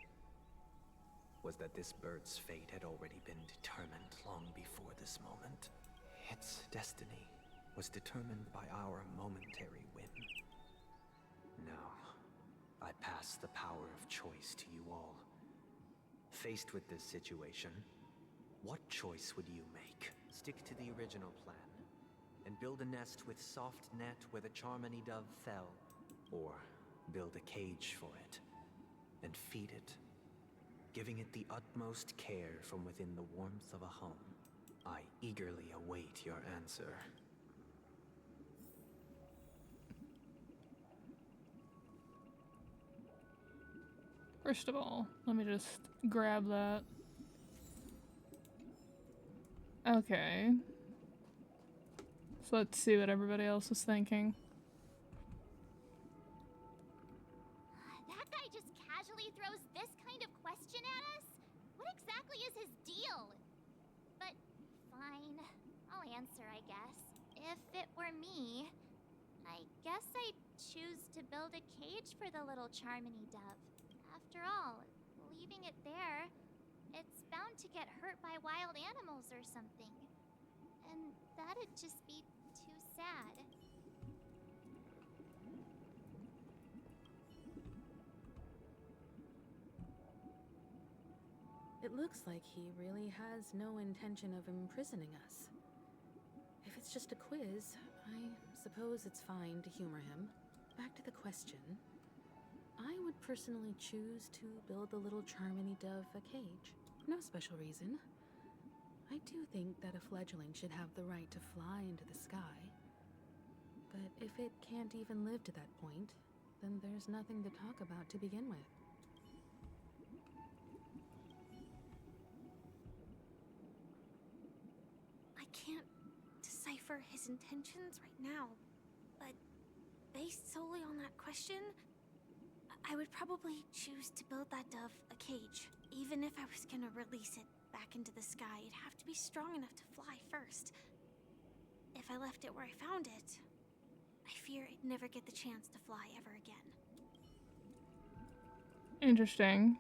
was that this bird's fate had already been determined long before this moment. Its destiny was determined by our momentary whim. Now, I pass the power of choice to you all. Faced with this situation, what choice would you make? Stick to the original plan, and build a nest with soft net where the Charmony dove fell, or build a cage for it, and feed it, giving it the utmost care from within the warmth of a home. I eagerly await your answer. First of all, let me just grab that. Okay. So let's see what everybody else is thinking. That guy just casually throws this kind of question at us? What exactly is his deal? But fine, I'll answer, I guess. If it were me, I guess I'd choose to build a cage for the little Charmony dove. After all, leaving it there, it's bound to get hurt by wild animals or something. And that'd just be too sad. It looks like he really has no intention of imprisoning us. If it's just a quiz, I suppose it's fine to humor him. Back to the question. I would personally choose to build the little Charmony dove a cage. No special reason. I do think that a fledgling should have the right to fly into the sky. But if it can't even live to that point, then there's nothing to talk about to begin with. I can't decipher his intentions right now, but based solely on that question, I would probably choose to build that dove a cage. Even if I was gonna release it back into the sky, it'd have to be strong enough to fly first. If I left it where I found it, I fear it'd never get the chance to fly ever again. Interesting.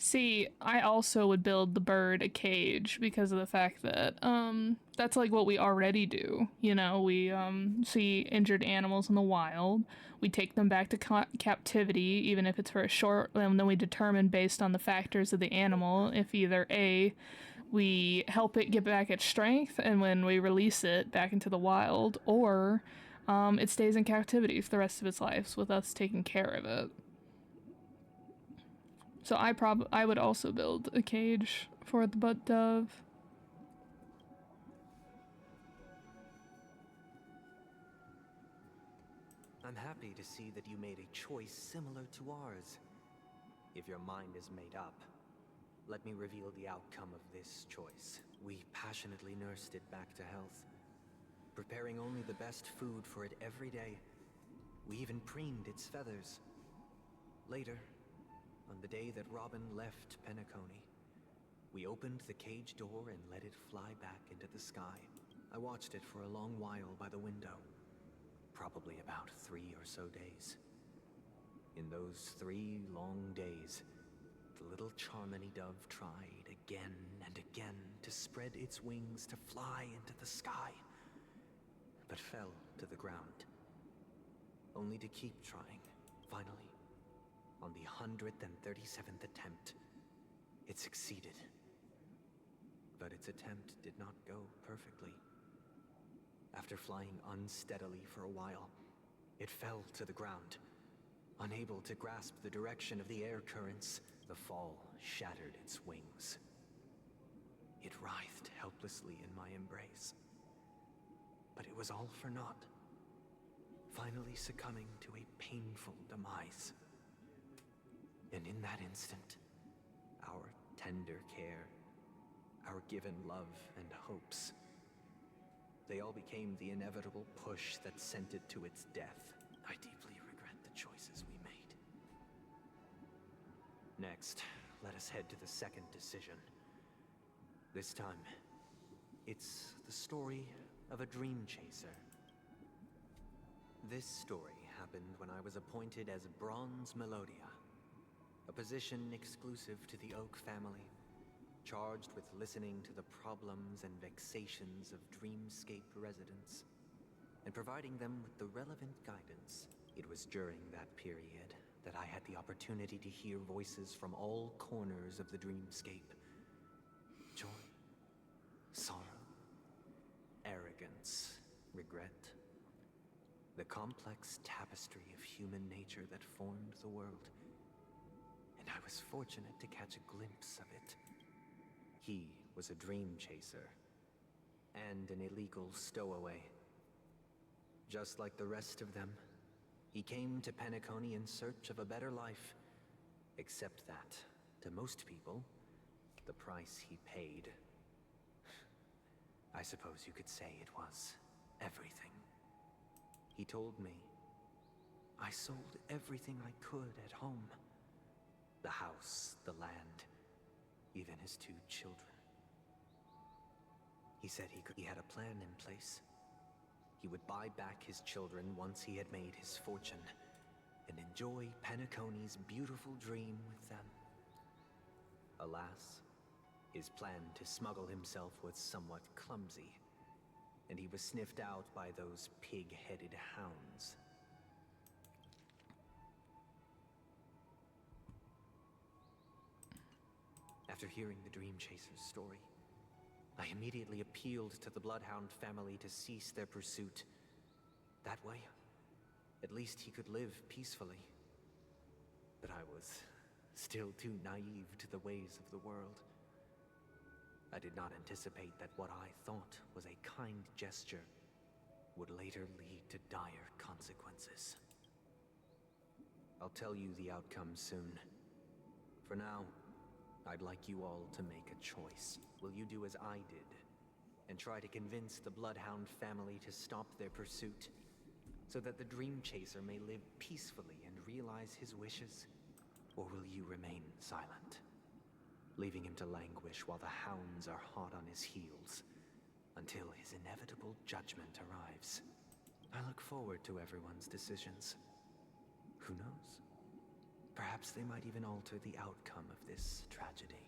See, I also would build the bird a cage because of the fact that that's like what we already do. You know, we see injured animals in the wild, we take them back to captivity, even if it's for a short, and then we determine based on the factors of the animal if either A, we help it get back its strength and when we release it back into the wild, or it stays in captivity for the rest of its life with us taking care of it. So I would also build a cage for the butt dove. I'm happy to see that you made a choice similar to ours. If your mind is made up, let me reveal the outcome of this choice. We passionately nursed it back to health, preparing only the best food for it every day. We even preened its feathers. Later, on the day that Robin left Penacony, we opened the cage door and let it fly back into the sky. I watched it for a long while by the window, probably about 3 or so days. In those 3 long days, the little Charmony dove tried again and again to spread its wings to fly into the sky, but fell to the ground, only to keep trying. Finally, on the 137th attempt, it succeeded. But its attempt did not go perfectly. After flying unsteadily for a while, it fell to the ground. Unable to grasp the direction of the air currents, the fall shattered its wings. It writhed helplessly in my embrace. But it was all for naught, finally succumbing to a painful demise. And in that instant, our tender care, our given love and hopes, they all became the inevitable push that sent it to its death. I deeply regret the choices we made. Next, let us head to the second decision. This time, it's the story of a dream chaser. This story happened when I was appointed as Bronze Melodia, a position exclusive to the Oak family, charged with listening to the problems and vexations of Dreamscape residents, and providing them with the relevant guidance. It was during that period that I had the opportunity to hear voices from all corners of the Dreamscape. Joy, sorrow, arrogance, regret. The complex tapestry of human nature that formed the world. And I was fortunate to catch a glimpse of it. He was a dream chaser, and an illegal stowaway. Just like the rest of them, he came to Penacony in search of a better life. Except that, to most people, the price he paid, I suppose you could say it was everything. He told me, I sold everything I could at home. The house, the land, even his 2 children. He said he had a plan in place. He would buy back his children once he had made his fortune, and enjoy Penacony's beautiful dream with them. Alas, his plan to smuggle himself was somewhat clumsy, and he was sniffed out by those pig-headed hounds. After hearing the Dream Chaser's story, I immediately appealed to the Bloodhound family to cease their pursuit. That way, at least he could live peacefully. But I was still too naive to the ways of the world. I did not anticipate that what I thought was a kind gesture would later lead to dire consequences. I'll tell you the outcome soon. For now, I'd like you all to make a choice. Will you do as I did, and try to convince the Bloodhound family to stop their pursuit, so that the Dream Chaser may live peacefully and realize his wishes? Or will you remain silent, leaving him to languish while the hounds are hot on his heels, until his inevitable judgment arrives? I look forward to everyone's decisions. Who knows? Perhaps they might even alter the outcome of this tragedy.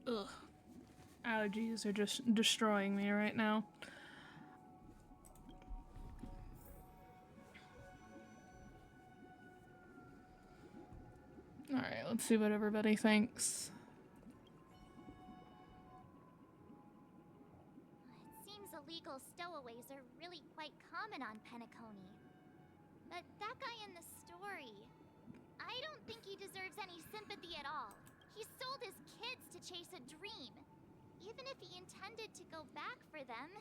Ugh. Allergies are just destroying me right now. Alright, let's see what everybody thinks. It seems illegal stowaways are really quite common on Penacony. But that guy in the story, I don't think he deserves any sympathy at all. He sold his kids to chase a dream. Even if he intended to go back for them,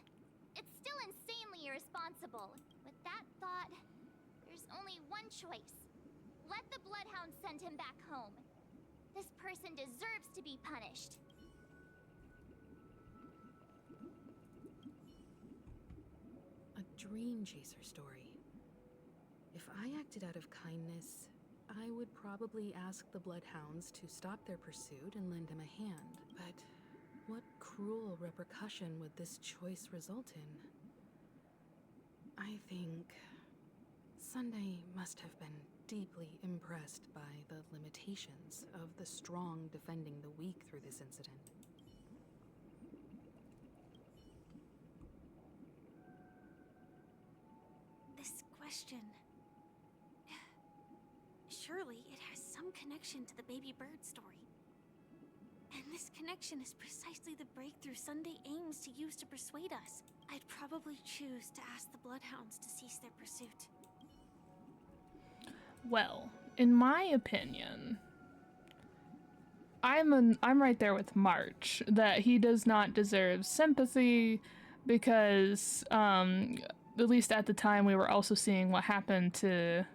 it's still insanely irresponsible. With that thought, there's only one choice. Let the Bloodhound send him back home. This person deserves to be punished. A dream chaser story. If I acted out of kindness, I would probably ask the Bloodhounds to stop their pursuit and lend him a hand. But what cruel repercussion would this choice result in? I think Sunday must have been deeply impressed by the limitations of the strong defending the weak through this incident. This question... Surely it has some connection to the baby bird story. And this connection is precisely the breakthrough Sunday aims to use to persuade us. I'd probably choose to ask the Bloodhounds to cease their pursuit. Well, in my opinion, I'm right there with March, that he does not deserve sympathy because, at least at the time, we were also seeing what happened to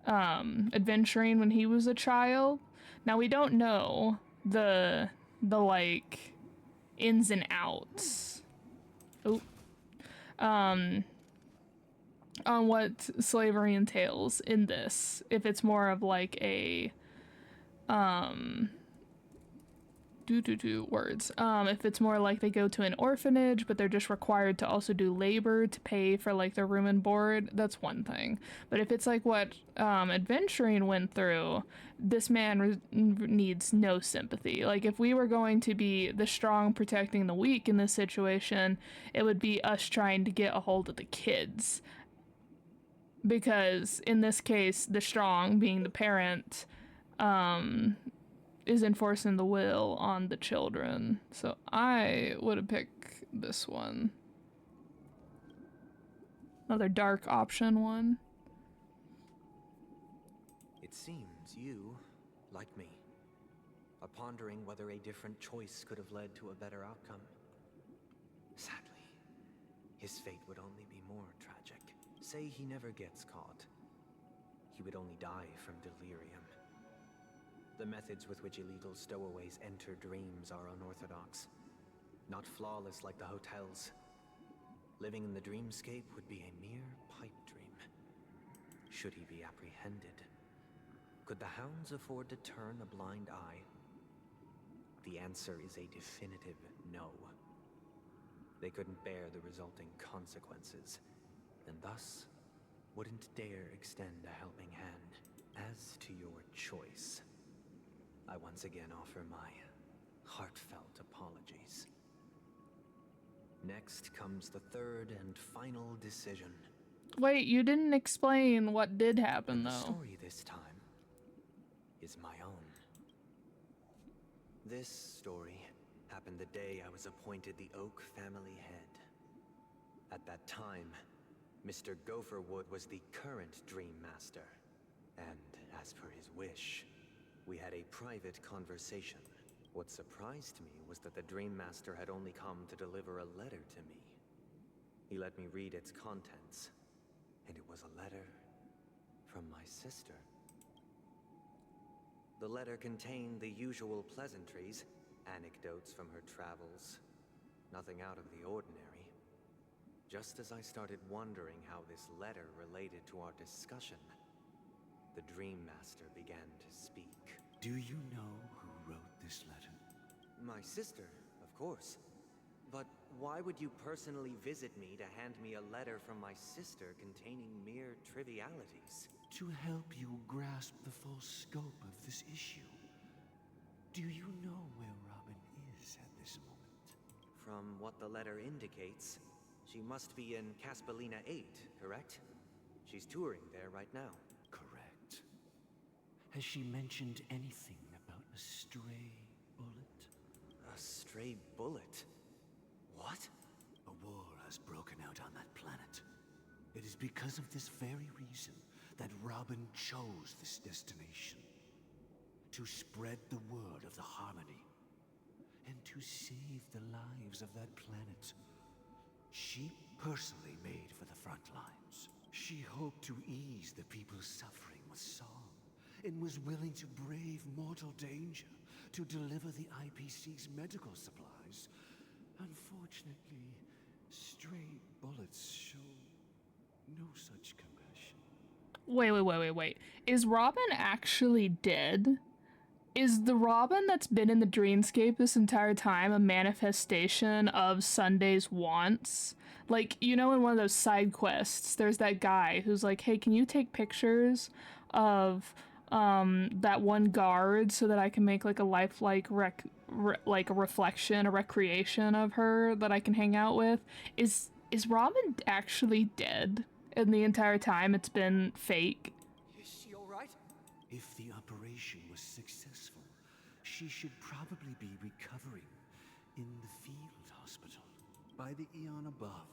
Adventuring when he was a child. Now, we don't know the like ins and outs on what slavery entails in this. If it's more of like a if it's more like they go to an orphanage but they're just required to also do labor to pay for like their room and board, that's one thing. But if it's like what Adventuring went through, this man needs no sympathy. Like, if we were going to be the strong protecting the weak in this situation, it would be us trying to get a hold of the kids, because in this case the strong, being the parent, is enforcing the will on the children. So I would have picked this one. Another dark option one. It seems you, like me, are pondering whether a different choice could have led to a better outcome. Sadly, his fate would only be more tragic. Say he never gets caught. He would only die from delirium. The methods with which illegal stowaways enter dreams are unorthodox. Not flawless like the hotels. Living in the dreamscape would be a mere pipe dream. Should he be apprehended? Could the hounds afford to turn a blind eye? The answer is a definitive no. They couldn't bear the resulting consequences, and thus wouldn't dare extend a helping hand. As to your choice, I once again offer my heartfelt apologies. Next comes the third and final decision. Wait, you didn't explain what did happen, And the though. story this time is my own. This story happened the day I was appointed the Oak family head. At that time, Mr. Gopherwood was the current Dream Master. And as per his wish, we had a private conversation. What surprised me was that the Dream Master had only come to deliver a letter to me. He let me read its contents, and it was a letter from my sister. The letter contained the usual pleasantries, anecdotes from her travels, nothing out of the ordinary. Just as I started wondering how this letter related to our discussion, the Dream Master began to speak. Do you know who wrote this letter? My sister, of course. But why would you personally visit me to hand me a letter from my sister containing mere trivialities? To help you grasp the full scope of this issue. Do you know where Robin is at this moment? From what the letter indicates, she must be in Caspelina 8, correct? She's touring there right now. Correct. Has she mentioned anything about a stray bullet? A stray bullet? What? A war has broken out on that planet. It is because of this very reason that Robin chose this destination. To spread the word of the Harmony. And to save the lives of that planet. She personally made for the front lines. She hoped to ease the people's suffering with song, and was willing to brave mortal danger to deliver the IPC's medical supplies. Unfortunately, stray bullets show no such compassion. Wait. Is Robin actually dead? Is the Robin that's been in the dreamscape this entire time a manifestation of Sunday's wants? Like, you know, in one of those side quests, there's that guy who's like, hey, can you take pictures of that one guard so that I can make like a lifelike like a reflection, a recreation of her that I can hang out with? Is Robin actually dead? And the entire time it's been fake? Is she alright? If the operation was successful, she should probably be recovering in the field hospital. By the eon above,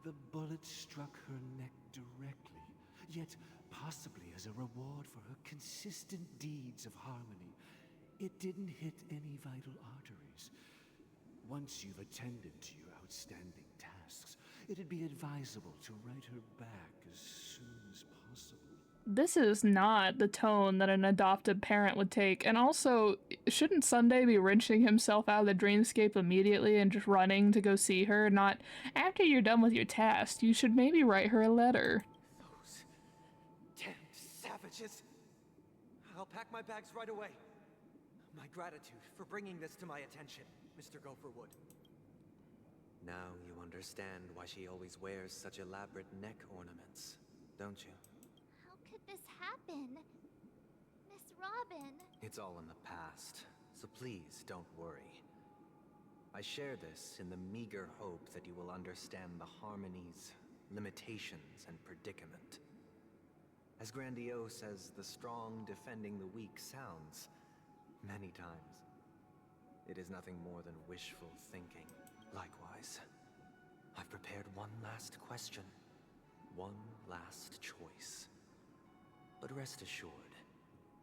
the bullet struck her neck directly, yet possibly as a reward for her consistent deeds of harmony. It didn't hit any vital arteries. Once you've attended to your outstanding tasks, it'd be advisable to write her back as soon as possible. This is not the tone that an adopted parent would take. And also, shouldn't Sunday be wrenching himself out of the dreamscape immediately and just running to go see her? Not, after you're done with your task, you should maybe write her a letter. Those damned savages! I'll pack my bags right away. My gratitude for bringing this to my attention, Mr. Gopherwood. Now you understand why she always wears such elaborate neck ornaments, don't you? How could this happen? Miss Robin. It's all in the past, so please don't worry. I share this in the meager hope that you will understand the Harmony's limitations and predicament. As grandiose as the strong defending the weak sounds, many times, it is nothing more than wishful thinking. Likewise, I've prepared one last question. One last choice. But rest assured,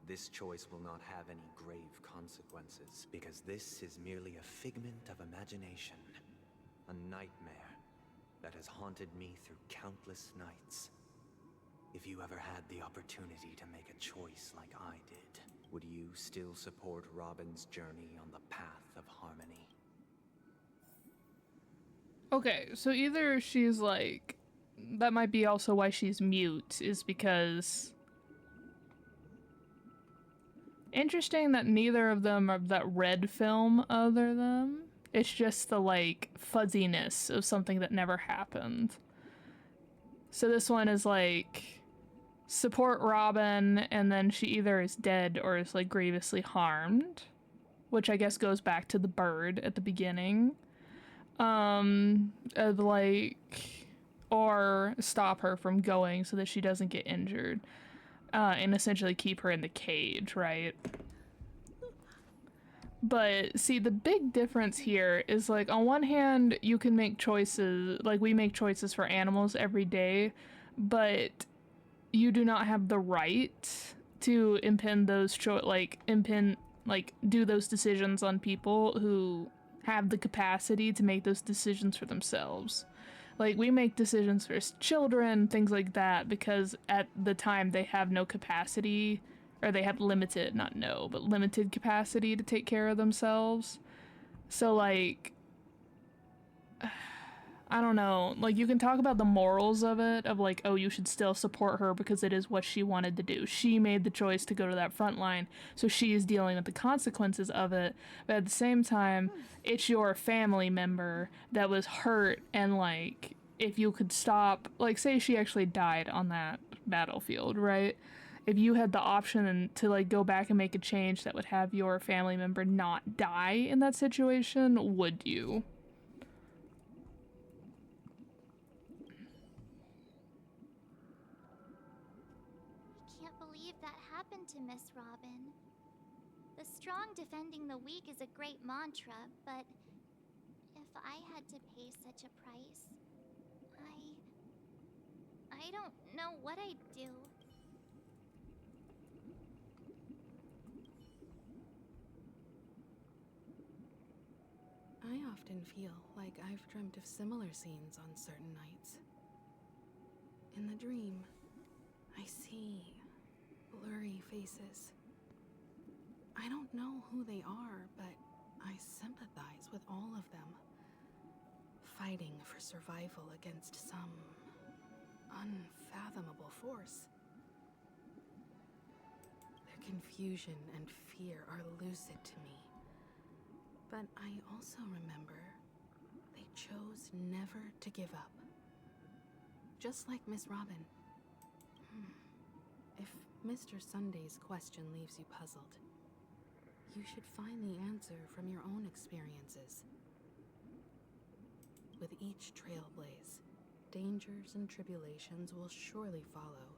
this choice will not have any grave consequences, because this is merely a figment of imagination. A nightmare that has haunted me through countless nights. If you ever had the opportunity to make a choice like I did, would you still support Robin's journey on the path of harmony? Okay, so either she's like, that might be also why she's mute, is because interesting that neither of them are that red film other them. It's just the like fuzziness of something that never happened. So this one is like support Robin, and then she either is dead or is like grievously harmed, which I guess goes back to the bird at the beginning. Like, or stop her from going so that she doesn't get injured, and essentially keep her in the cage, right? But see, the big difference here is like, on one hand, you can make choices, like we make choices for animals every day, but you do not have the right to impend those do those decisions on people who have the capacity to make those decisions for themselves. Like, we make decisions for children, things like that, because at the time they have no capacity, or they have limited capacity to take care of themselves. So, like, I don't know, like, you can talk about the morals of it, of like, oh, you should still support her because it is what she wanted to do. She made the choice to go to that front line, so she is dealing with the consequences of it. But at the same time, it's your family member that was hurt, and like, if you could stop, like, say she actually died on that battlefield, right? If you had the option to like go back and make a change that would have your family member not die in that situation, would you? That happened to Miss Robin. The strong defending the weak is a great mantra, but if I had to pay such a price, I don't know what I'd do. I often feel like I've dreamt of similar scenes on certain nights. In the dream, I see blurry faces. I don't know who they are, but I sympathize with all of them, fighting for survival against some unfathomable force. Their confusion and fear are lucid to me, but I also remember they chose never to give up. Just like Miss Robin. If Mr. Sunday's question leaves you puzzled, you should find the answer from your own experiences. With each trailblaze, dangers and tribulations will surely follow.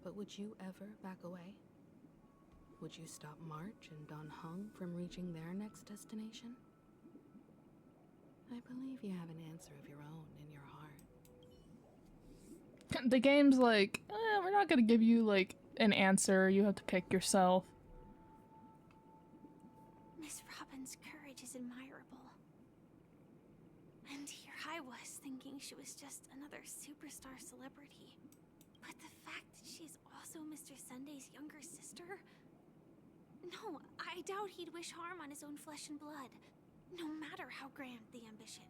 But would you ever back away? Would you stop March and Don Hung from reaching their next destination? I believe you have an answer of your own in your heart. The game's like, we're not gonna give you like an answer, you have to pick yourself. Miss Robin's courage is admirable. And here I was thinking she was just another superstar celebrity. But the fact that she's also Mr. Sunday's younger sister? No, I doubt he'd wish harm on his own flesh and blood, no matter how grand the ambition.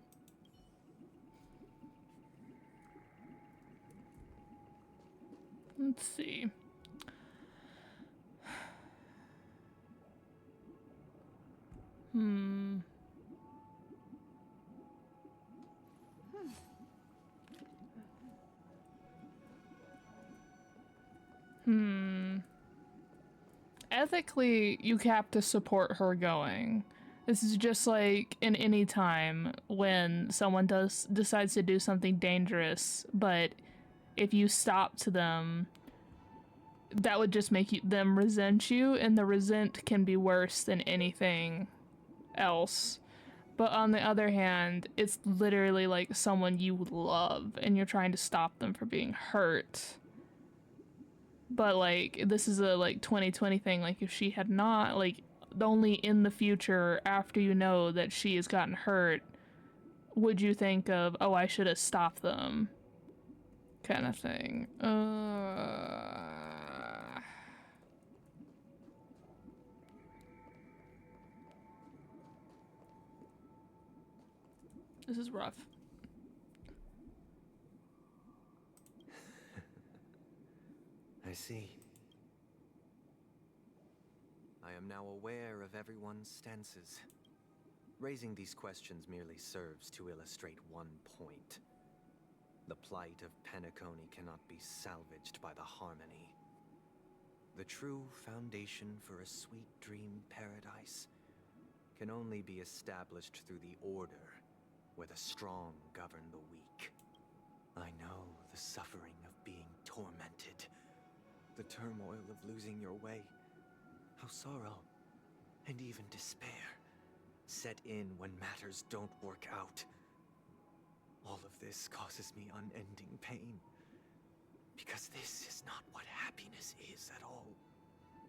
Let's see. Ethically, you have to support her going. This is just like in any time when someone decides to do something dangerous, but if you stop to them, that would just make them resent you, and the resent can be worse than anything else. But on the other hand, it's literally like someone you love and you're trying to stop them from being hurt. But like this is a like 2020 thing. Like if she had not, like only in the future after you know that she has gotten hurt would you think of, oh, I should have stopped them, kind of thing. This is rough. I see. I am now aware of everyone's stances. Raising these questions merely serves to illustrate one point. The plight of Penacony cannot be salvaged by the harmony. The true foundation for a sweet dream paradise can only be established through the order where the strong govern the weak. I know the suffering of being tormented, the turmoil of losing your way, how sorrow and even despair set in when matters don't work out. All of this causes me unending pain, because this is not what happiness is at all.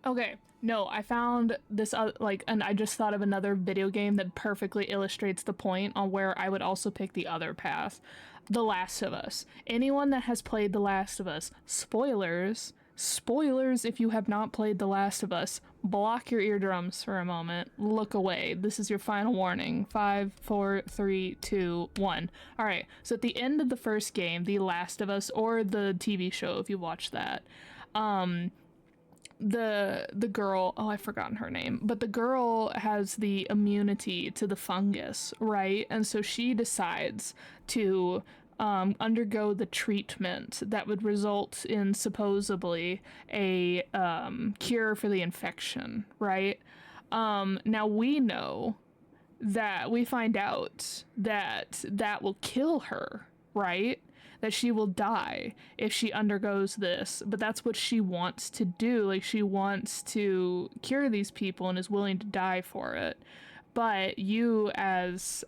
Okay, no, I found this, and I just thought of another video game that perfectly illustrates the point on where I would also pick the other path. The Last of Us. Anyone that has played The Last of Us, spoilers if you have not played The Last of Us, block your eardrums for a moment, look away. This is your final warning. 5, 4, 3, 2, 1. Alright, so at the end of the first game, The Last of Us, or the TV show if you watch that, the girl, oh, I've forgotten her name, but the girl has the immunity to the fungus, right? And so she decides to undergo the treatment that would result in supposedly a cure for the infection, right? Now we know that we find out that that will kill her, right? That she will die if she undergoes this, but that's what she wants to do. Like, she wants to cure these people and is willing to die for it. But you as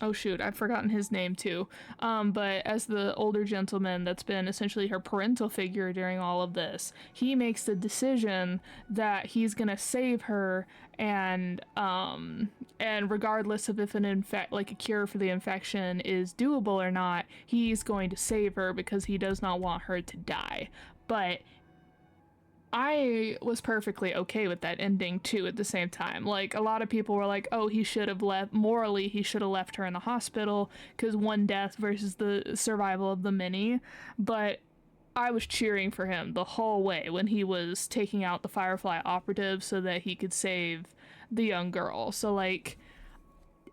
oh shoot, I've forgotten his name too. But as the older gentleman that's been essentially her parental figure during all of this, he makes the decision that he's gonna save her, and regardless of if a cure for the infection is doable or not, he's going to save her because he does not want her to die. But I was perfectly okay with that ending too at the same time. Like, a lot of people were like, oh, he should have left, morally, he should have left her in the hospital because one death versus the survival of the many. But I was cheering for him the whole way when he was taking out the Firefly operative so that he could save the young girl. So, like,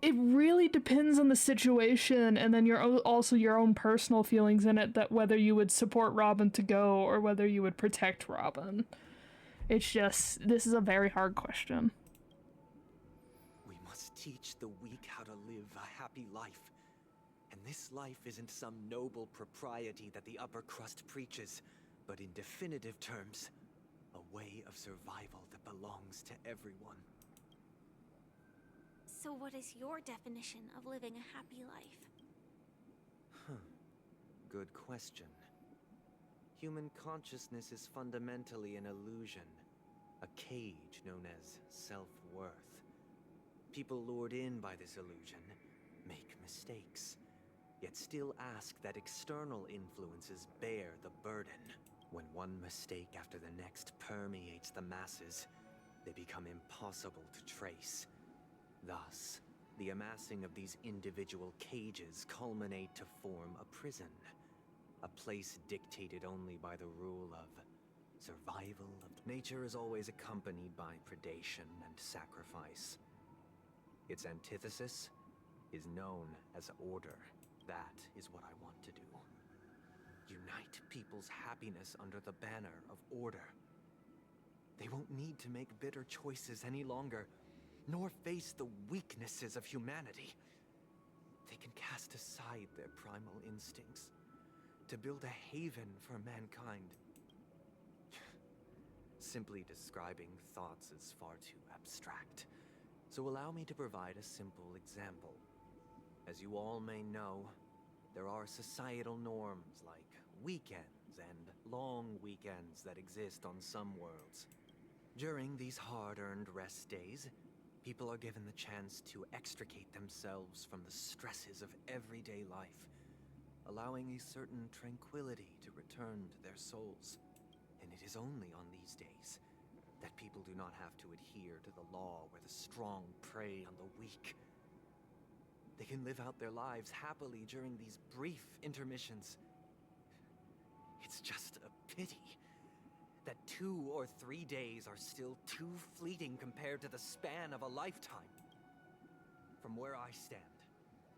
it really depends on the situation, and then also your own personal feelings in it, that whether you would support Robin to go or whether you would protect Robin. It's just, this is a very hard question. We must teach the weak how to live a happy life. And this life isn't some noble propriety that the upper crust preaches, but in definitive terms, a way of survival that belongs to everyone. So what is your definition of living a happy life? Good question. Human consciousness is fundamentally an illusion, a cage known as self-worth. People lured in by this illusion make mistakes, yet still ask that external influences bear the burden. When one mistake after the next permeates the masses, they become impossible to trace. Thus, the amassing of these individual cages culminate to form a prison. A place dictated only by the rule of survival. Nature is always accompanied by predation and sacrifice. Its antithesis is known as order. That is what I want to do. Unite people's happiness under the banner of order. They won't need to make bitter choices any longer, nor face the weaknesses of humanity. They can cast aside their primal instincts to build a haven for mankind. Simply describing thoughts is far too abstract. So allow me to provide a simple example. As you all may know, there are societal norms like weekends and long weekends that exist on some worlds. During these hard-earned rest days, people are given the chance to extricate themselves from the stresses of everyday life, allowing a certain tranquility to return to their souls. And it is only on these days that people do not have to adhere to the law where the strong prey on the weak. They can live out their lives happily during these brief intermissions. It's just a pity that 2 or 3 days are still too fleeting compared to the span of a lifetime. From where I stand,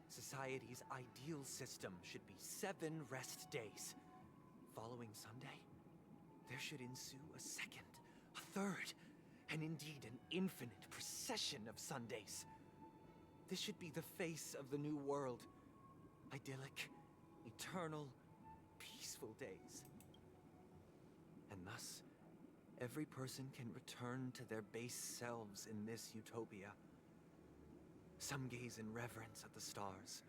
society's ideal system should be 7 rest days. Following Sunday, there should ensue a second, a third, and indeed an infinite procession of Sundays. This should be the face of the new world. Idyllic, eternal, peaceful days. And thus, every person can return to their base selves in this utopia. Some gaze in reverence at the stars,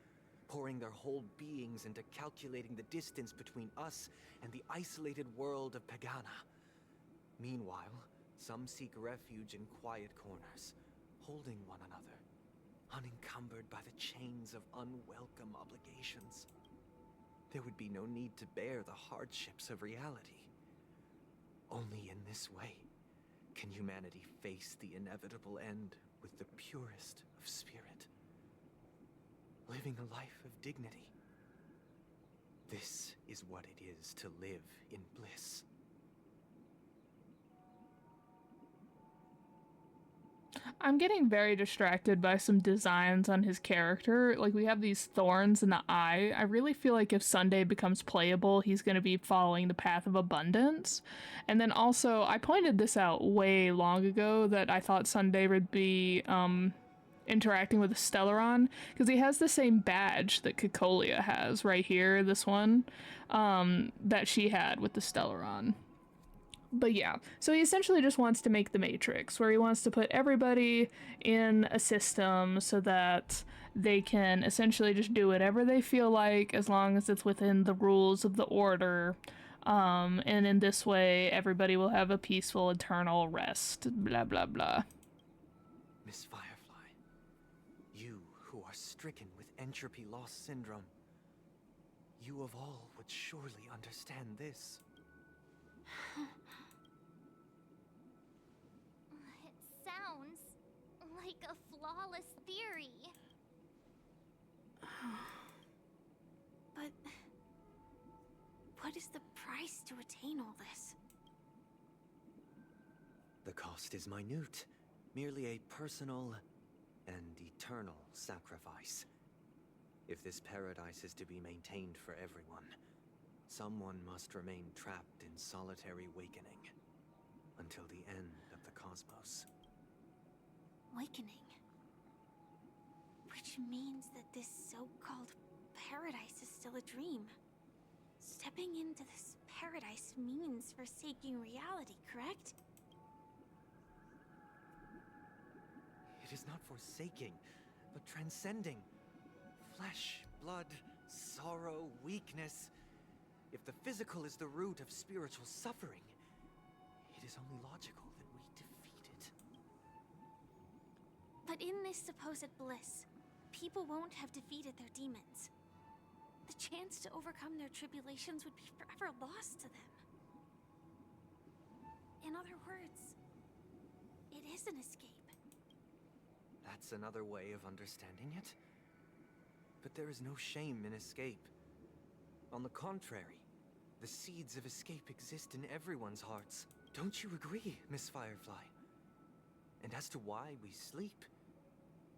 pouring their whole beings into calculating the distance between us and the isolated world of Pagana. Meanwhile, some seek refuge in quiet corners, holding one another, unencumbered by the chains of unwelcome obligations. There would be no need to bear the hardships of reality. Only in this way can humanity face the inevitable end with the purest of spirit, living a life of dignity. This is what it is to live in bliss. I'm getting very distracted by some designs on his character. Like, we have these thorns in the eye. I really feel like if Sunday becomes playable, he's going to be following the path of abundance. And then also, I pointed this out way long ago that I thought Sunday would be interacting with the Stellaron, because he has the same badge that Cacolia has right here, this one, that she had with the Stellaron. But yeah, so he essentially just wants to make the Matrix, where he wants to put everybody in a system so that they can essentially just do whatever they feel like as long as it's within the rules of the order. And in this way, everybody will have a peaceful, eternal rest. Blah, blah, blah. Miss Firefly, you who are stricken with entropy loss syndrome, you of all would surely understand this. It sounds like a flawless theory. But what is the price to attain all this? The cost is minute, merely a personal and eternal sacrifice. If this paradise is to be maintained for everyone, someone must remain trapped in solitary wakening until the end of the cosmos. Wakening. Which means that this so-called paradise is still a dream. Stepping into this paradise means forsaking reality, correct? It is not forsaking, but transcending. Flesh, blood, sorrow, weakness. If the physical is the root of spiritual suffering, it is only logical that we defeat it. But in this supposed bliss, people won't have defeated their demons. The chance to overcome their tribulations would be forever lost to them. In other words, it is an escape. That's another way of understanding it. But there is no shame in escape. On the contrary, the seeds of escape exist in everyone's hearts. Don't you agree, Miss Firefly? And as to why we sleep,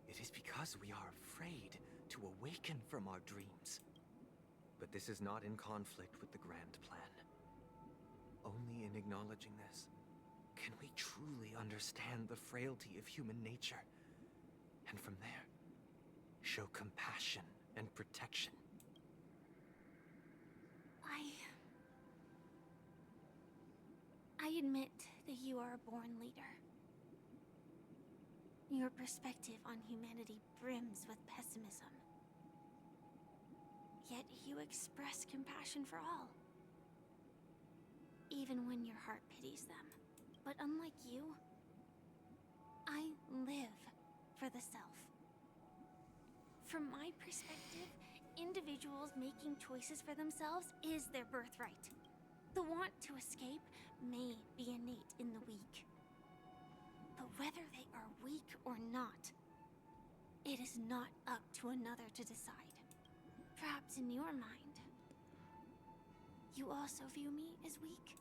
it is because we are afraid to awaken from our dreams. But this is not in conflict with the grand plan. Only in acknowledging this can we truly understand the frailty of human nature, and from there, show compassion and protection. I admit that you are a born leader. Your perspective on humanity brims with pessimism. Yet you express compassion for all, even when your heart pities them. But unlike you, I live for the self. From my perspective, individuals making choices for themselves is their birthright. The want to escape may be innate in the weak. But whether they are weak or not, it is not up to another to decide. Perhaps in your mind, you also view me as weak?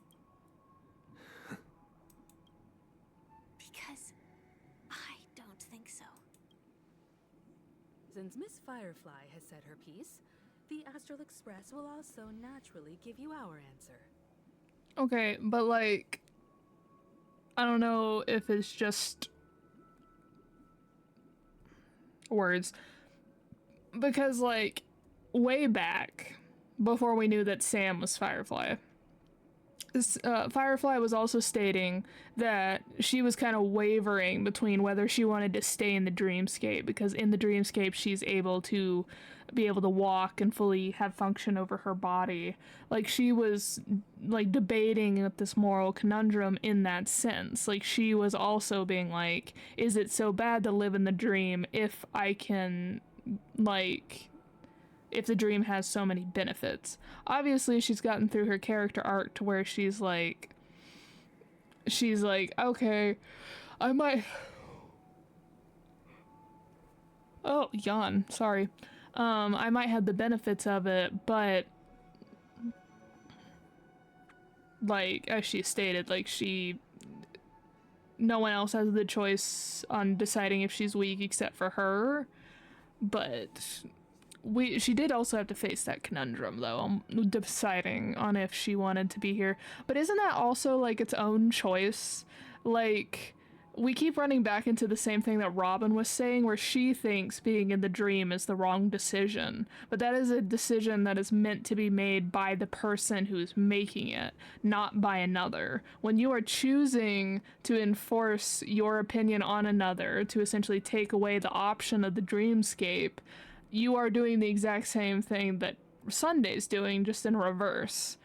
Because I don't think so. Since Miss Firefly has said her piece, the Astral Express will also naturally give you our answer. Okay, but like, I don't know if it's just words. Because like, way back, before we knew that Sam was Firefly, Firefly was also stating that she was kind of wavering between whether she wanted to stay in the dreamscape, because in the dreamscape she's able to walk and fully have function over her body. Like, she was like debating with this moral conundrum in that sense. Like, she was also being like, is it so bad to live in the dream if I can, like, if the dream has so many benefits? Obviously, she's gotten through her character arc to where she's like, okay, I might... Oh, yawn, sorry. I might have the benefits of it, but like, as she stated, like, no one else has the choice on deciding if she's weak except for her. But she did also have to face that conundrum, though, deciding on if she wanted to be here. But isn't that also like its own choice? Like, we keep running back into the same thing that Robin was saying, where she thinks being in the dream is the wrong decision. But that is a decision that is meant to be made by the person who is making it, not by another. When you are choosing to enforce your opinion on another, to essentially take away the option of the dreamscape, you are doing the exact same thing that Sunday's doing, just in reverse.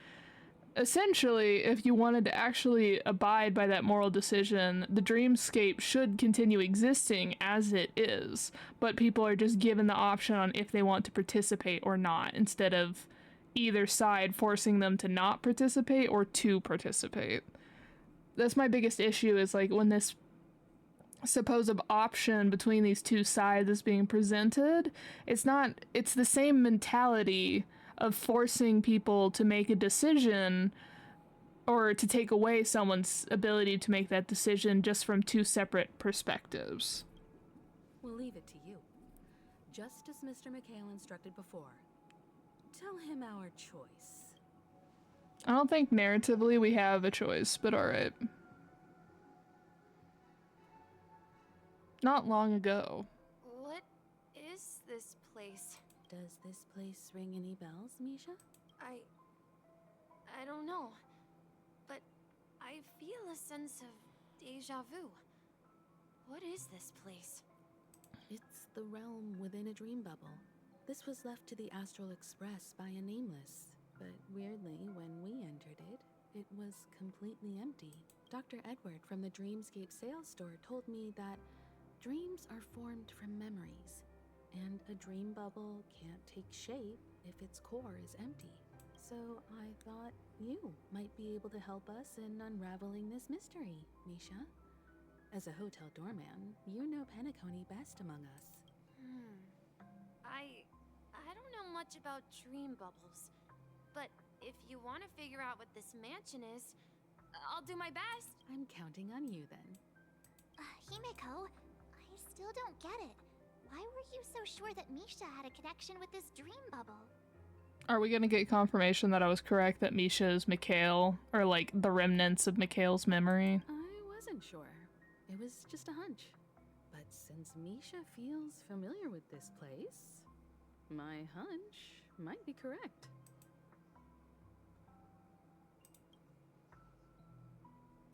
Essentially, if you wanted to actually abide by that moral decision, the dreamscape should continue existing as it is, but people are just given the option on if they want to participate or not, instead of either side forcing them to not participate or to participate. That's my biggest issue, is like, when this supposed option between these two sides is being presented, it's the same mentality of forcing people to make a decision, or to take away someone's ability to make that decision just from two separate perspectives. We'll leave it to you. Just as Mr. McHale instructed before. Tell him our choice. I don't think narratively we have a choice, but alright. Not long ago. What is this place? Does this place ring any bells, Misha? I don't know, but I feel a sense of déjà vu. What is this place? It's the realm within a dream bubble. This was left to the Astral Express by a nameless, but weirdly, when we entered it, it was completely empty. Dr. Edward from the Dreamscape sales store told me that dreams are formed from memories, and a dream bubble can't take shape if its core is empty. So I thought you might be able to help us in unraveling this mystery, Misha. As a hotel doorman, you know Penacony best among us. I don't know much about dream bubbles, but if you want to figure out what this mansion is, I'll do my best. I'm counting on you then. Himeko, I still don't get it. Why were you so sure that Misha had a connection with this dream bubble? Are we gonna get confirmation that I was correct, that Misha is Mikhail, or like the remnants of Mikhail's memory? I wasn't sure. It was just a hunch. But since Misha feels familiar with this place, my hunch might be correct.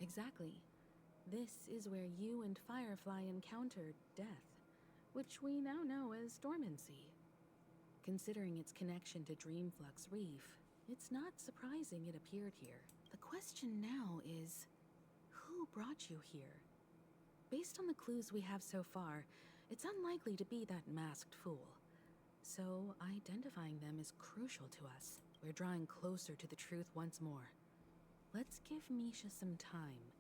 Exactly. This is where you and Firefly encountered death, which we now know as dormancy. Considering its connection to Dreamflux Reef, it's not surprising it appeared here. The question now is, who brought you here? Based on the clues we have so far, it's unlikely to be that masked fool. So identifying them is crucial to us. We're drawing closer to the truth once more. Let's give Misha some time,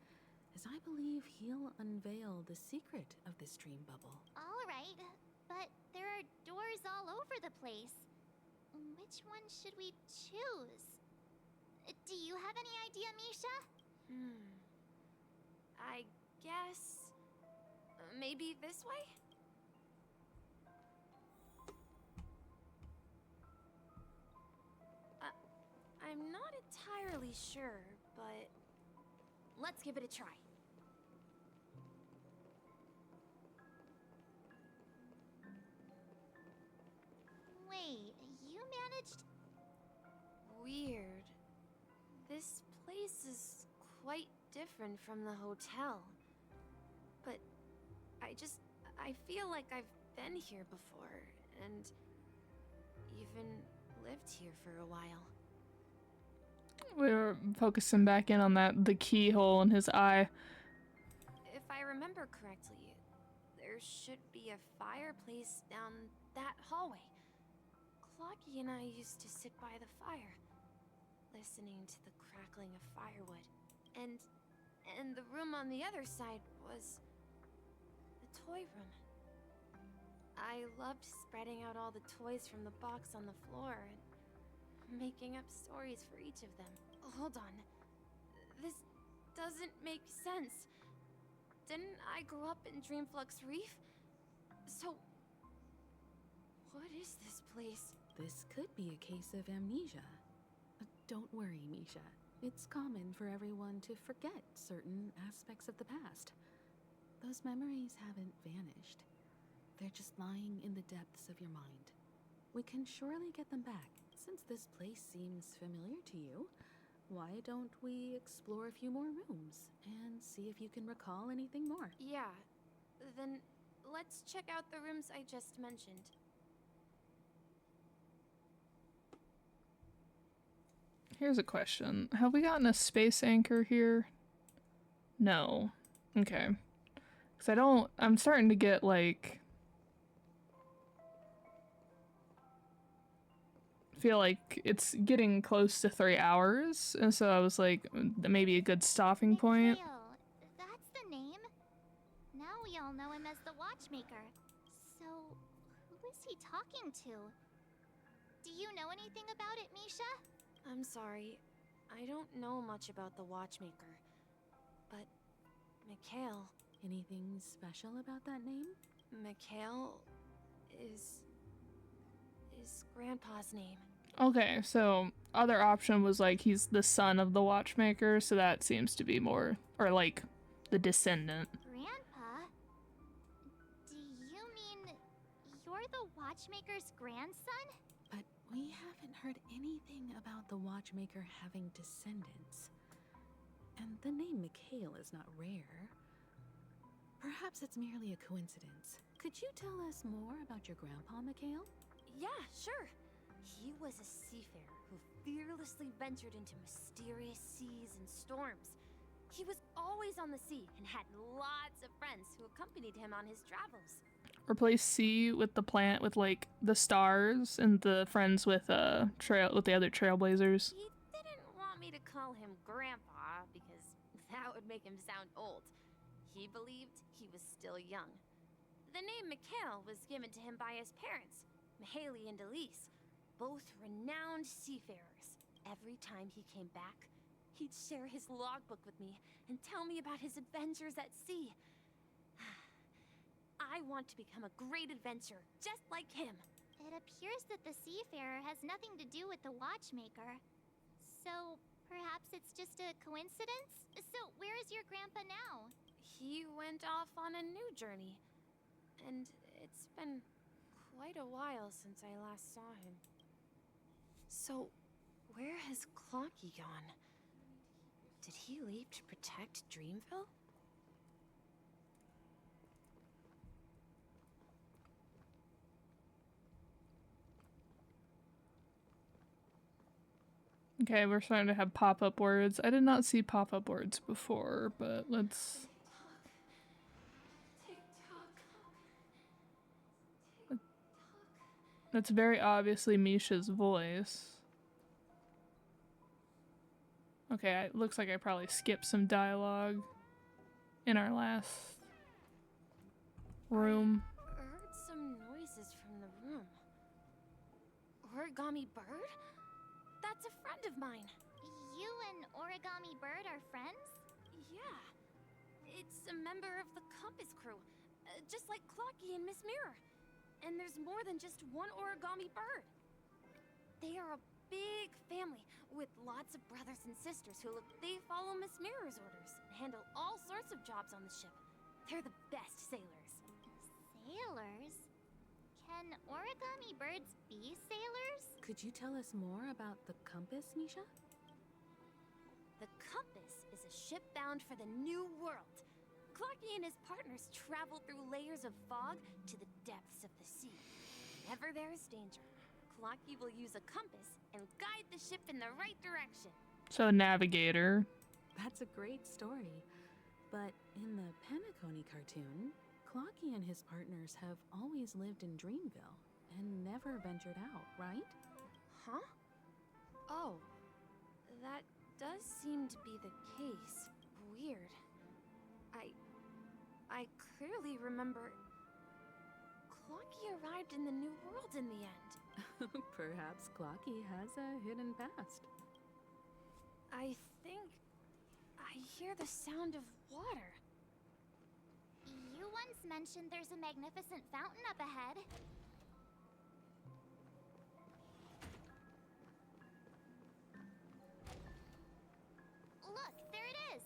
as I believe he'll unveil the secret of this dream bubble. All right, but there are doors all over the place. Which one should we choose? Do you have any idea, Misha? I guess... maybe this way? I'm not entirely sure, but let's give it a try. Wait, you managed... Weird. This place is quite different from the hotel. But I feel like I've been here before, and even lived here for a while. We were focusing back in on the keyhole in his eye. If I remember correctly, there should be a fireplace down that hallway. Clocky and I used to sit by the fire, listening to the crackling of firewood. And the room on the other side was the toy room. I loved spreading out all the toys from the box on the floor and making up stories for each of them. Hold on. This doesn't make sense. Didn't I grow up in Dreamflux Reef? So, what is this place? This could be a case of amnesia. Don't worry, Misha. It's common for everyone to forget certain aspects of the past. Those memories haven't vanished. They're just lying in the depths of your mind. We can surely get them back. Since this place seems familiar to you, why don't we explore a few more rooms and see if you can recall anything more? Yeah, then let's check out the rooms I just mentioned. Here's a question. Have we gotten a space anchor here? No. Okay. Because I'm starting to get like... feel like it's getting close to 3 hours, and so I was like, maybe a good stopping point. That's the name. Now we all know him as the Watchmaker. So, who is he talking to? Do you know anything about it, Misha? I'm sorry. I don't know much about the Watchmaker. But Mikhail... Anything special about that name? Mikhail is Grandpa's name. Okay, so other option was like he's the son of the Watchmaker, so that seems to be more, or like the descendant. Grandpa? Do you mean you're the Watchmaker's grandson? But we haven't heard anything about the Watchmaker having descendants. And the name Mikhail is not rare. Perhaps it's merely a coincidence. Could you tell us more about your grandpa, Mikhail? Yeah, sure. He was a seafarer who fearlessly ventured into mysterious seas and storms. He was always on the sea and had lots of friends who accompanied him on his travels. Replace C with the plant with like the stars and the friends with the other trailblazers. He didn't want me to call him Grandpa because that would make him sound old. He believed he was still young. The name Mikhail was given to him by his parents, Mihaly and Elise, both renowned seafarers. Every time he came back, he'd share his logbook with me and tell me about his adventures at sea. I want to become a great adventurer, just like him. It appears that the seafarer has nothing to do with the Watchmaker. So, perhaps it's just a coincidence? So, where is your grandpa now? He went off on a new journey, and it's been quite a while since I last saw him. So, where has Clocky gone? Did he leave to protect Dreamville? Okay, we're starting to have pop-up words. I did not see pop-up words before, but let's... That's very obviously Misha's voice. Okay, it looks like I probably skipped some dialogue in our last room. I heard some noises from the room. Origami Bird? That's a friend of mine. You and Origami Bird are friends? Yeah. It's a member of the Compass crew, just like Clocky and Miss Mirror. And there's more than just one Origami Bird. They are a big family with lots of brothers and sisters they follow Miss Mirror's orders and handle all sorts of jobs on the ship. They're the best sailors. Sailors? Can Origami Birds be sailors? Could you tell us more about the Compass, Misha? The Compass is a ship bound for the New World. Clocky and his partners travel through layers of fog to the depths of the sea. Whenever there is danger, Clocky will use a compass and guide the ship in the right direction. So, navigator. That's a great story. But in the Penacony cartoon, Clocky and his partners have always lived in Dreamville and never ventured out, right? Huh? Oh, that does seem to be the case. Weird. I clearly remember Clocky arrived in the New World in the end. Perhaps Clocky has a hidden past. I think I hear the sound of water. You once mentioned there's a magnificent fountain up ahead. Look, there it is!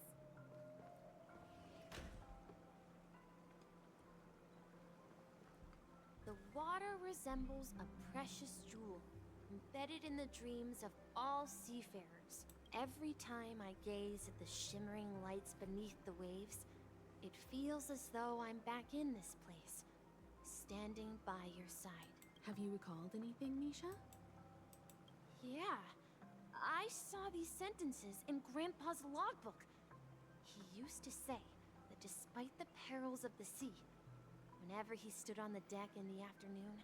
The water resembles a precious jewel, embedded in the dreams of all seafarers. Every time I gaze at the shimmering lights beneath the waves, it feels as though I'm back in this place, standing by your side. Have you recalled anything, Misha? Yeah, I saw these sentences in Grandpa's logbook. He used to say that despite the perils of the sea, whenever he stood on the deck in the afternoon,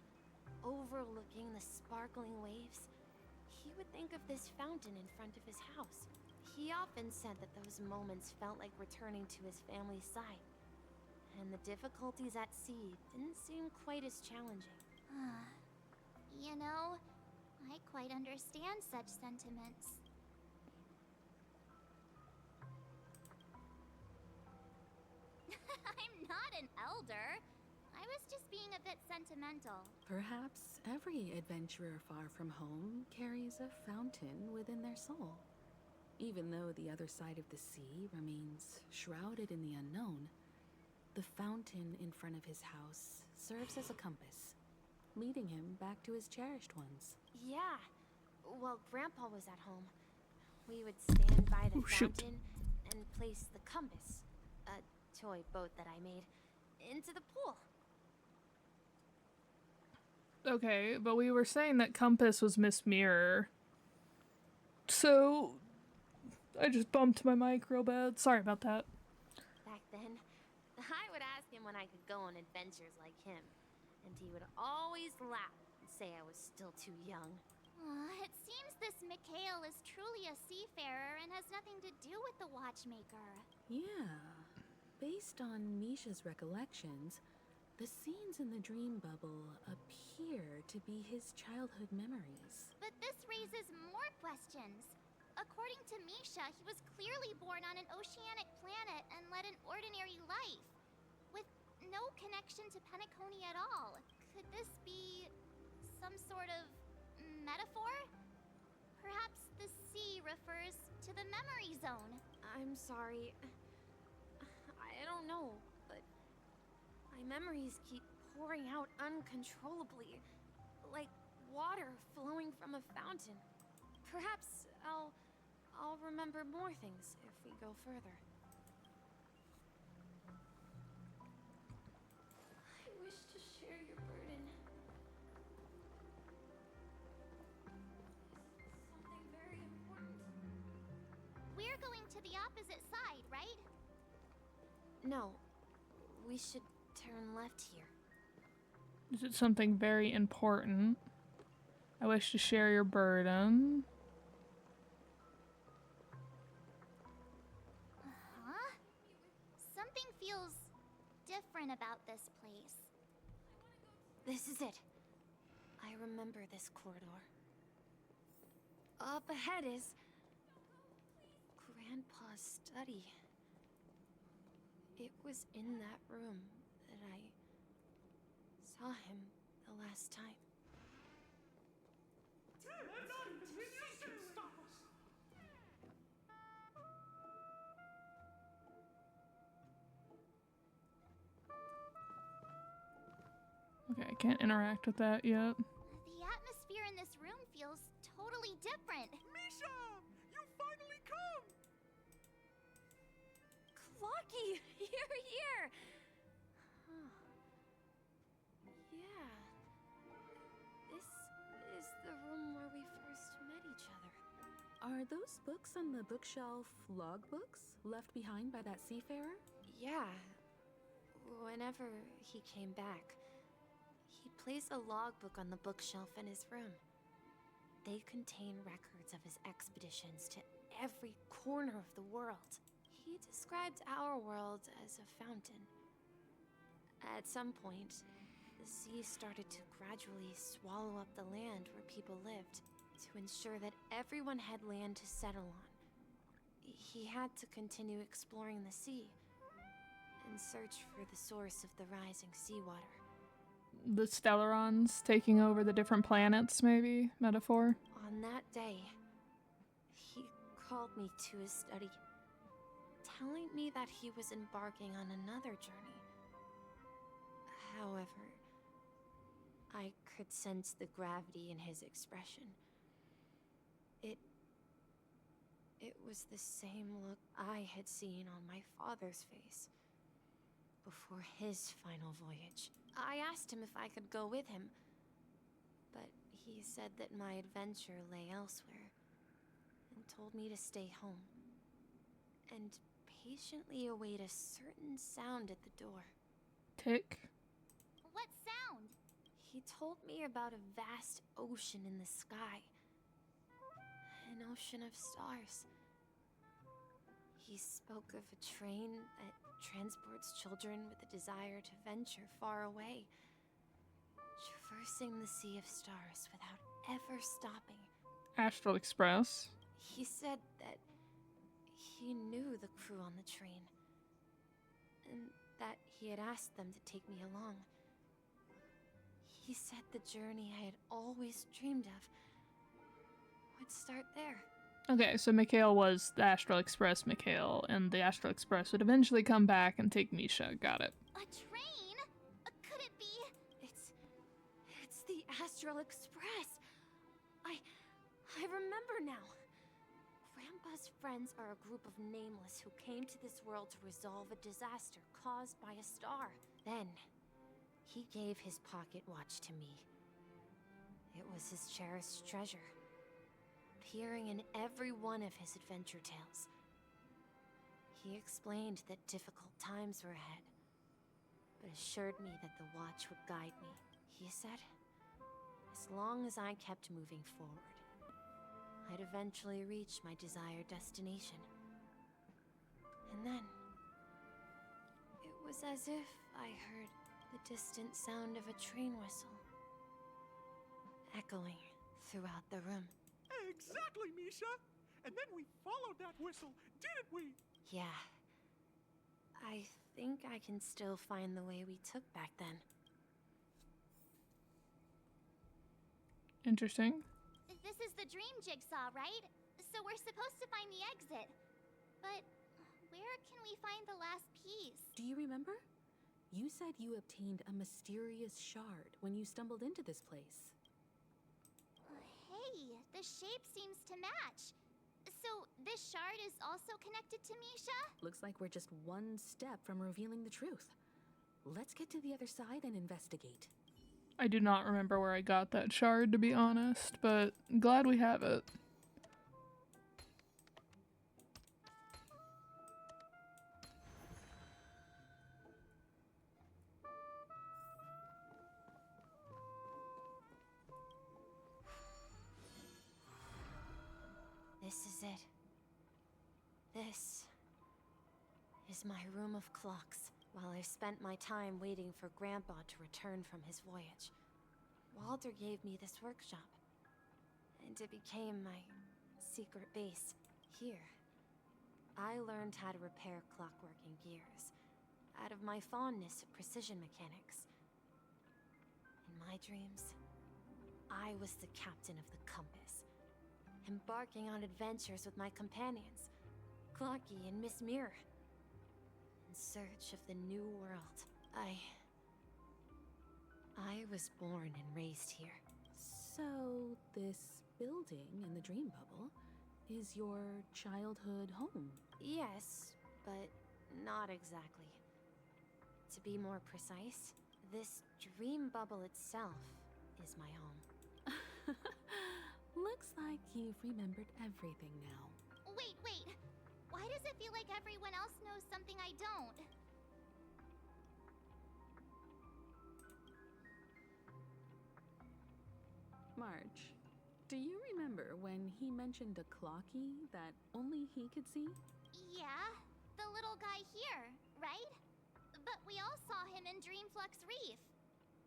overlooking the sparkling waves, he would think of this fountain in front of his house. He often said that those moments felt like returning to his family's side, and the difficulties at sea didn't seem quite as challenging. You know, I quite understand such sentiments. I'm not an elder. I was just being a bit sentimental. Perhaps every adventurer far from home carries a fountain within their soul. Even though the other side of the sea remains shrouded in the unknown, the fountain in front of his house serves as a compass, leading him back to his cherished ones. Yeah. While Grandpa was at home, we would stand by the fountain and place the compass, a toy boat that I made, into the pool. Okay, but we were saying that Compass was Miss Mirror. So, I just bumped my mic real bad. Sorry about that. Back then, I would ask him when I could go on adventures like him, and he would always laugh and say I was still too young. It seems this Mikhail is truly a seafarer and has nothing to do with the watchmaker. Yeah. Based on Misha's recollections, the scenes in the dream bubble appear to be his childhood memories. But this raises more questions. According to Misha, he was clearly born on an oceanic planet and led an ordinary life, with no connection to Penacony at all. Could this be some sort of metaphor? Perhaps the sea refers to the memory zone. I'm sorry. I don't know, but my memories keep pouring out uncontrollably, like water flowing from a fountain. Perhaps I'll remember more things if we go further. I wish to share your burden. Something very important to the opposite side, right? No, we should turn left here. Is it something very important? I wish to share your burden. Huh? Something feels different about this place. This is it. I remember this corridor. Up ahead is Grandpa's study. It was in that room that I saw him the last time. Okay, I can't interact with that yet. The atmosphere in this room feels totally different. Misha! You finally come! Clocky! You're here! Huh. Yeah. This is the room where we first met each other. Are those books on the bookshelf logbooks left behind by that seafarer? Yeah. Whenever he came back, he placed a logbook on the bookshelf in his room. They contain records of his expeditions to every corner of the world. He described our world as a fountain. At some point, the sea started to gradually swallow up the land where people lived to ensure that everyone had land to settle on. He had to continue exploring the sea and search for the source of the rising seawater. The Stellarons taking over the different planets, maybe? Metaphor? On that day, he called me to his study, telling me that he was embarking on another journey. However, I could sense the gravity in his expression. It was the same look I had seen on my father's face before his final voyage. I asked him if I could go with him, but he said that my adventure lay elsewhere and told me to stay home and patiently await a certain sound at the door. Tick. What sound? He told me about a vast ocean in the sky. An ocean of stars. He spoke of a train that transports children with a desire to venture far away, traversing the sea of stars without ever stopping. Astral Express. He said that he knew the crew on the train, and that he had asked them to take me along. He said the journey I had always dreamed of would start there. Okay, so Mikhail was the Astral Express Mikhail, and the Astral Express would eventually come back and take Misha. Got it. A train? Could it be? It's the Astral Express. I remember now. Grandpa's friends are a group of nameless who came to this world to resolve a disaster caused by a star. Then, he gave his pocket watch to me. It was his cherished treasure, appearing in every one of his adventure tales. He explained that difficult times were ahead, but assured me that the watch would guide me. He said, as long as I kept moving forward, I'd eventually reach my desired destination. And then, it was as if I heard the distant sound of a train whistle, echoing throughout the room. Exactly, Misha! And then we followed that whistle, didn't we? Yeah. I think I can still find the way we took back then. Interesting. This is the dream jigsaw, right? So we're supposed to find the exit. But where can we find the last piece? Do you remember? You said you obtained a mysterious shard when you stumbled into this place. Hey, the shape seems to match. So this shard is also connected to Misha? Looks like we're just one step from revealing the truth. Let's get to the other side and investigate. I do not remember where I got that shard, to be honest, but glad we have it. it. This is my room of clocks. While I spent my time waiting for Grandpa to return from his voyage, Walter gave me this workshop, and it became my secret base. Here, I learned how to repair clockwork and gears, out of my fondness of precision mechanics. In my dreams, I was the captain of the compass, embarking on adventures with my companions, Clocky and Miss Mirror, in search of the new world. I was born and raised here. So, this building in the dream bubble is your childhood home? Yes, but not exactly. To be more precise, this dream bubble itself is my home. Looks like you've remembered everything now. Wait. Why does it feel like everyone else knows something I don't? March, do you remember when he mentioned a clocky that only he could see? Yeah, the little guy here, right? But we all saw him in Dreamflux Reef,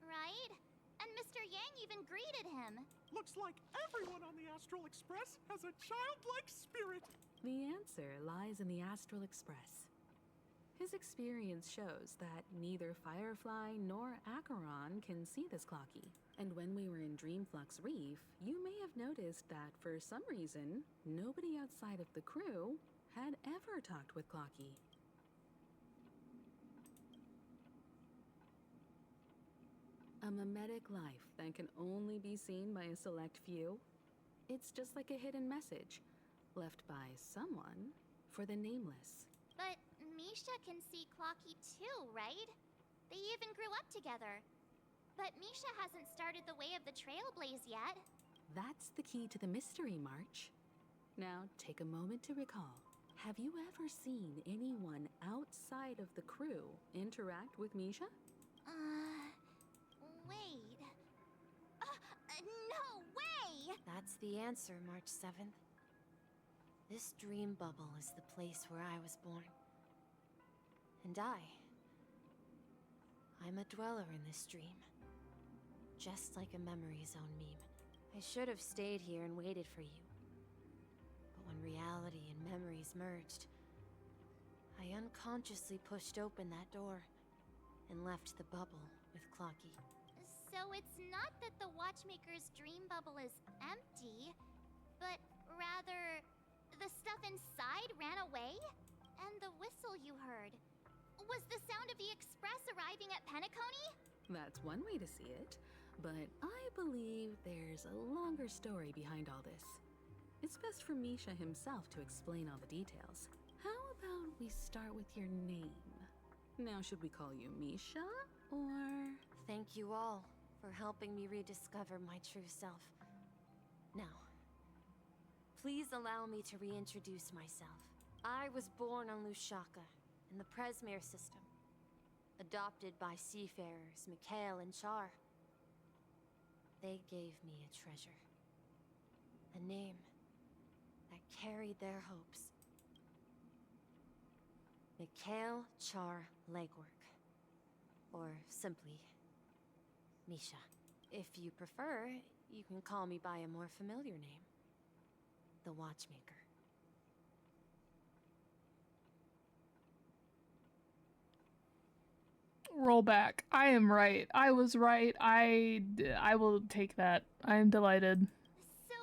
right? And Mr. Yang even greeted him. Looks like everyone on the Astral Express has a childlike spirit. The answer lies in the Astral Express. His experience shows that neither Firefly nor Acheron can see this clocky. And when we were in Dreamflux Reef, you may have noticed that for some reason, nobody outside of the crew had ever talked with Clocky. A mimetic life that can only be seen by a select few? It's just like a hidden message, left by someone for the nameless. But Misha can see Clocky too, right? They even grew up together. But Misha hasn't started the way of the trailblaze yet. That's the key to the mystery, March. Now, take a moment to recall. Have you ever seen anyone outside of the crew interact with Misha? Wait. No way! That's the answer, March 7th. This dream bubble is the place where I was born. And I'm a dweller in this dream. Just like a memory zone meme. I should have stayed here and waited for you. But when reality and memories merged, I unconsciously pushed open that door and left the bubble with Clocky. So it's not that the Watchmaker's dream bubble is empty, but rather the stuff inside ran away? And the whistle you heard was the sound of the express arriving at Penacony? That's one way to see it, but I believe there's a longer story behind all this. It's best for Misha himself to explain all the details. How about we start with your name? Now, should we call you Misha, or... Thank you all for helping me rediscover my true self. Now, please allow me to reintroduce myself. I was born on Lushaka, in the Presmere system, adopted by seafarers Mikhail and Char. They gave me a treasure, a name that carried their hopes. Mikhail Char Legwork, or simply Misha. If you prefer, you can call me by a more familiar name, the Watchmaker. Roll back. I am right. I was right. I will take that. I am delighted. So,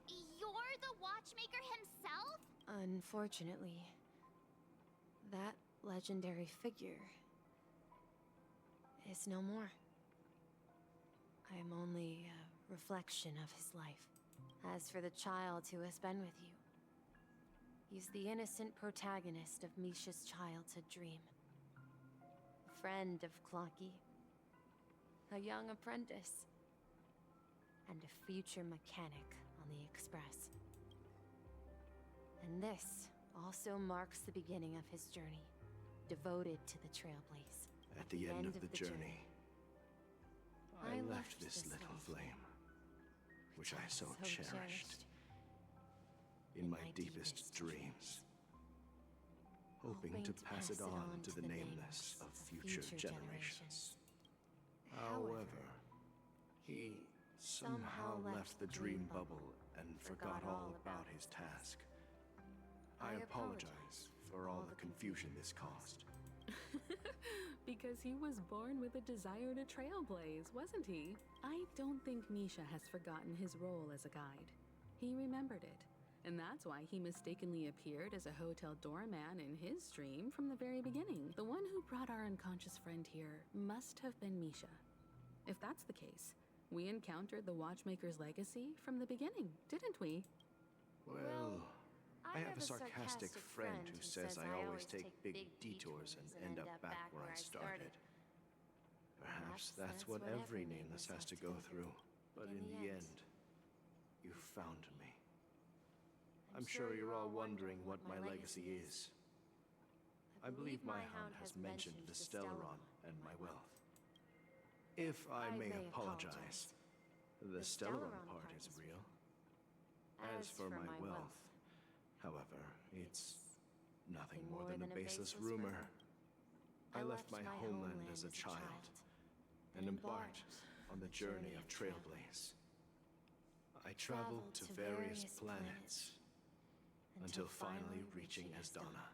you're the Watchmaker himself? Unfortunately, that legendary figure is no more. I am only a reflection of his life. As for the child who has been with you, he's the innocent protagonist of Misha's childhood dream. A friend of Clocky, a young apprentice, and a future mechanic on the Express. And this also marks the beginning of his journey, devoted to the Trailblaze. At the end of the journey, I left this little flame, which I so cherished. in my deepest dreams, hoping to pass it on to the nameless of future generations. However, he somehow left the dream bubble and forgot all about his task. I apologize for all the confusion this caused. Because he was born with a desire to trailblaze, wasn't he? I don't think Misha has forgotten his role as a guide. He remembered it, and that's why he mistakenly appeared as a hotel doorman in his dream from the very beginning. The one who brought our unconscious friend here must have been Misha. If that's the case, we encountered the Watchmaker's legacy from the beginning, didn't we? Well, I have a sarcastic friend who says I always take big detours and end up back where I started. Perhaps that's what every nameless has to go through, but in the end, you found me. I'm sure you're all wondering what my legacy is. I believe my hound has mentioned the Stellaron and my wealth. If I may apologize, the Stellaron part is real. As for my wealth, however, it's nothing more than a baseless rumor. I left my homeland as a child and embarked on the journey of trailblaze. I traveled to various planets until finally reaching Asdana,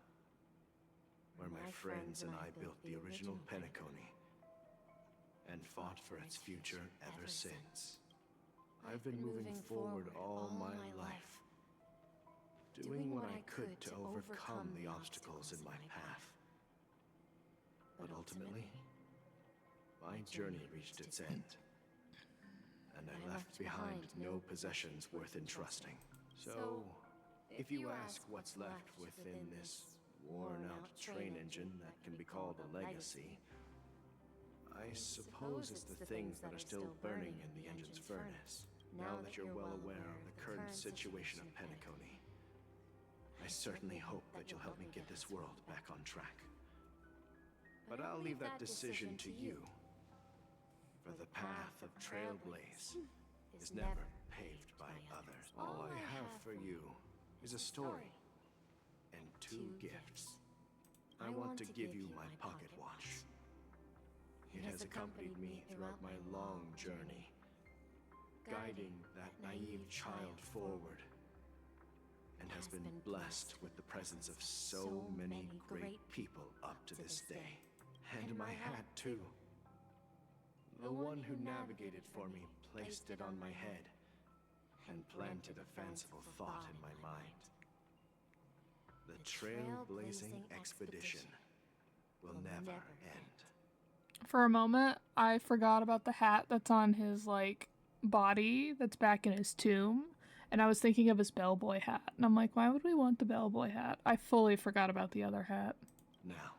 where my friends and I built the original Penacony and fought for its future ever since. I've been moving forward all my life, doing what I could to overcome the obstacles in my path. But ultimately, my journey reached its end, and I left behind no possessions worth entrusting. So, if you ask what's left within this worn-out train engine that can be called a legacy, I suppose it's the things that are still burning in the engine's furnace. Now that you're well aware of the current situation of Penacony, I certainly hope that you'll help me get this world back on track. But I'll leave that decision to you, for the path of trailblaze is never paved by others. All I have for you is a story and 2 gifts. I want to give you my pocket watch. It has accompanied me throughout my long journey, guiding that naive child forward, and has been blessed with the presence of so many great people up to this day. And my hat, too. The one who navigated for me placed it on my head and planted a fanciful thought in my mind. The trailblazing expedition will never end. For a moment, I forgot about the hat that's on his, like, body that's back in his tomb. And I was thinking of his bellboy hat. And I'm like, why would we want the bellboy hat? I fully forgot about the other hat. Now,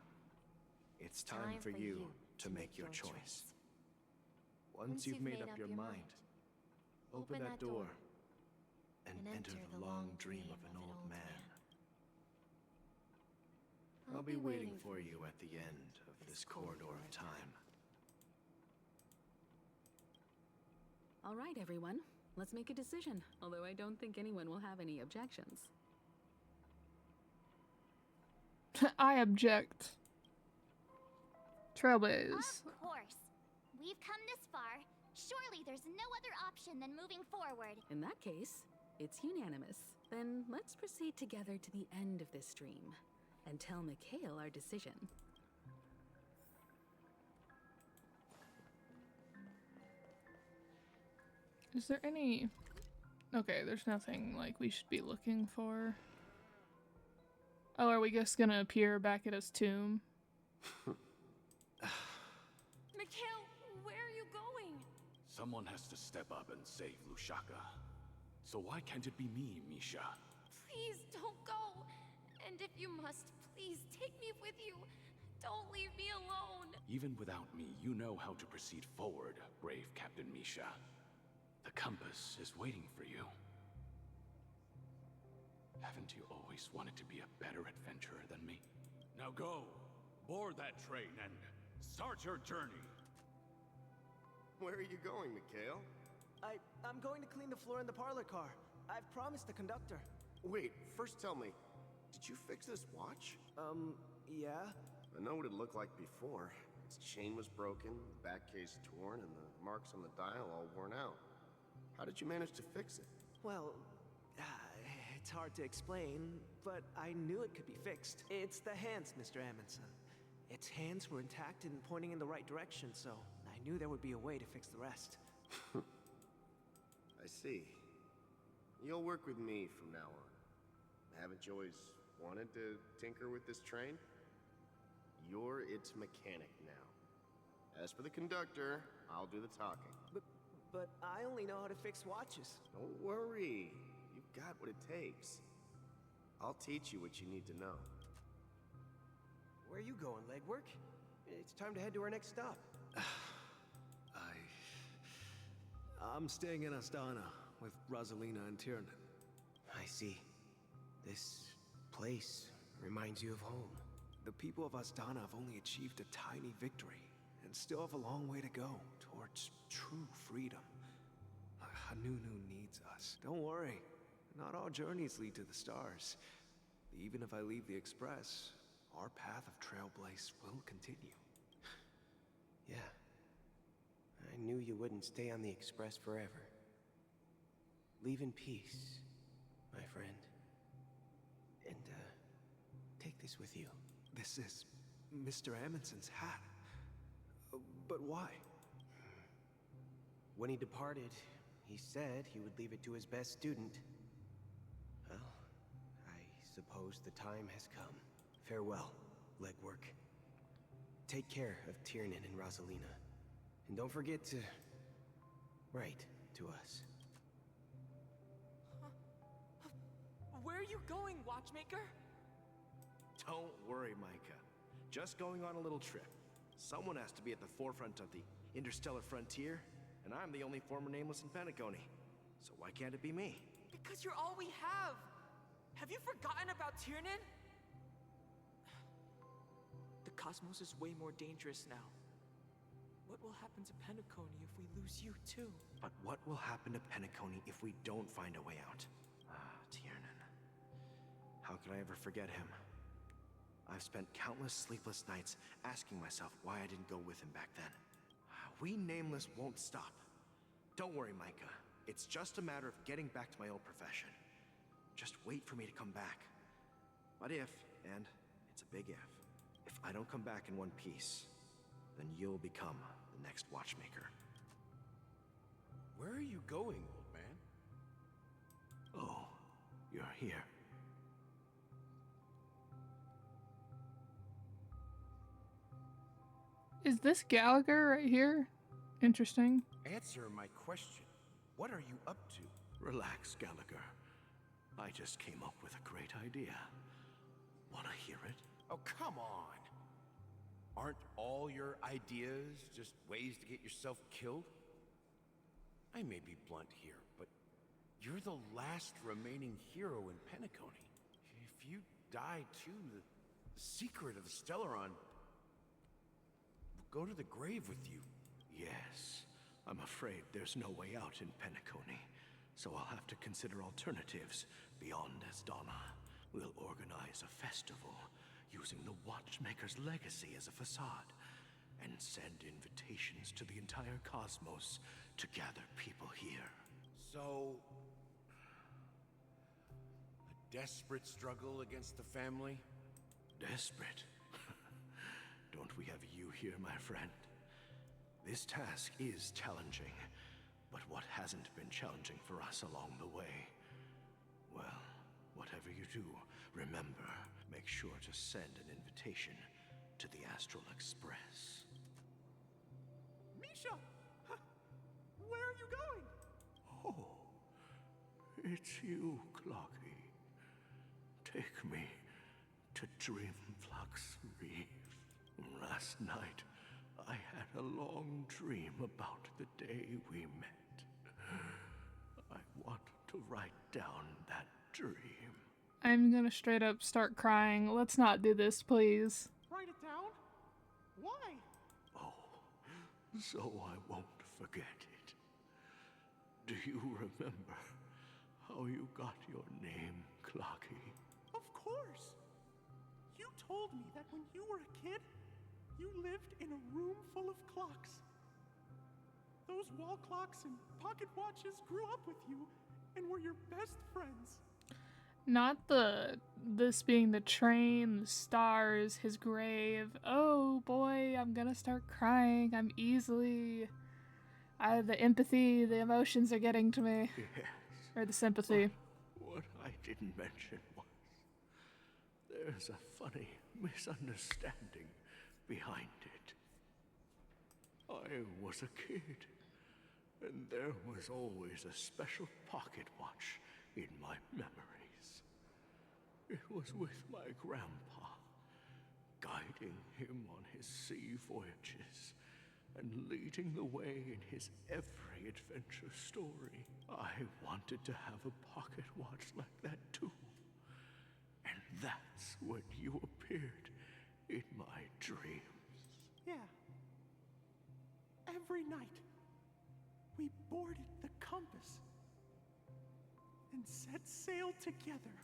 it's time for you to make your choice. Once you've made up your mind, open that door and enter the long dream of an old man. I'll be waiting for you at the end of this corridor of time. All right, everyone. Let's make a decision, although I don't think anyone will have any objections. I object. Trailblaze. Of course. We've come this far. Surely there's no other option than moving forward. In that case, it's unanimous. Then let's proceed together to the end of this stream and tell Mikhail our decision. Is there any... Okay, there's nothing, like, we should be looking for. Oh, are we just gonna appear back at his tomb? Mikhail, where are you going? Someone has to step up and save Lushaka. So why can't it be me, Misha? Please don't go. And if you must, please take me with you. Don't leave me alone. Even without me, you know how to proceed forward, brave Captain Misha. The compass is waiting for you. Haven't you always wanted to be a better adventurer than me? Now go, board that train and start your journey. Where are you going, Mikhail? I'm going to clean the floor in the parlor car. I've promised the conductor. Wait, first tell me, did you fix this watch? Yeah. I know what it looked like before. Its chain was broken, the back case torn, and the marks on the dial all worn out. How did you manage to fix it? Well, it's hard to explain, but I knew it could be fixed. It's the hands, Mr. Amundsen. Its hands were intact and pointing in the right direction, so I knew there would be a way to fix the rest. I see. You'll work with me from now on. Haven't you always wanted to tinker with this train? You're its mechanic now. As for the conductor, I'll do the talking. But I only know how to fix watches. Don't worry. You've got what it takes. I'll teach you what you need to know. Where are you going, Legwork? It's time to head to our next stop. I'm staying in Astana with Rosalina and Tiernan. I see. This place reminds you of home. The people of Astana have only achieved a tiny victory and still have a long way to go towards true freedom. Hanunu needs us. Don't worry, not all journeys lead to the stars. Even if I leave the Express, our path of trailblaze will continue. Yeah. I knew you wouldn't stay on the Express forever. Leave in peace, my friend. And, take this with you. This is Mr. Amundsen's hat. But why? When he departed, he said he would leave it to his best student. Well, I suppose the time has come. Farewell, Legwork. Take care of Tiernan and Rosalina. And don't forget to write to us. Where are you going, Watchmaker? Don't worry, Micah. Just going on a little trip. Someone has to be at the forefront of the interstellar frontier, and I'm the only former Nameless in Penacony. So why can't it be me? Because you're all we have. Have you forgotten about Tiernan? The cosmos is way more dangerous now. What will happen to Penacony if we lose you too? But what will happen to Penacony if we don't find a way out? Tiernan. How could I ever forget him? I've spent countless sleepless nights asking myself why I didn't go with him back then. We Nameless won't stop. Don't worry, Micah. It's just a matter of getting back to my old profession. Just wait for me to come back. But if, and it's a big if I don't come back in one piece, then you'll become the next Watchmaker. Where are you going, old man? Oh, you're here. Is this Gallagher right here? Interesting. Answer my question. What are you up to? Relax, Gallagher. I just came up with a great idea. Wanna hear it? Oh, come on. Aren't all your ideas just ways to get yourself killed? I may be blunt here, but you're the last remaining hero in Penacony. If you die too, the secret of the Stellaron will go to the grave with you. Yes. I'm afraid there's no way out in Penacony, so I'll have to consider alternatives beyond Astana. We'll organize a festival using the Watchmaker's legacy as a facade, and send invitations to the entire cosmos to gather people here. So, a desperate struggle against the family? Desperate? Don't we have you here, my friend? This task is challenging, but what hasn't been challenging for us along the way? Well, whatever you do, remember, make sure to send an invitation to the Astral Express. Misha! Where are you going? Oh, it's you, Clocky. Take me to Dreamflux Reef. Last night, I had a long dream about the day we met. I want to write down that dream. I'm gonna straight up start crying. Let's not do this, please. Write it down? Why? Oh, so I won't forget it. Do you remember how you got your name, Clocky. Of course! You told me that when you were a kid, you lived in a room full of clocks. Those wall clocks and pocket watches grew up with you and were your best friends. Not this being the train, the stars, his grave. Oh boy, I'm gonna start crying. The empathy, the emotions are getting to me. Yes. Or the sympathy. What I didn't mention was there's a funny misunderstanding behind it. I was a kid, and there was always a special pocket watch in my memories. It was with my grandpa, guiding him on his sea voyages and leading the way in his every adventure story. I wanted to have a pocket watch like that too. And that's when you appeared in my dreams. Yeah. Every night, we boarded the compass and set sail together.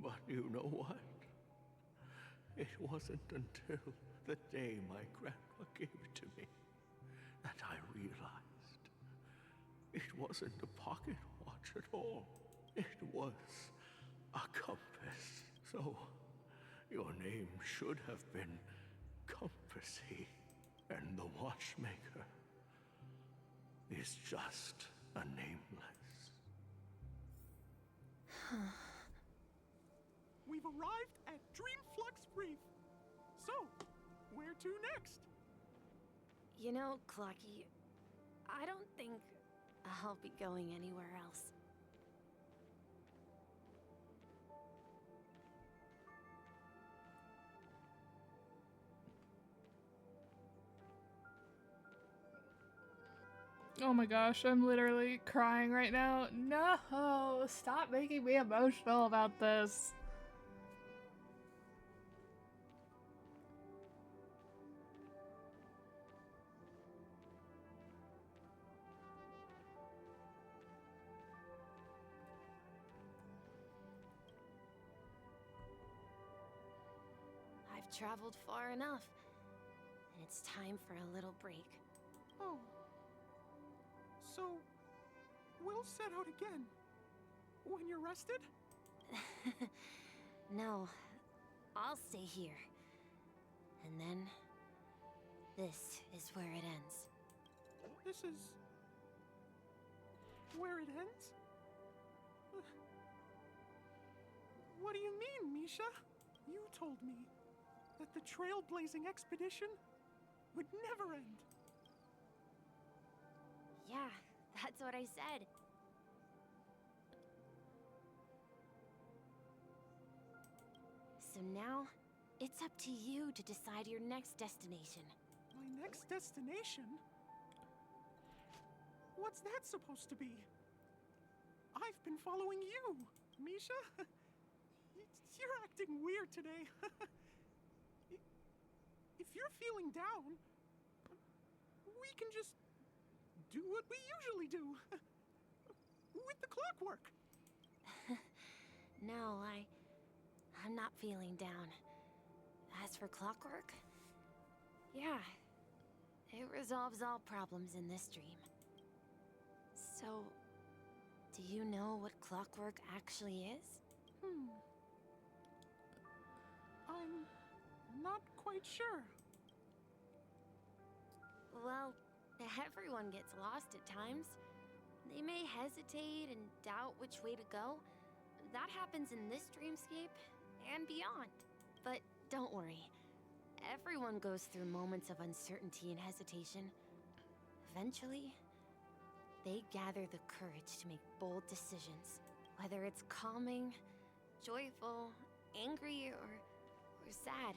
But you know what? It wasn't until the day my grandpa gave it to me that I realized it wasn't a pocket watch at all. It was a compass. So your name should have been Compassy, and the watchmaker is just a nameless. We've arrived at Dreamflux Reef. So, where to next? You know, Clocky, I don't think I'll be going anywhere else. Oh my gosh, I'm literally crying right now. No, stop making me emotional about this. I've traveled far enough, and it's time for a little break. Oh. So, we'll set out again. When you're rested? No, I'll stay here. And then, this is where it ends. This is... where it ends? What do you mean, Misha? You told me that the trailblazing expedition would never end. Yeah, that's what I said. So now, it's up to you to decide your next destination. My next destination? What's that supposed to be? I've been following you, Misha. You're acting weird today. If you're feeling down, we can just do what we usually do. With the clockwork. No, I'm not feeling down. As for clockwork, yeah, it resolves all problems in this dream. So, do you know what clockwork actually is? I'm not quite sure. Well, everyone gets lost at times. They may hesitate and doubt which way to go. That happens in this dreamscape and beyond. But don't worry. Everyone goes through moments of uncertainty and hesitation. Eventually, they gather the courage to make bold decisions. Whether it's calming, joyful, angry, or sad.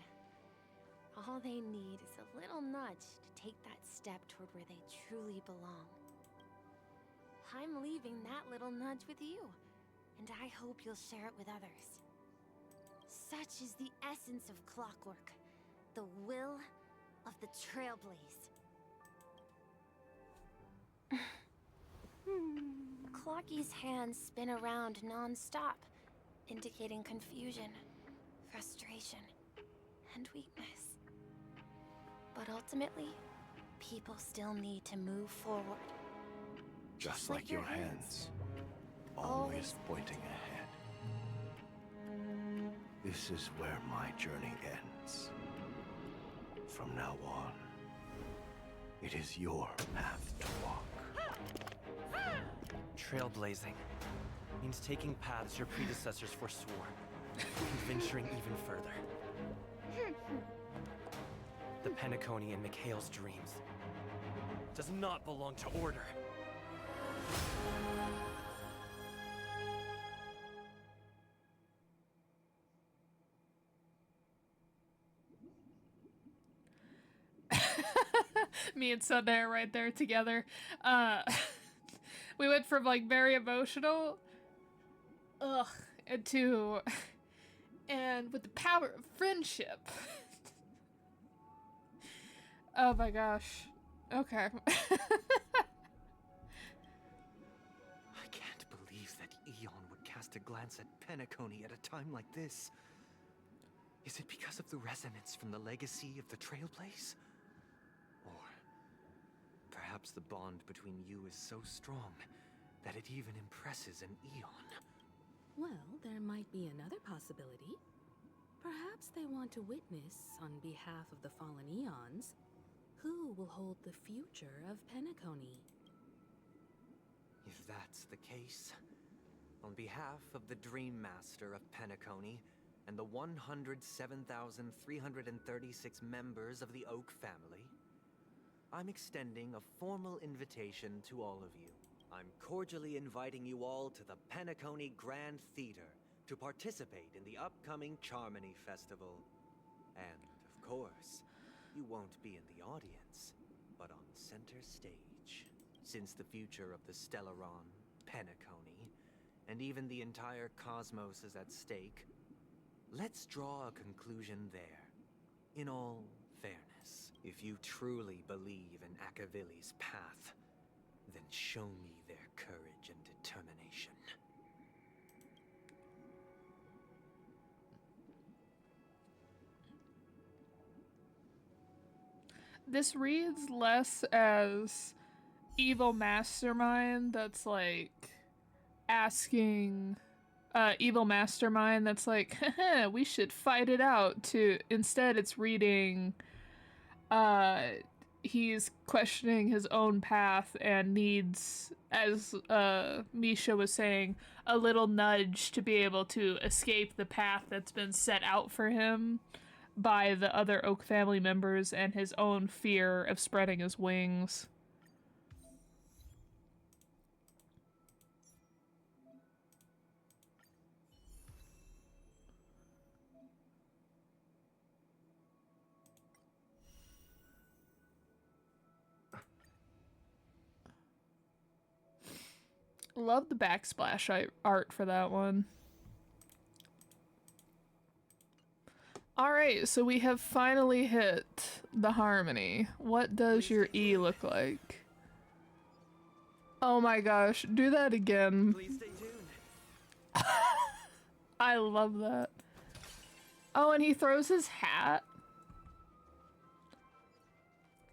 All they need is a little nudge to take that step toward where they truly belong. I'm leaving that little nudge with you, and I hope you'll share it with others. Such is the essence of clockwork, the will of the trailblaze. Clocky's hands spin around non-stop, indicating confusion, frustration, and weakness. But ultimately, people still need to move forward. Just like your hands, always pointing ahead. This is where my journey ends. From now on, it is your path to walk. Trailblazing means taking paths your predecessors forswore, and venturing even further. The Penacony in Mikhail's dreams does not belong to Order. Me and Sunday are right there together. We went from like very emotional, and with the power of friendship. Oh my gosh. Okay. I can't believe that Eon would cast a glance at Penacony at a time like this. Is it because of the resonance from the legacy of the Trailblaze? Or perhaps the bond between you is so strong that it even impresses an Eon? Well, there might be another possibility. Perhaps they want to witness, on behalf of the fallen Eons, who will hold the future of Penacony. If that's the case, on behalf of the Dream Master of Penacony and the 107,336 members of the Oak family, I'm extending a formal invitation to all of you. I'm cordially inviting you all to the Penacony Grand Theater to participate in the upcoming Charmony Festival. And, of course, you won't be in the audience, but on center stage. Since the future of the Stellaron, Penacony, and even the entire cosmos is at stake, let's draw a conclusion there. In all fairness, if you truly believe in Akavili's path, then show me their courage and determination. This reads less as evil mastermind that's like asking evil mastermind that's like, haha, we should fight it out, to instead it's reading he's questioning his own path and needs, as Misha was saying, a little nudge to be able to escape the path that's been set out for him by the other Oak family members and his own fear of spreading his wings. Love the backsplash art for that one. Alright, so we have finally hit the harmony. What does your E look like? Oh my gosh, do that again. Please stay tuned. I love that. Oh, and he throws his hat.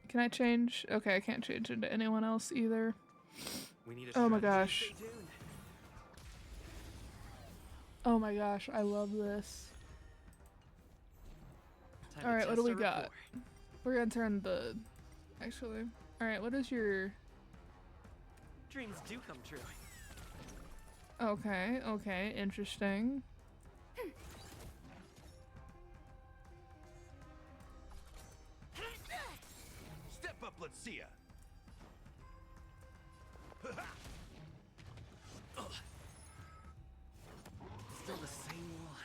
Can I change? Okay, I can't change into anyone else either. We need a Oh my strategy. gosh. Oh my gosh, I love this. Alright, what do we got? We're gonna turn the... Actually... Alright, what is your... Dreams do come true. Okay, okay, interesting. Step up, let's see ya. Still the same one.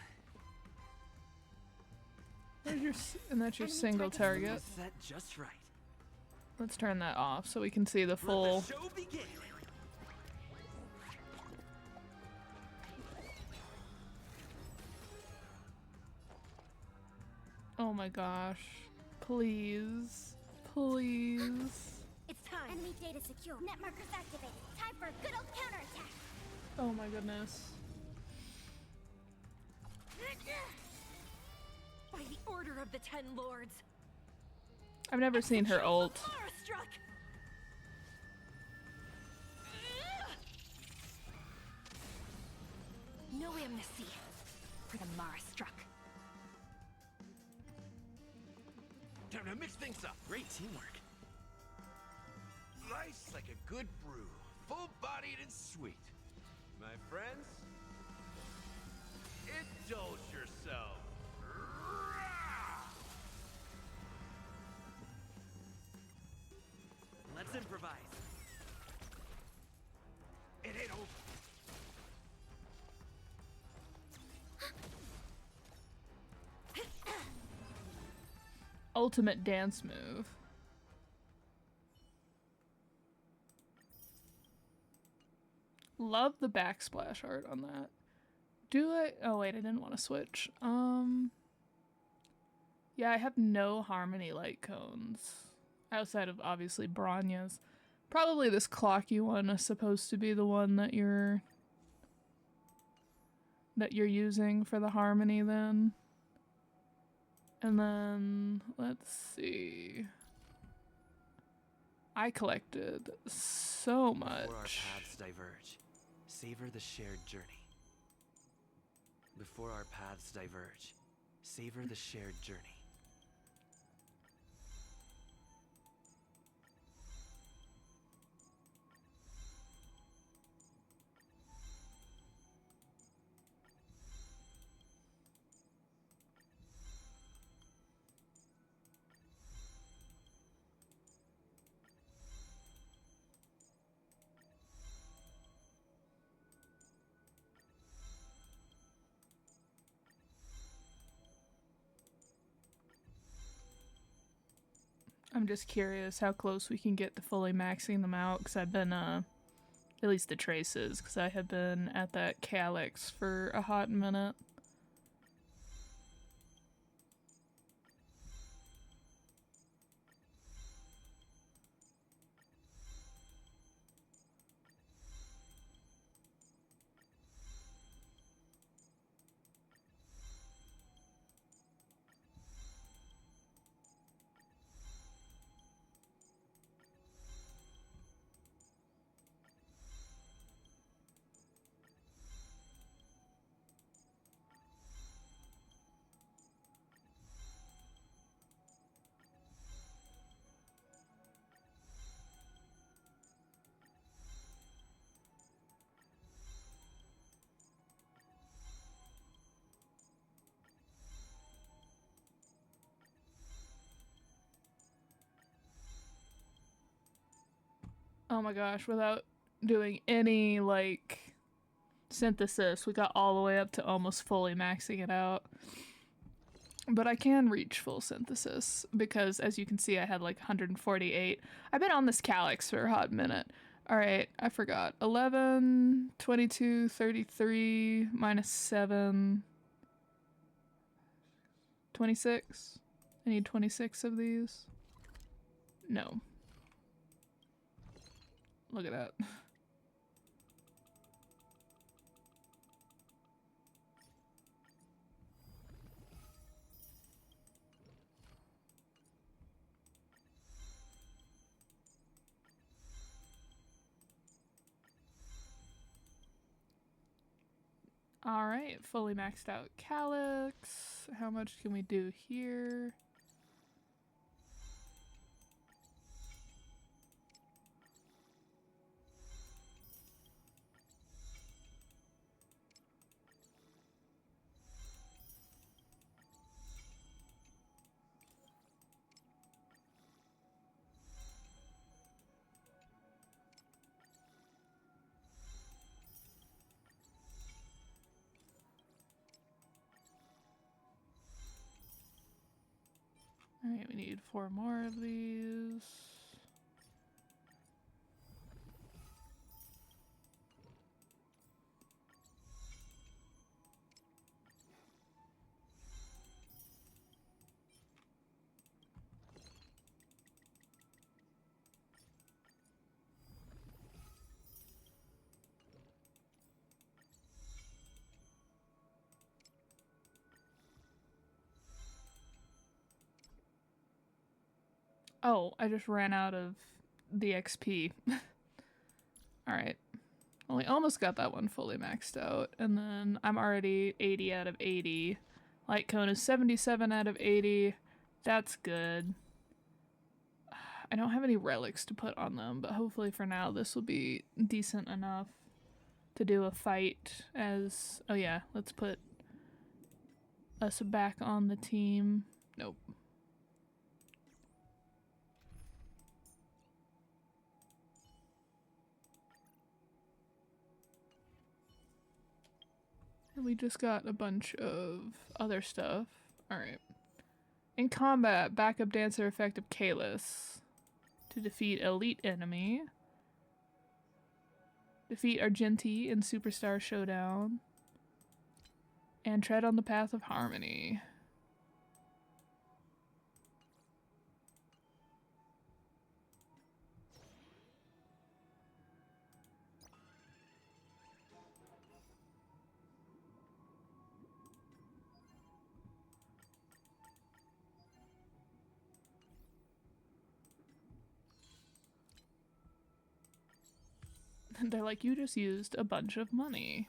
There's your and that's your single target. Set just right. Let's turn that off so we can see the full... Let the show begin. Oh my gosh. Please. Please. It's time. Enemy data secure. Net markers activated. Time for a good old counterattack. Oh my goodness. By the order of the Ten Lords. I've never seen her ult. Struck. No amnesty for the Mara struck. Time to mix things up. Great teamwork. Nice like a good brew. Full-bodied and sweet. My friends, indulge yourself. Let's improvise. It ain't over. Ultimate dance move. Love the backsplash art on that. Do I? Oh wait, I didn't want to switch. Yeah, I have no harmony light cones. Outside of obviously Bronya's. Probably this clocky one is supposed to be the one that you're using for the harmony then. And then let's see. I collected so much. Before our paths diverge, savor the shared journey. Before our paths diverge, savor the shared journey. I'm just curious how close we can get to fully maxing them out, because I've been, at least the traces, because I have been at that calyx for a hot minute. Oh my gosh, without doing any, like, synthesis, we got all the way up to almost fully maxing it out. But I can reach full synthesis, because as you can see, I had like 148. I've been on this calyx for a hot minute. Alright, I forgot. 11, 22, 33, minus 7, 26. I need 26 of these. No. Look at that. Alright, fully maxed out calyx. How much can we do here? Alright, we need 4 more of these. Oh, I just ran out of the XP. Alright. Well, we almost got that one fully maxed out. And then I'm already 80 out of 80. Light cone is 77 out of 80. That's good. I don't have any relics to put on them, but hopefully for now this will be decent enough to do a fight as... Oh yeah, let's put us back on the team. Nope. And we just got a bunch of other stuff. Alright. In combat, backup dancer effect of Kalis. To defeat elite enemy. Defeat Argenti in Superstar Showdown. And tread on the path of harmony. And they're like, you just used a bunch of money.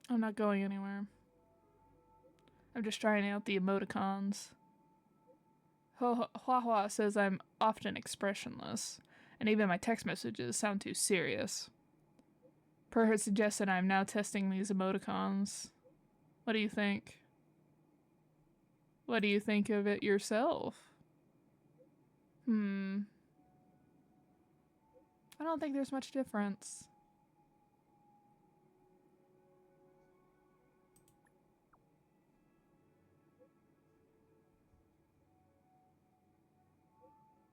I'm not going anywhere. I'm just trying out the emoticons. Hua Hua says I'm often expressionless, and even my text messages sound too serious. Per her suggestion, I'm now testing these emoticons. What do you think? What do you think of it yourself? I don't think there's much difference.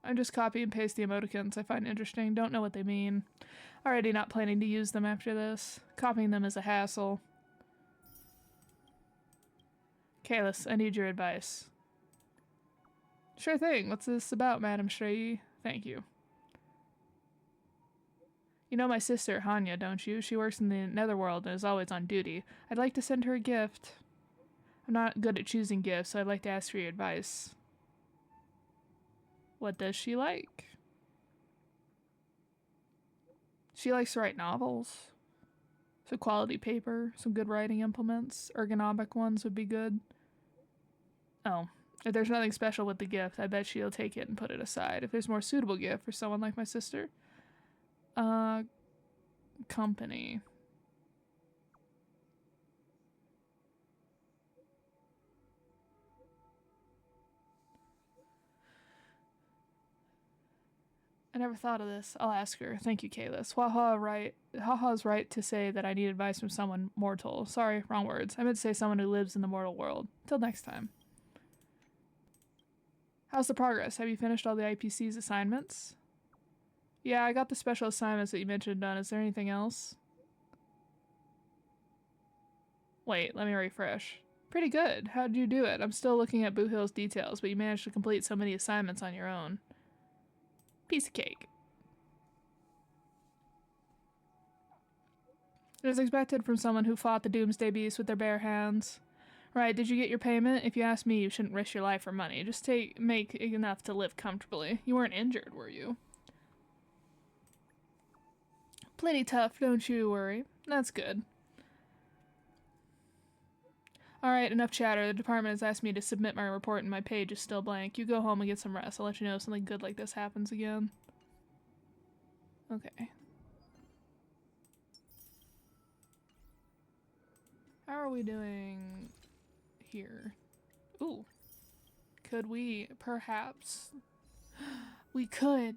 I just copy and paste the emoticons I find interesting. Don't know what they mean. Already not planning to use them after this. Copying them is a hassle. Kalis, I need your advice. Sure thing. What's this about, Madam Shrey? Thank you. You know my sister, Hanya, don't you? She works in the Netherworld and is always on duty. I'd like to send her a gift. I'm not good at choosing gifts, so I'd like to ask for your advice. What does she like? She likes to write novels. So quality paper, some good writing implements, ergonomic ones would be good. Oh, if there's nothing special with the gift, I bet she'll take it and put it aside. If there's a more suitable gift for someone like my sister. Company. I never thought of this. I'll ask her. Thank you, Kalis. Haha's right to say that I need advice from someone mortal. Sorry, wrong words. I meant to say someone who lives in the mortal world. Till next time. How's the progress? Have you finished all the IPC's assignments? Yeah, I got the special assignments that you mentioned done. Is there anything else? Wait, let me refresh. Pretty good. How'd you do it? I'm still looking at Boo Hill's details, but you managed to complete so many assignments on your own. Piece of cake. It was expected from someone who fought the Doomsday Beast with their bare hands. Right, did you get your payment? If you ask me, you shouldn't risk your life for money. Just make enough to live comfortably. You weren't injured, were you? Plenty tough, don't you worry. That's good. Alright, enough chatter. The department has asked me to submit my report and my page is still blank. You go home and get some rest. I'll let you know if something good like this happens again. Okay. How are we doing here? Ooh. Could we perhaps... We could.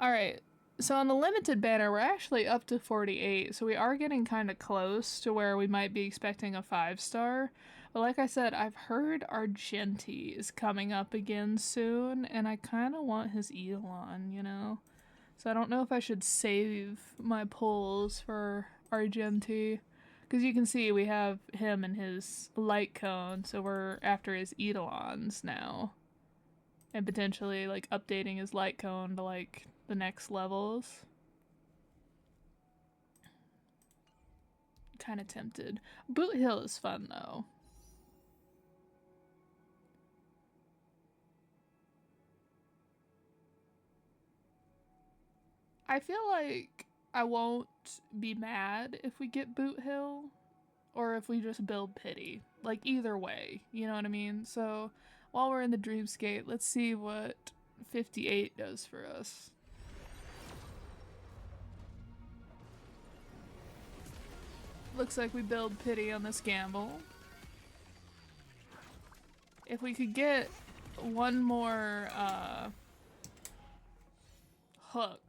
Alright. So on the limited banner, we're actually up to 48, so we are getting kind of close to where we might be expecting a 5-star. But like I said, I've heard Argenti is coming up again soon, and I kind of want his Elon, you know? So I don't know if I should save my pulls for Argenti. Because you can see we have him and his light cone, so we're after his Eidolons now. and potentially like updating his light cone to like the next levels. Kind of tempted. Boot Hill is fun though. I feel like I won't be mad if we get Boot Hill or if we just build Pity. Like either way, you know what I mean? So while we're in the Dreamscape, let's see what 58 does for us. Looks like we build Pity on this gamble. If we could get one more hook,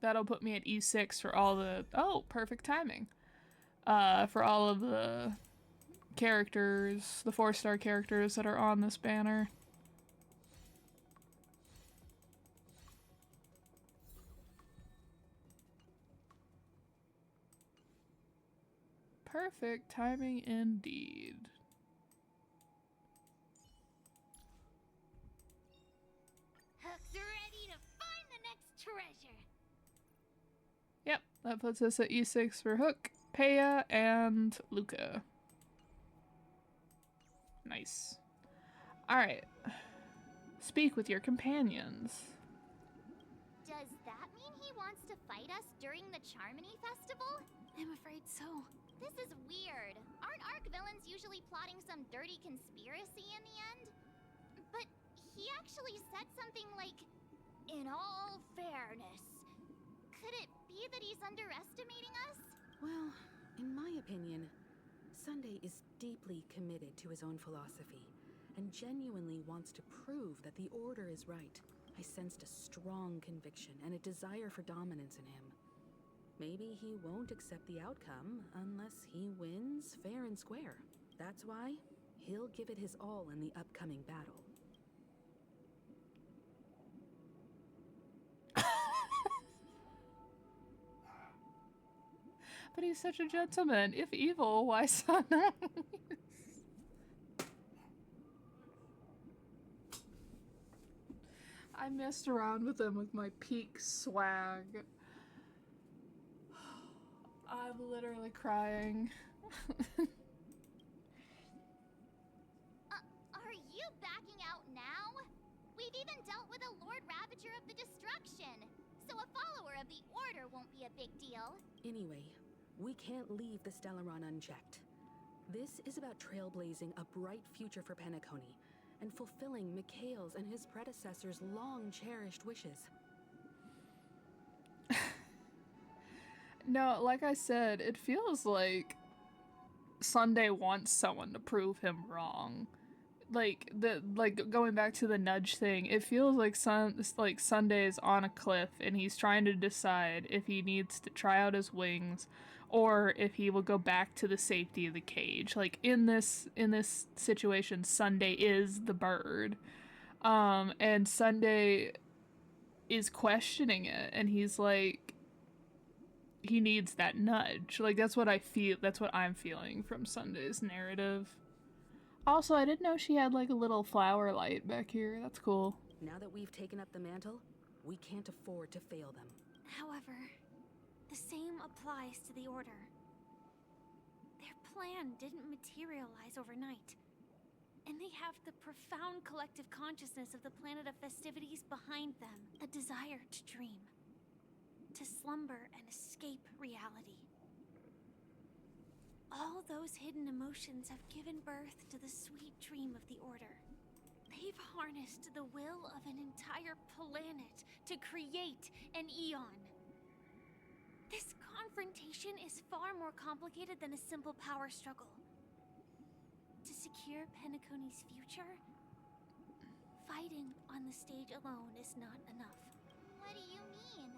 that'll put me at E6 for all the... Oh, perfect timing. For all of the characters, the 4-star characters that are on this banner. Perfect timing indeed. Hook's ready to find the next treasure. Yep, that puts us at E6 for Hook, Peya, and Luca. Nice. Alright. Speak with your companions. Does that mean he wants to fight us during the Charmony Festival? I'm afraid so. This is weird. Aren't Arc villains usually plotting some dirty conspiracy in the end? But he actually said something like, "In all fairness." Could it be that he's underestimating us? Well, in my opinion, Sunday is deeply committed to his own philosophy and genuinely wants to prove that the Order is right. I sensed a strong conviction and a desire for dominance in him. Maybe he won't accept the outcome unless he wins fair and square. That's why he'll give it his all in the upcoming battle. But he's such a gentleman. If evil, why so nice? I messed around with him with my peak swag. I'm literally crying. Are you backing out now? We've even dealt with a Lord Ravager of the Destruction, so a follower of the Order won't be a big deal. Anyway, we can't leave the Stellaron unchecked. This is about trailblazing a bright future for Penacony and fulfilling Mikhail's and his predecessors' long-cherished wishes. No, like I said, it feels like Sunday wants someone to prove him wrong. Like going back to the nudge thing, it feels like Sunday's on a cliff and he's trying to decide if he needs to try out his wings or if he will go back to the safety of the cage. Like in this situation, Sunday is the bird. And Sunday is questioning it, and he's like, he needs that nudge. Like that's what I feel, that's what I'm feeling from Sunday's narrative. Also, I didn't know she had like a little flower light back here. That's cool. Now that we've taken up the mantle, we can't afford to fail them. However, the same applies to the Order. Their plan didn't materialize overnight, and they have the profound collective consciousness of the planet of festivities behind them, a desire to dream, to slumber and escape reality. All those hidden emotions have given birth to the sweet dream of the Order. They've harnessed the will of an entire planet to create an eon. This confrontation is far more complicated than a simple power struggle. To secure Penacony's future, fighting on the stage alone is not enough. What do you mean?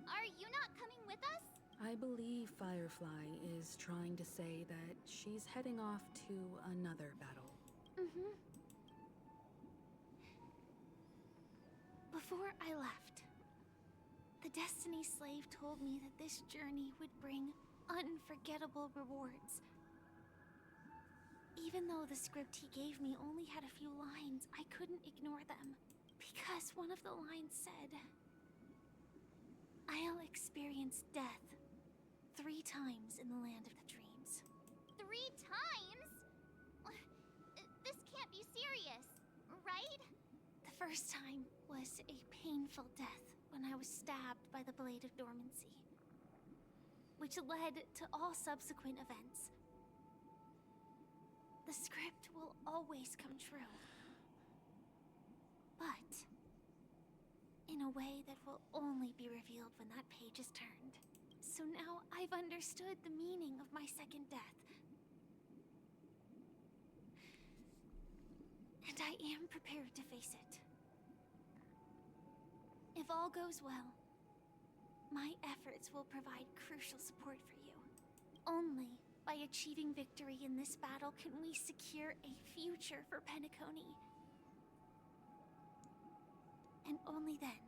Are you not coming with us? I believe Firefly is trying to say that she's heading off to another battle. Before I left, the Destiny Slave told me that this journey would bring unforgettable rewards. Even though the script he gave me only had a few lines, I couldn't ignore them. Because one of the lines said, I'll experience death 3 times in the land of the dreams. 3 times? This can't be serious, right? The first time was a painful death when I was stabbed by the Blade of Dormancy, which led to all subsequent events. The script will always come true, but in a way that will only be revealed when that page is turned. So now I've understood the meaning of my second death. And I am prepared to face it. If all goes well, my efforts will provide crucial support for you. Only by achieving victory in this battle can we secure a future for Penacony. And only then,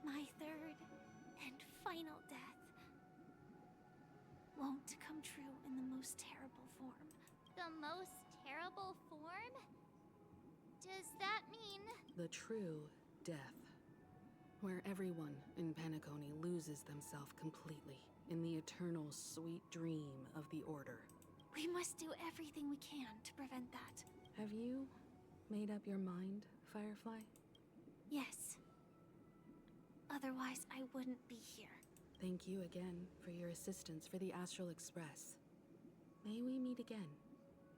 my third and final death won't come true in the most terrible form. The most terrible form? Does that mean... The true death, where everyone in Penacony loses themselves completely in the eternal sweet dream of the Order. We must do everything we can to prevent that. Have you made up your mind, Firefly? Yes. Otherwise, I wouldn't be here. Thank you again for your assistance for the Astral Express. May we meet again,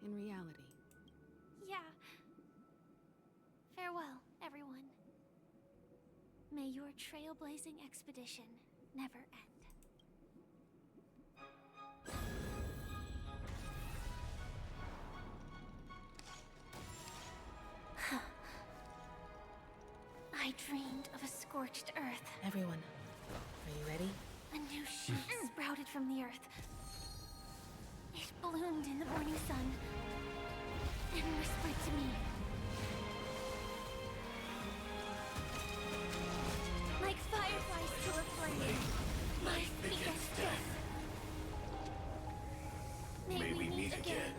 in reality. Yeah. Farewell, everyone. May your trailblazing expedition never end. I dreamed of a scorched earth. Everyone, are you ready? A new shoot sprouted from the earth. It bloomed in the morning sun and whispered to me. Like fireflies to a flame, my biggest death. May we meet again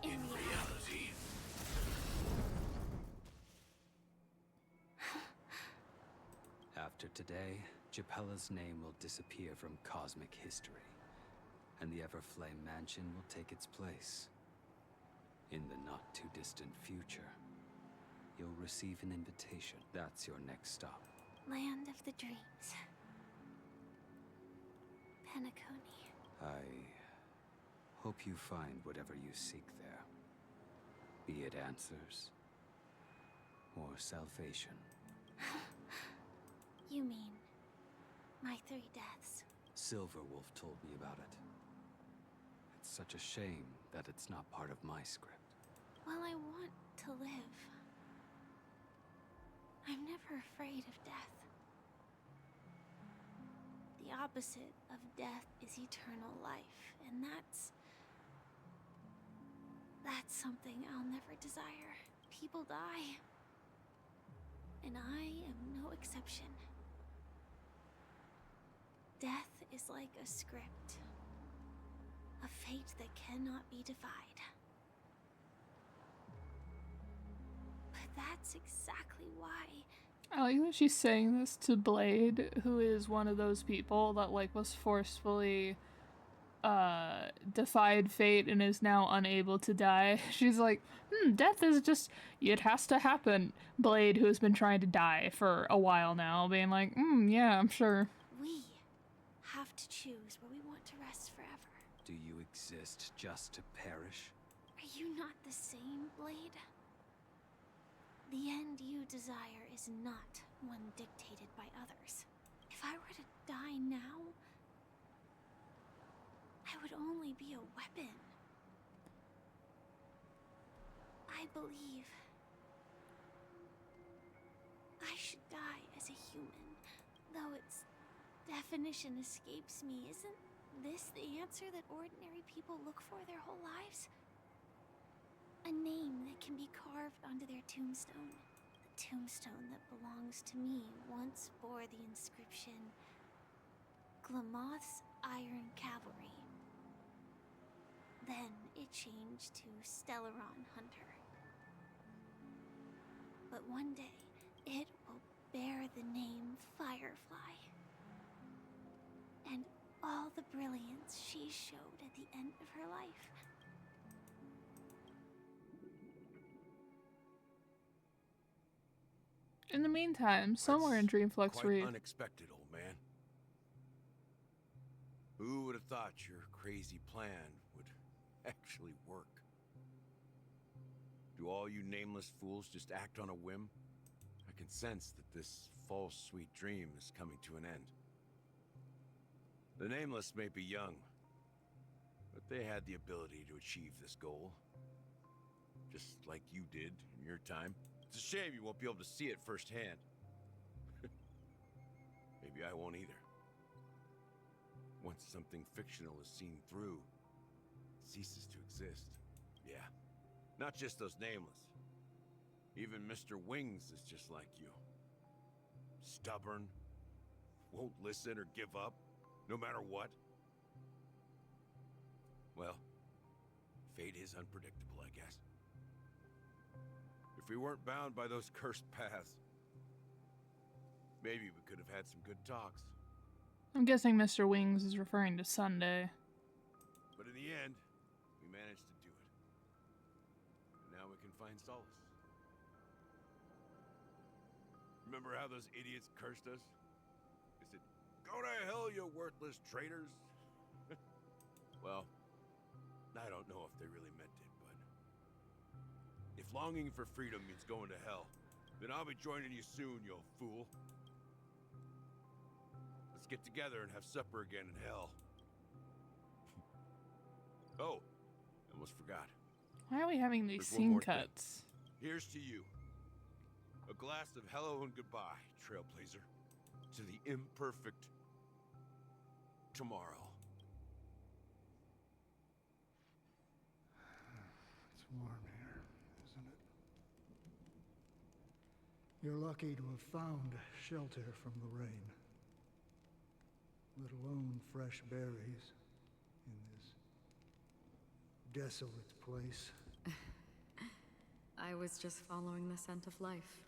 in reality. After today, Japella's name will disappear from cosmic history, and the Everflame Mansion will take its place. In the not-too-distant future, you'll receive an invitation. That's your next stop. Land of the dreams. Penacony. I hope you find whatever you seek there. Be it answers, or salvation. You mean my 3 deaths? Silverwolf told me about it. It's such a shame that it's not part of my script. Well, I want to live. I'm never afraid of death. The opposite of death is eternal life, and that's something I'll never desire. People die, and I am no exception. Death is like a script, a fate that cannot be defied. But that's exactly why. I like that she's saying this to Blade, who is one of those people that like was forcefully defied fate and is now unable to die. She's like, death is just, it has to happen. Blade, who's been trying to die for a while now, being like, yeah, I'm sure. We have to choose where we want to rest forever. Do you exist just to perish? Are you not the same, Blade? The end you desire is not one dictated by others. If I were to die now, I would only be a weapon. I believe I should die as a human, though its definition escapes me. Isn't this the answer that ordinary people look for their whole lives? A name that can be carved onto their tombstone. The tombstone that belongs to me once bore the inscription, Glamoth's Iron Cavalry. Then it changed to Stellaron Hunter. But but one day it will bear the name Firefly. And all the brilliance she showed at the end of her life. In the meantime, somewhere in Dreamflux Quite Reef. unexpected, old man. Who would have thought your crazy plan would actually work? Do all you nameless fools just act on a whim? I can sense that this false sweet dream is coming to an end. The nameless may be young, but they had the ability to achieve this goal. Just like you did in your time. It's a shame you won't be able to see it firsthand. Maybe I won't either. Once something fictional is seen through, it ceases to exist. Yeah, not just those nameless. Even Mr. Wings is just like you. Stubborn, won't listen or give up, no matter what. Well, fate is unpredictable, I guess. If we weren't bound by those cursed paths, maybe we could have had some good talks. I'm guessing Mr. Wings is referring to Sunday. But in the end, we managed to do it. And now we can find solace. Remember how those idiots cursed us? They said, "Go to hell, you worthless traitors." Well, I don't know if they really meant it, but if longing for freedom means going to hell, then I'll be joining you soon, you old fool. Let's get together and have supper again in hell. Oh, almost forgot. Why are we having these There's one scene more thing. cuts? Here's to you. A glass of hello and goodbye, Trailblazer. To the imperfect tomorrow. It's warm here, isn't it? You're lucky to have found shelter from the rain. Let alone fresh berries in this desolate place. I was just following the scent of life.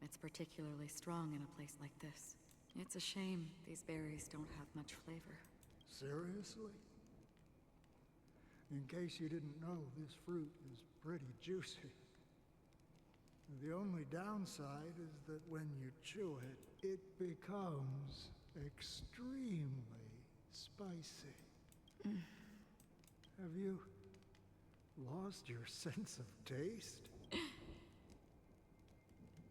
It's particularly strong in a place like this. It's a shame these berries don't have much flavor. Seriously? In case you didn't know, this fruit is pretty juicy. The only downside is that when you chew it, it becomes extremely spicy. Have you lost your sense of taste?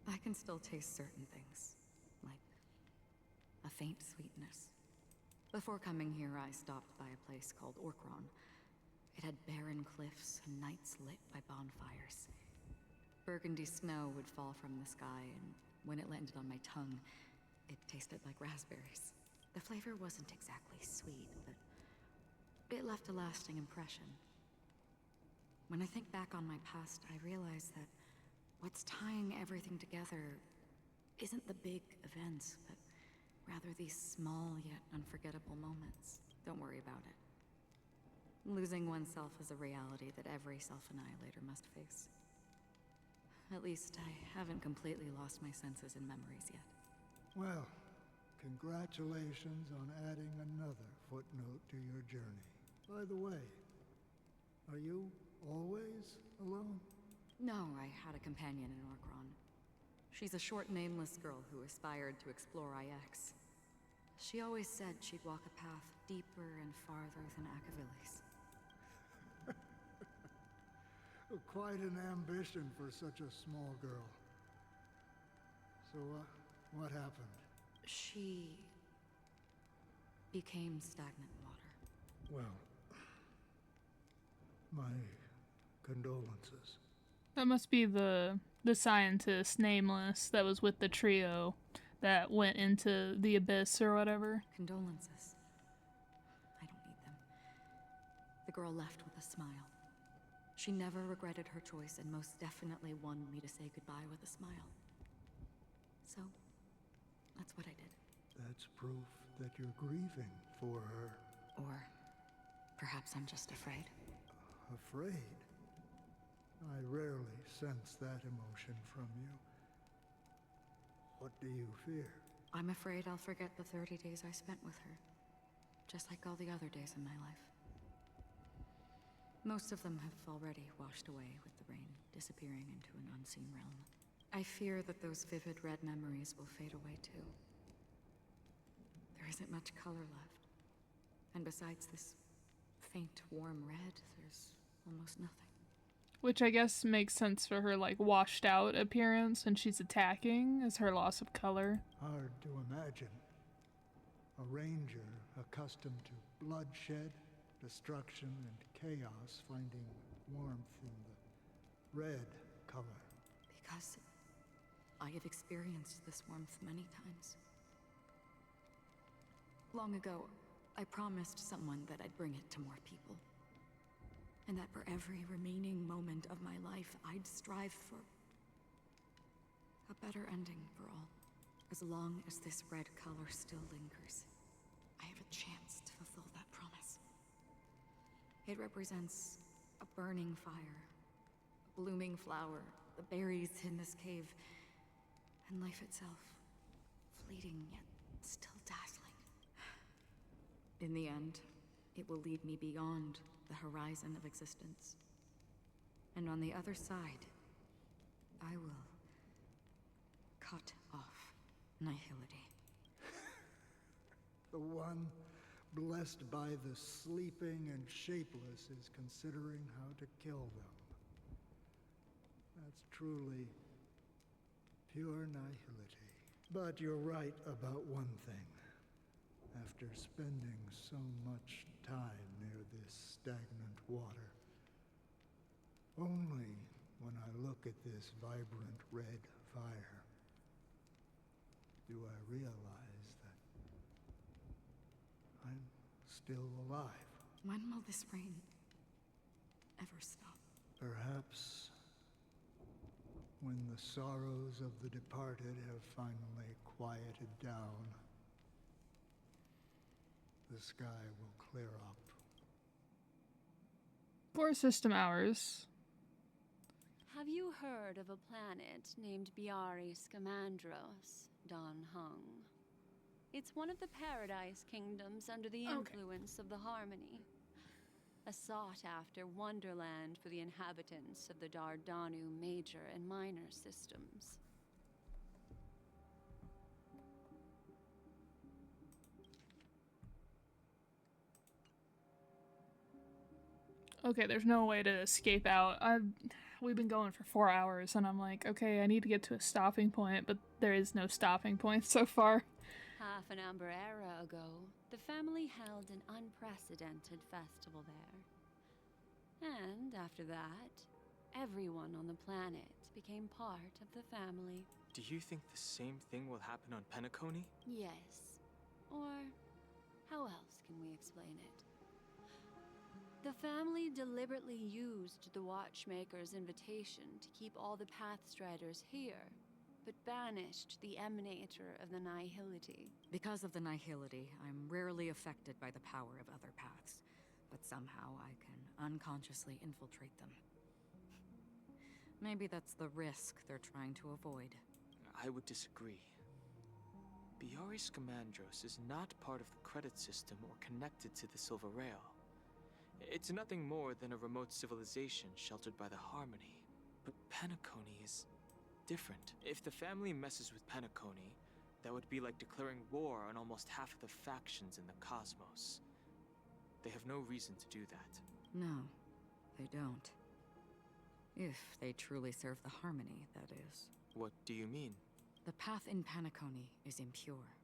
I can still taste certain things, like a faint sweetness. Before coming here, I stopped by a place called Orkron. It had barren cliffs and nights lit by bonfires. Burgundy snow would fall from the sky, and when it landed on my tongue, it tasted like raspberries. The flavor wasn't exactly sweet, but it left a lasting impression. When I think back on my past, I realize that what's tying everything together isn't the big events, but rather these small yet unforgettable moments. Don't worry about it. Losing oneself is a reality that every self-annihilator must face. At least I haven't completely lost my senses and memories yet. Well, congratulations on adding another footnote to your journey. By the way, are you always alone? No, I had a companion in Orkron. She's a short, nameless girl who aspired to explore IX. She always said she'd walk a path deeper and farther than Akavilis. Quite an ambition for such a small girl. So, what happened? She became stagnant water. Well, my condolences. That must be the scientist, nameless, that was with the trio that went into the abyss or whatever. Condolences. I don't need them. The girl left with a smile. She never regretted her choice and most definitely wanted me to say goodbye with a smile. So, that's what I did. That's proof that you're grieving for her. Or perhaps I'm just afraid. Afraid? I rarely sense that emotion from you. What do you fear? I'm afraid I'll forget the 30 days I spent with her. Just like all the other days in my life. Most of them have already washed away with the rain, disappearing into an unseen realm. I fear that those vivid red memories will fade away too. There isn't much color left. And besides this faint, warm red, there's almost nothing. Which I guess makes sense for her, like, washed out appearance when she's attacking, is her loss of color. Hard to imagine. A ranger accustomed to bloodshed, destruction, and chaos finding warmth in the red color. Because I have experienced this warmth many times. Long ago, I promised someone that I'd bring it to more people. And that for every remaining moment of my life, I'd strive for a better ending for all. As long as this red color still lingers, I have a chance to fulfill that promise. It represents a burning fire, a blooming flower, the berries in this cave, and life itself, fleeting yet still dazzling. In the end, it will lead me beyond the horizon of existence. And on the other side, I will cut off nihility. The one blessed by the sleeping and shapeless is considering how to kill them. That's truly pure nihility. But you're right about one thing. After spending so much time near this stagnant water, only when I look at this vibrant red fire do I realize that I'm still alive. When will this rain ever stop? Perhaps when the sorrows of the departed have finally quieted down, the sky will clear up. 4 system hours. Have you heard of a planet named Biari Scamandros, Don Hung? It's one of the Paradise Kingdoms under the influence of the Harmony. A sought-after wonderland for the inhabitants of the Dardanu Major and Minor systems. Okay, there's no way to escape out. We've been going for 4 hours, and I'm like, okay, I need to get to a stopping point, but there is no stopping point so far. Half an Amber era ago, the family held an unprecedented festival there. And after that, everyone on the planet became part of the family. Do you think the same thing will happen on Penacony? Yes. Or how else can we explain it? The family deliberately used the Watchmaker's invitation to keep all the Pathstriders here, but banished the Emanator of the Nihility. Because of the Nihility, I'm rarely affected by the power of other paths, but somehow I can unconsciously infiltrate them. Maybe that's the risk they're trying to avoid. I would disagree. Biari Scamandros is not part of the credit system or connected to the Silver Rail. It's nothing more than a remote civilization sheltered by the Harmony. But Penacony is different. If the family messes with Penacony, that would be like declaring war on almost half of the factions in the cosmos. They have no reason to do that. No, they don't. If they truly serve the Harmony, that is. What do you mean? The path in Penacony is impure.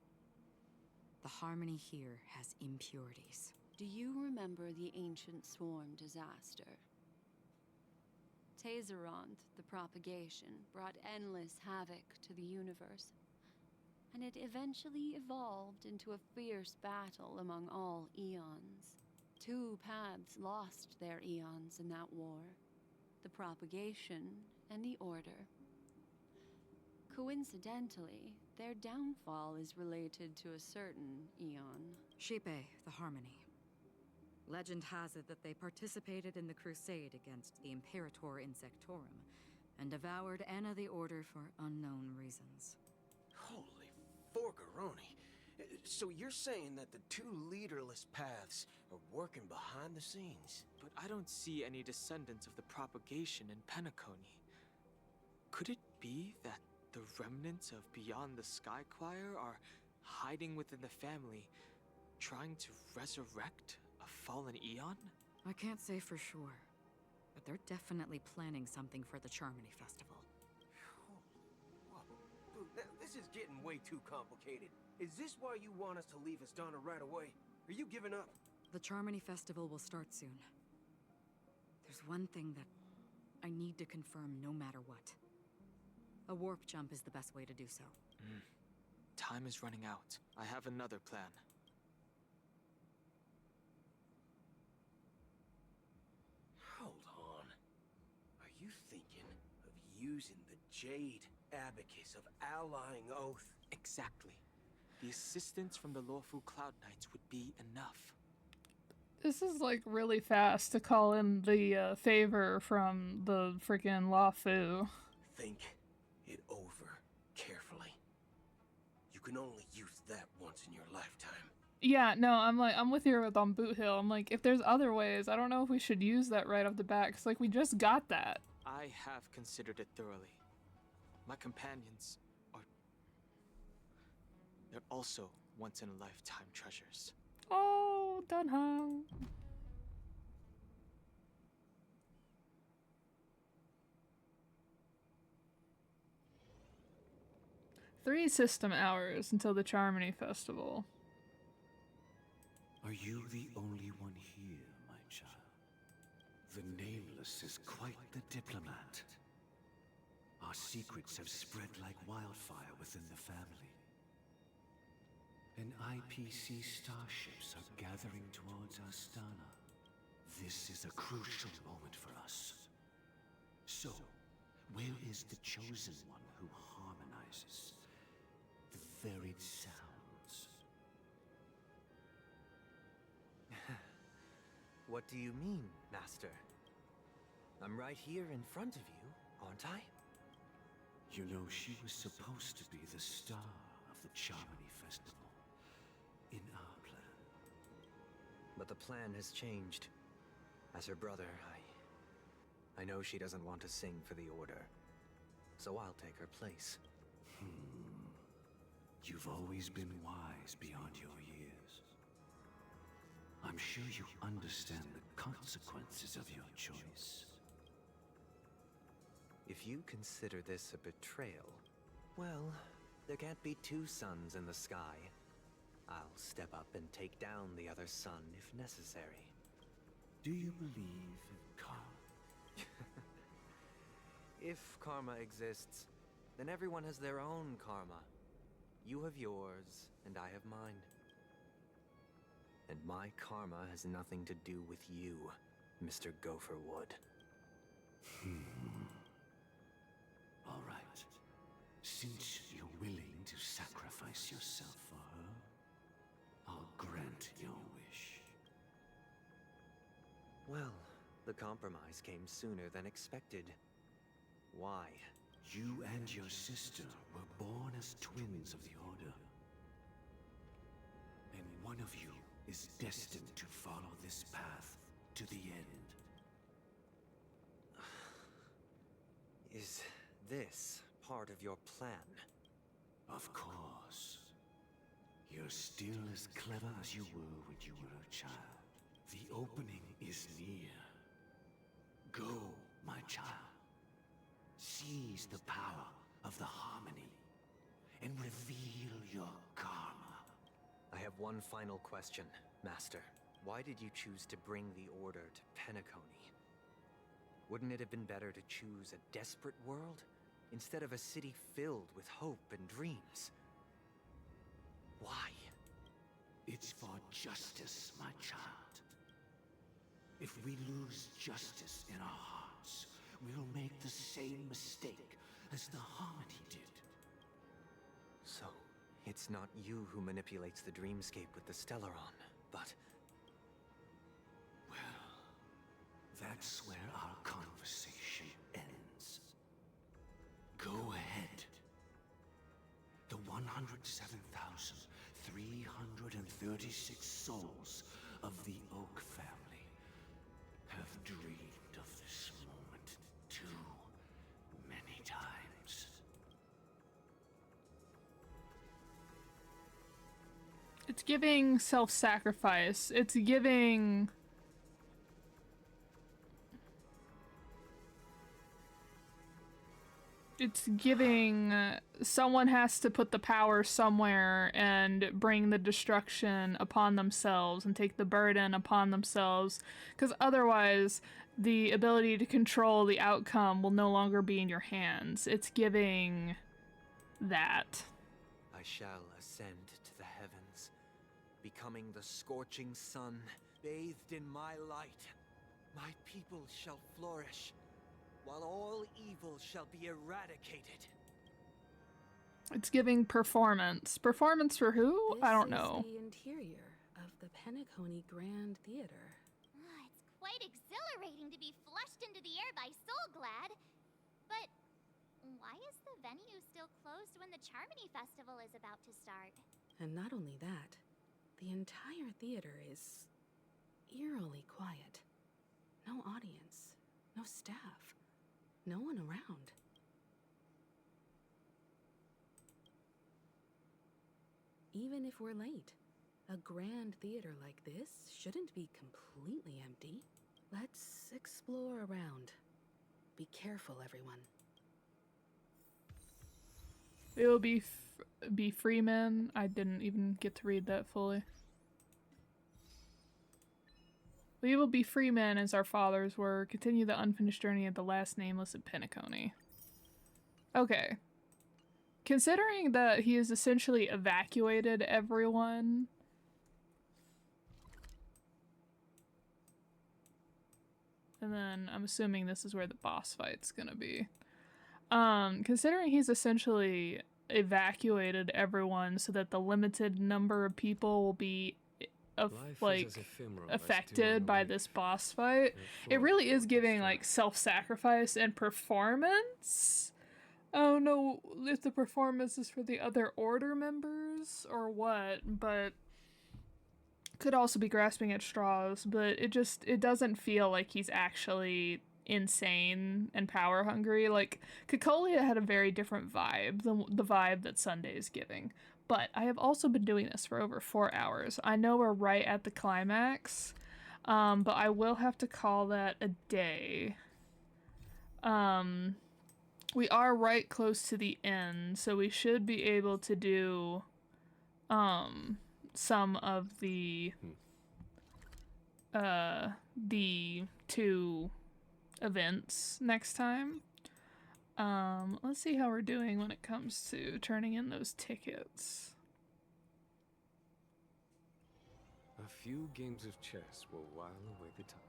The Harmony here has impurities. Do you remember the Ancient Swarm disaster? Tazeront, the propagation, brought endless havoc to the universe, and it eventually evolved into a fierce battle among all eons. 2 paths lost their eons in that war, the propagation and the order. Coincidentally, their downfall is related to a certain eon. Shipe, the Harmony. Legend has it that they participated in the crusade against the Imperator Insectorum and devoured Anna the Order for unknown reasons. Forkeroni. So you're saying that the two leaderless paths are working behind the scenes? But I don't see any descendants of the propagation in Penacony. Could it be that the remnants of Beyond the Sky Choir are hiding within the family, trying to resurrect a fallen Eon? I can't say for sure, but they're definitely planning something for the Charmony Festival. Whoa. Dude, this is getting way too complicated. Is this why you want us to leave Astana right away? Are you giving up? The Charmony Festival will start soon. There's one thing that I need to confirm no matter what. A warp jump is the best way to do so. Time is running out. I have another plan. Hold on. Are you thinking of using the Jade Abacus of Allying Oath? Exactly. The assistance from the lawful Cloud Knights would be enough. This is like really fast to call in the favor from the freaking Lawfu. Think it over carefully. You can only use that once in your lifetime. Yeah, no, I'm with you on Boot Hill. I'm like, if there's other ways, I don't know if we should use that right off the bat, because like we just got that. I have considered it thoroughly. My companions are... they're also once-in-a-lifetime treasures. Oh, Dunhung. Three system hours until the Charmony Festival. Are you the only one here, my child? The Nameless is quite the diplomat. Our secrets have spread like wildfire within the family. And IPC starships are gathering towards Astana. This is a crucial moment for us. So, where is the chosen one who harmonizes the varied sounds? What do you mean, Master? I'm right here in front of you, aren't I? You know, she was supposed to be the star of the Charmony Festival. In our plan. But the plan has changed. As her brother, I know she doesn't want to sing for the Order. So I'll take her place. You've always been wise beyond your years. I'm sure you understand the consequences of your choice. If you consider this a betrayal, well, there can't be two suns in the sky. I'll step up and take down the other sun if necessary. Do you believe in karma? If karma exists, then everyone has their own karma. You have yours, and I have mine. And my karma has nothing to do with you, Mr. Gopherwood. All right. Since you're willing to sacrifice yourself for her, I'll grant your wish. Well, the compromise came sooner than expected. Why? You and your sister were born as twins of the Order. And one of you is destined to follow this path to the end. Is this part of your plan? Of course. You're still as clever as you were when you were a child. The opening is near. Go, my child. Seize the power of the Harmony and reveal your karma. I have one final question, Master. Why did you choose to bring the Order to Penacony? Wouldn't it have been better to choose a desperate world instead of a city filled with hope and dreams? Why? It's for justice, my child. If we lose justice in our hearts, we'll make the same mistake as the Harmony did. So, it's not you who manipulates the dreamscape with the Stellaron, but... Well, that's where our conversation ends. Go ahead. The 100 107,336 souls of the Oak family have dreamed of this moment too many times. It's giving self-sacrifice. It's giving... It's giving someone has to put the power somewhere and bring the destruction upon themselves and take the burden upon themselves, because otherwise the ability to control the outcome will no longer be in your hands. It's giving that. I shall ascend to the heavens, becoming the scorching sun, bathed in my light. My people shall flourish, while all evil shall be eradicated. It's giving performance. Performance for who? I don't know. This is the interior of the Penacony Grand Theater. It's quite exhilarating to be flushed into the air by Soulglad. But why is the venue still closed when the Charmony Festival is about to start? And not only that, the entire theater is eerily quiet. No audience, no staff, no one around. Even if we're late, a grand theater like this shouldn't be completely empty. Let's explore around. Be careful, everyone. It will be free men. I didn't even get to read that fully. We will be free men as our fathers were. Continue the unfinished journey of the last nameless at Penacony. Okay. Considering that he has essentially evacuated everyone. And then I'm assuming this is where the boss fight's gonna be. Considering he's essentially evacuated everyone so that the limited number of people will be affected by this boss fight, it really is giving like self-sacrifice and performance. I don't know if the performance is for the other order members or what, but could also be grasping at straws. But it doesn't feel like he's actually insane and power hungry. Like Cacolia had a very different vibe than the vibe that Sunday is giving. But I have also been doing this for over 4 hours. I know we're right at the climax, but I will have to call that a day. We are right close to the end, so we should be able to do some of the 2 events next time. Let's see how we're doing when it comes to turning in those tickets. A few games of chess will while away the time.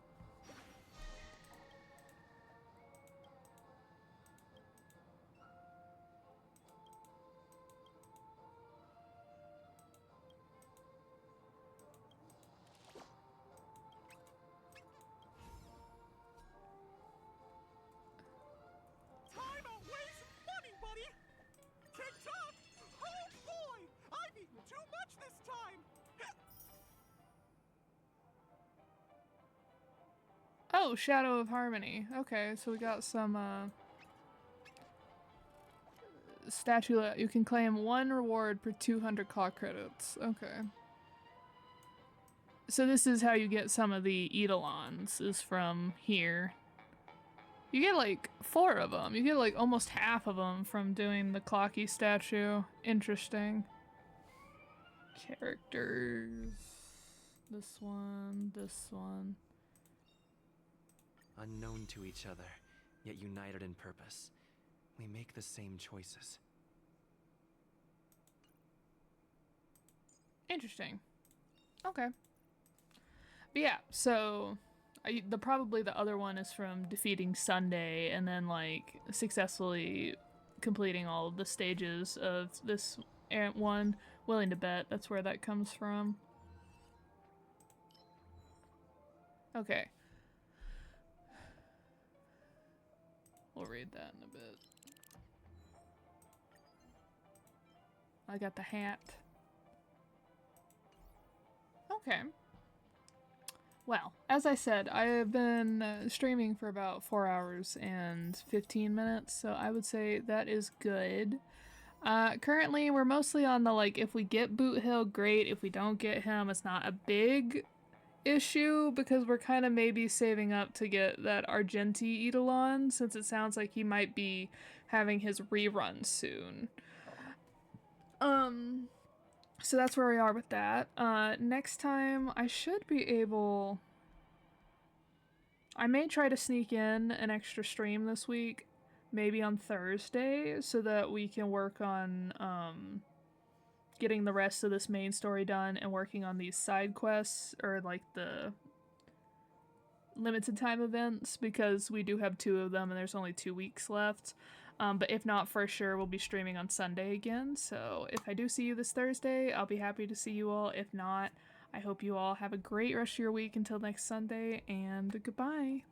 Oh, Shadow of Harmony. Okay, so we got some statue. You can claim 1 reward per 200 clock credits. Okay. So this is how you get some of the Eidolons, is from here. You get like 4 of them. You get like almost half of them from doing the Clocky statue. Interesting. Characters. This one, this one. Unknown to each other, yet united in purpose. We make the same choices. Interesting. Okay. But yeah, so probably the other one is from defeating Sunday and then like successfully completing all of the stages of this one. Willing to bet that's where that comes from. Okay. We'll read that in a bit. I got the hat. Okay. Well, as I said, I have been streaming for about 4 hours and 15 minutes, so I would say that is good. Currently, we're mostly on the, like, if we get Boot Hill, great. If we don't get him, it's not a big issue, because we're kind of maybe saving up to get that Argenti Eidolon, since it sounds like he might be having his rerun soon. So that's where we are with that. Next time, I should be able... I may try to sneak in an extra stream this week, maybe on Thursday, so that we can work on, getting the rest of this main story done and working on these side quests, or, like, the limited time events, because we do have 2 of them and there's only 2 weeks left. But if not, for sure, we'll be streaming on Sunday again. So if I do see you this Thursday, I'll be happy to see you all. If not, I hope you all have a great rest of your week until next Sunday, and goodbye.